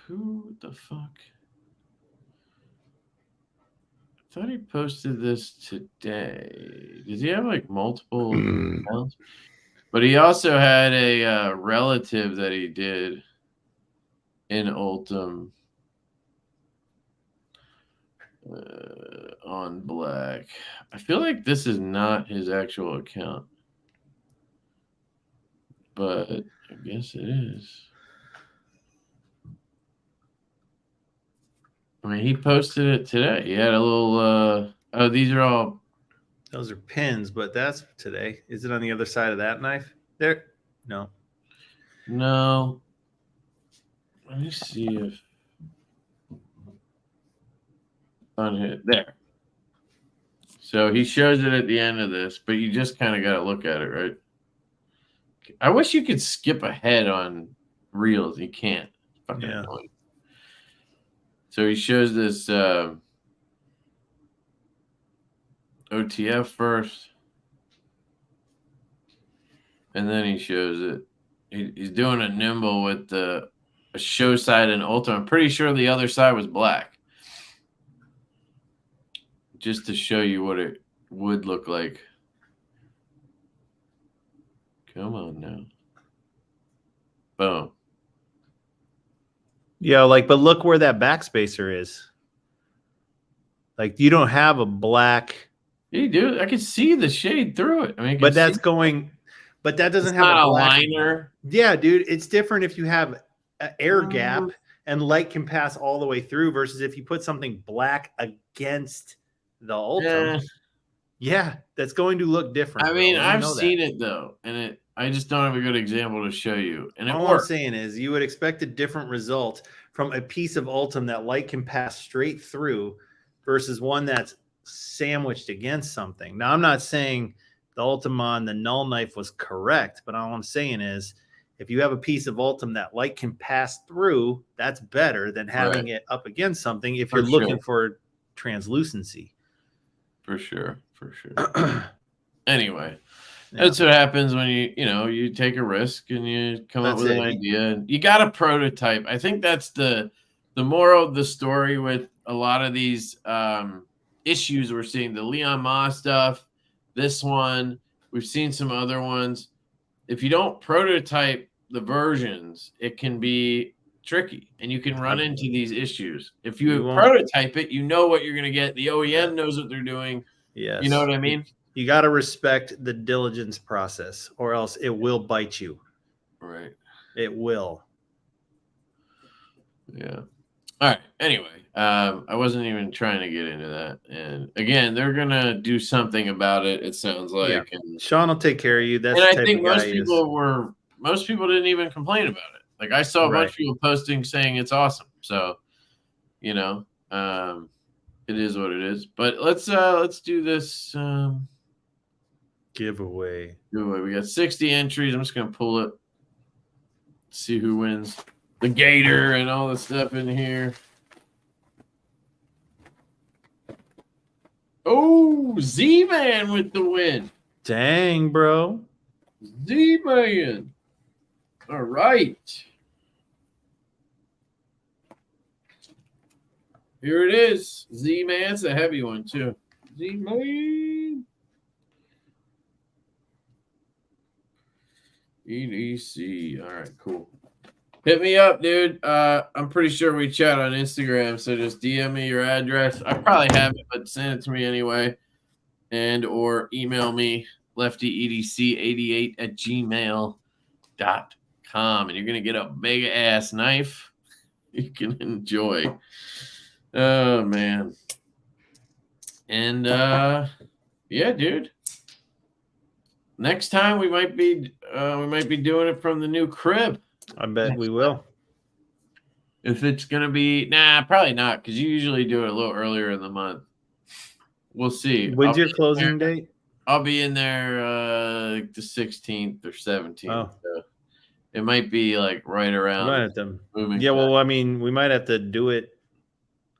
who the fuck? I thought he posted this today. Does he have like multiple accounts? But he also had a relative that he did in Ultim on black. I feel like this is not his actual account, but I guess it is. I mean, he posted it today. He had a little, oh, these are all. Those are pins, but that's today. Is it on the other side of that knife? There? No. No. Let me see if. On here. There. So he shows it at the end of this, but you just kind of got to look at it, right? I wish you could skip ahead on reels. You can't. Fucking annoying. So he shows this OTF first, and then he shows it. He's doing a nimble with a show side and Ultim. I'm pretty sure the other side was black, just to show you what it would look like. Come on now. Boom. Yeah, but look where that backspacer is. Like, you don't have a black. You do. I can see the shade through it. I mean, but that's going. But that doesn't have a black liner. Yeah, dude, it's different if you have an air gap and light can pass all the way through versus if you put something black against the Ultim. Yeah, that's going to look different. I mean, I've seen it though, and I just don't have a good example to show you. And all I'm saying is you would expect a different result from a piece of Ultim that light can pass straight through versus one that's sandwiched against something. Now, I'm not saying the Ultim on the null knife was correct, but all I'm saying is if you have a piece of Ultim that light can pass through, that's better than having it up against something if you're looking for translucency. For sure. Anyway. That's what happens when you take a risk and you come up with an idea. You got to prototype. I think that's the moral of the story with a lot of these issues we're seeing. The Leon Ma stuff, this one, we've seen some other ones. If you don't prototype the versions, it can be tricky and you can run into these issues. If you prototype it, you know what you're going to get. The OEM knows what they're doing. Yes. You know what I mean? You got to respect the diligence process or else it will bite you. Right. It will. Yeah. All right. Anyway, I wasn't even trying to get into that. And again, they're going to do something about it, it sounds like. Yeah. And Sean will take care of you. That's and I think most people didn't even complain about it. Like I saw a bunch of people posting saying it's awesome. So, it is what it is. But let's do this giveaway. We got 60 entries. I'm just gonna pull it. See who wins the gator and all the stuff in here. Oh, Z-Man with the win. Dang, bro. Z-Man. All right. Here it is. Z-Man. It's a heavy one, too. Z-Man. EDC. All right, cool. Hit me up, dude. I'm pretty sure we chat on Instagram, so just DM me your address. I probably have it, but send it to me anyway. And or email me, LeftyEDC88@gmail.com. And you're going to get a big-ass knife you can enjoy. Oh, man. And, yeah, dude. next time we might be doing it from the new crib. I bet we will. If it's gonna be, probably not, because you usually do it a little earlier in the month. We'll see. When's your closing date? I'll be in there the 16th or 17th. Oh. So it might be like right around. We might have to, moving yeah, back. well, I mean, we might have to do it.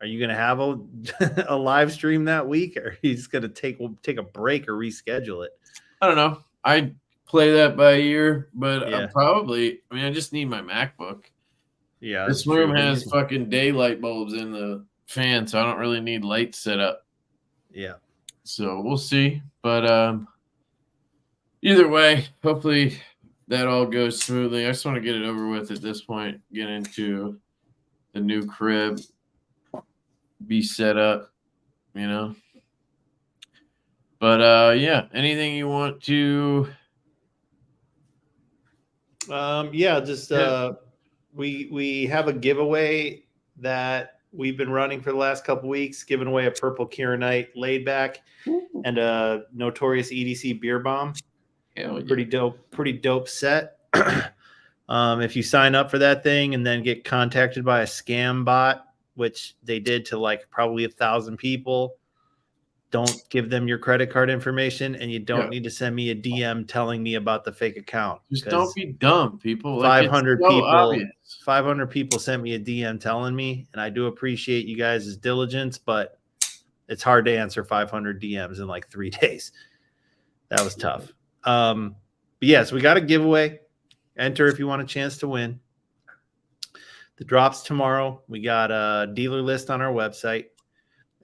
Are you going to have a live stream that week, or are you just going to take a break or reschedule it? I don't know. I play that by ear, but Yeah. I just need my MacBook. Yeah. This room has fucking daylight bulbs in the fan, so I don't really need lights set up. Yeah. So we'll see. But either way, hopefully that all goes smoothly. I just want to get it over with at this point, get into the new crib, be set up, you know. But yeah, anything you want to we have a giveaway that we've been running for the last couple weeks, giving away a purple Kieranite laid back and a Notorious EDC beer bomb. Yeah. Pretty dope set. If you sign up for that thing and then get contacted by a scam bot, which they did to like probably 1,000 people, don't give them your credit card information, and you don't need to send me a DM telling me about the fake account. Just don't be dumb, people. 500 it's so people, obvious. 500 people sent me a DM telling me, and I do appreciate you guys' diligence, but it's hard to answer 500 DMs in like 3 days. That was tough. But yeah, so we got a giveaway. Enter if you want a chance to win. The drop's tomorrow. We got a dealer list on our website,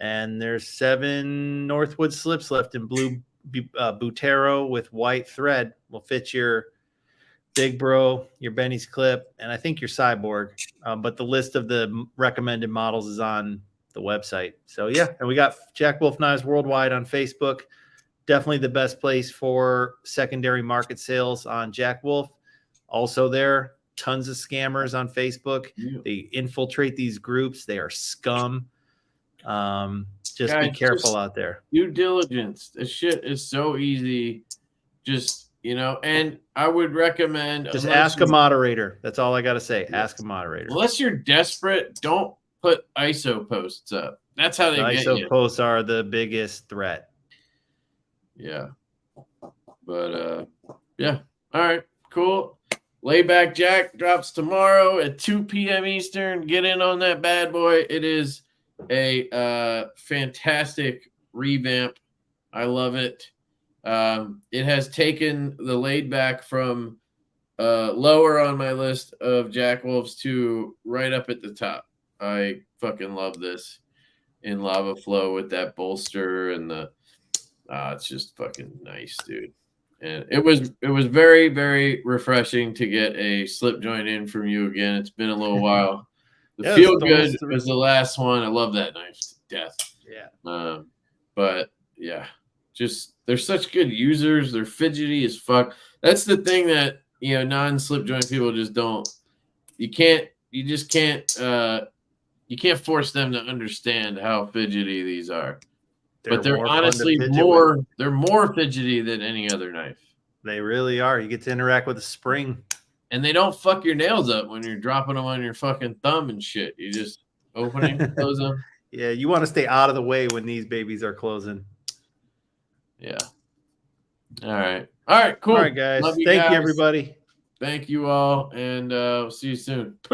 and there's 7 Northwoods slips left in blue Butero with white thread. Will fit your Big Bro, your Benny's clip, and I think your Cyborg. But the list of the recommended models is on the website. So yeah, and we got Jack Wolf Knives Worldwide on Facebook. Definitely the best place for secondary market sales on Jack Wolf. Also there, tons of scammers on Facebook. Yeah. They infiltrate these groups. They are scum. Just be careful out there. Due diligence. This shit is so easy. Just, and I would recommend just ask a moderator. That's all I got to say. Ask a moderator. Unless you're desperate, don't put ISO posts up. That's how they get you. ISO posts are the biggest threat. Yeah. But yeah. All right, cool. Layback Jack drops tomorrow at 2 p.m. Eastern. Get in on that bad boy. It is a fantastic revamp. I love it. It has taken the laid back from lower on my list of Jack Wolfs to right up at the top. I fucking love this in Lava Flow with that bolster and the it's just fucking nice, dude. And it was very, very refreshing to get a slip joint in from you again. It's been a little while. The Feel Good was the last one. I love that knife to death. Yeah. But yeah, just they're such good users. They're fidgety as fuck. That's the thing that non-slip joint people just don't. You can't force them to understand how fidgety these are. But they're honestly more fidgety than any other knife. They really are. You get to interact with a spring. And they don't fuck your nails up when you're dropping them on your fucking thumb and shit. You just open and close them. Yeah, you want to stay out of the way when these babies are closing. Yeah. All right, cool. All right, guys. Thank you, everybody. Thank you all, and we'll see you soon. Peace.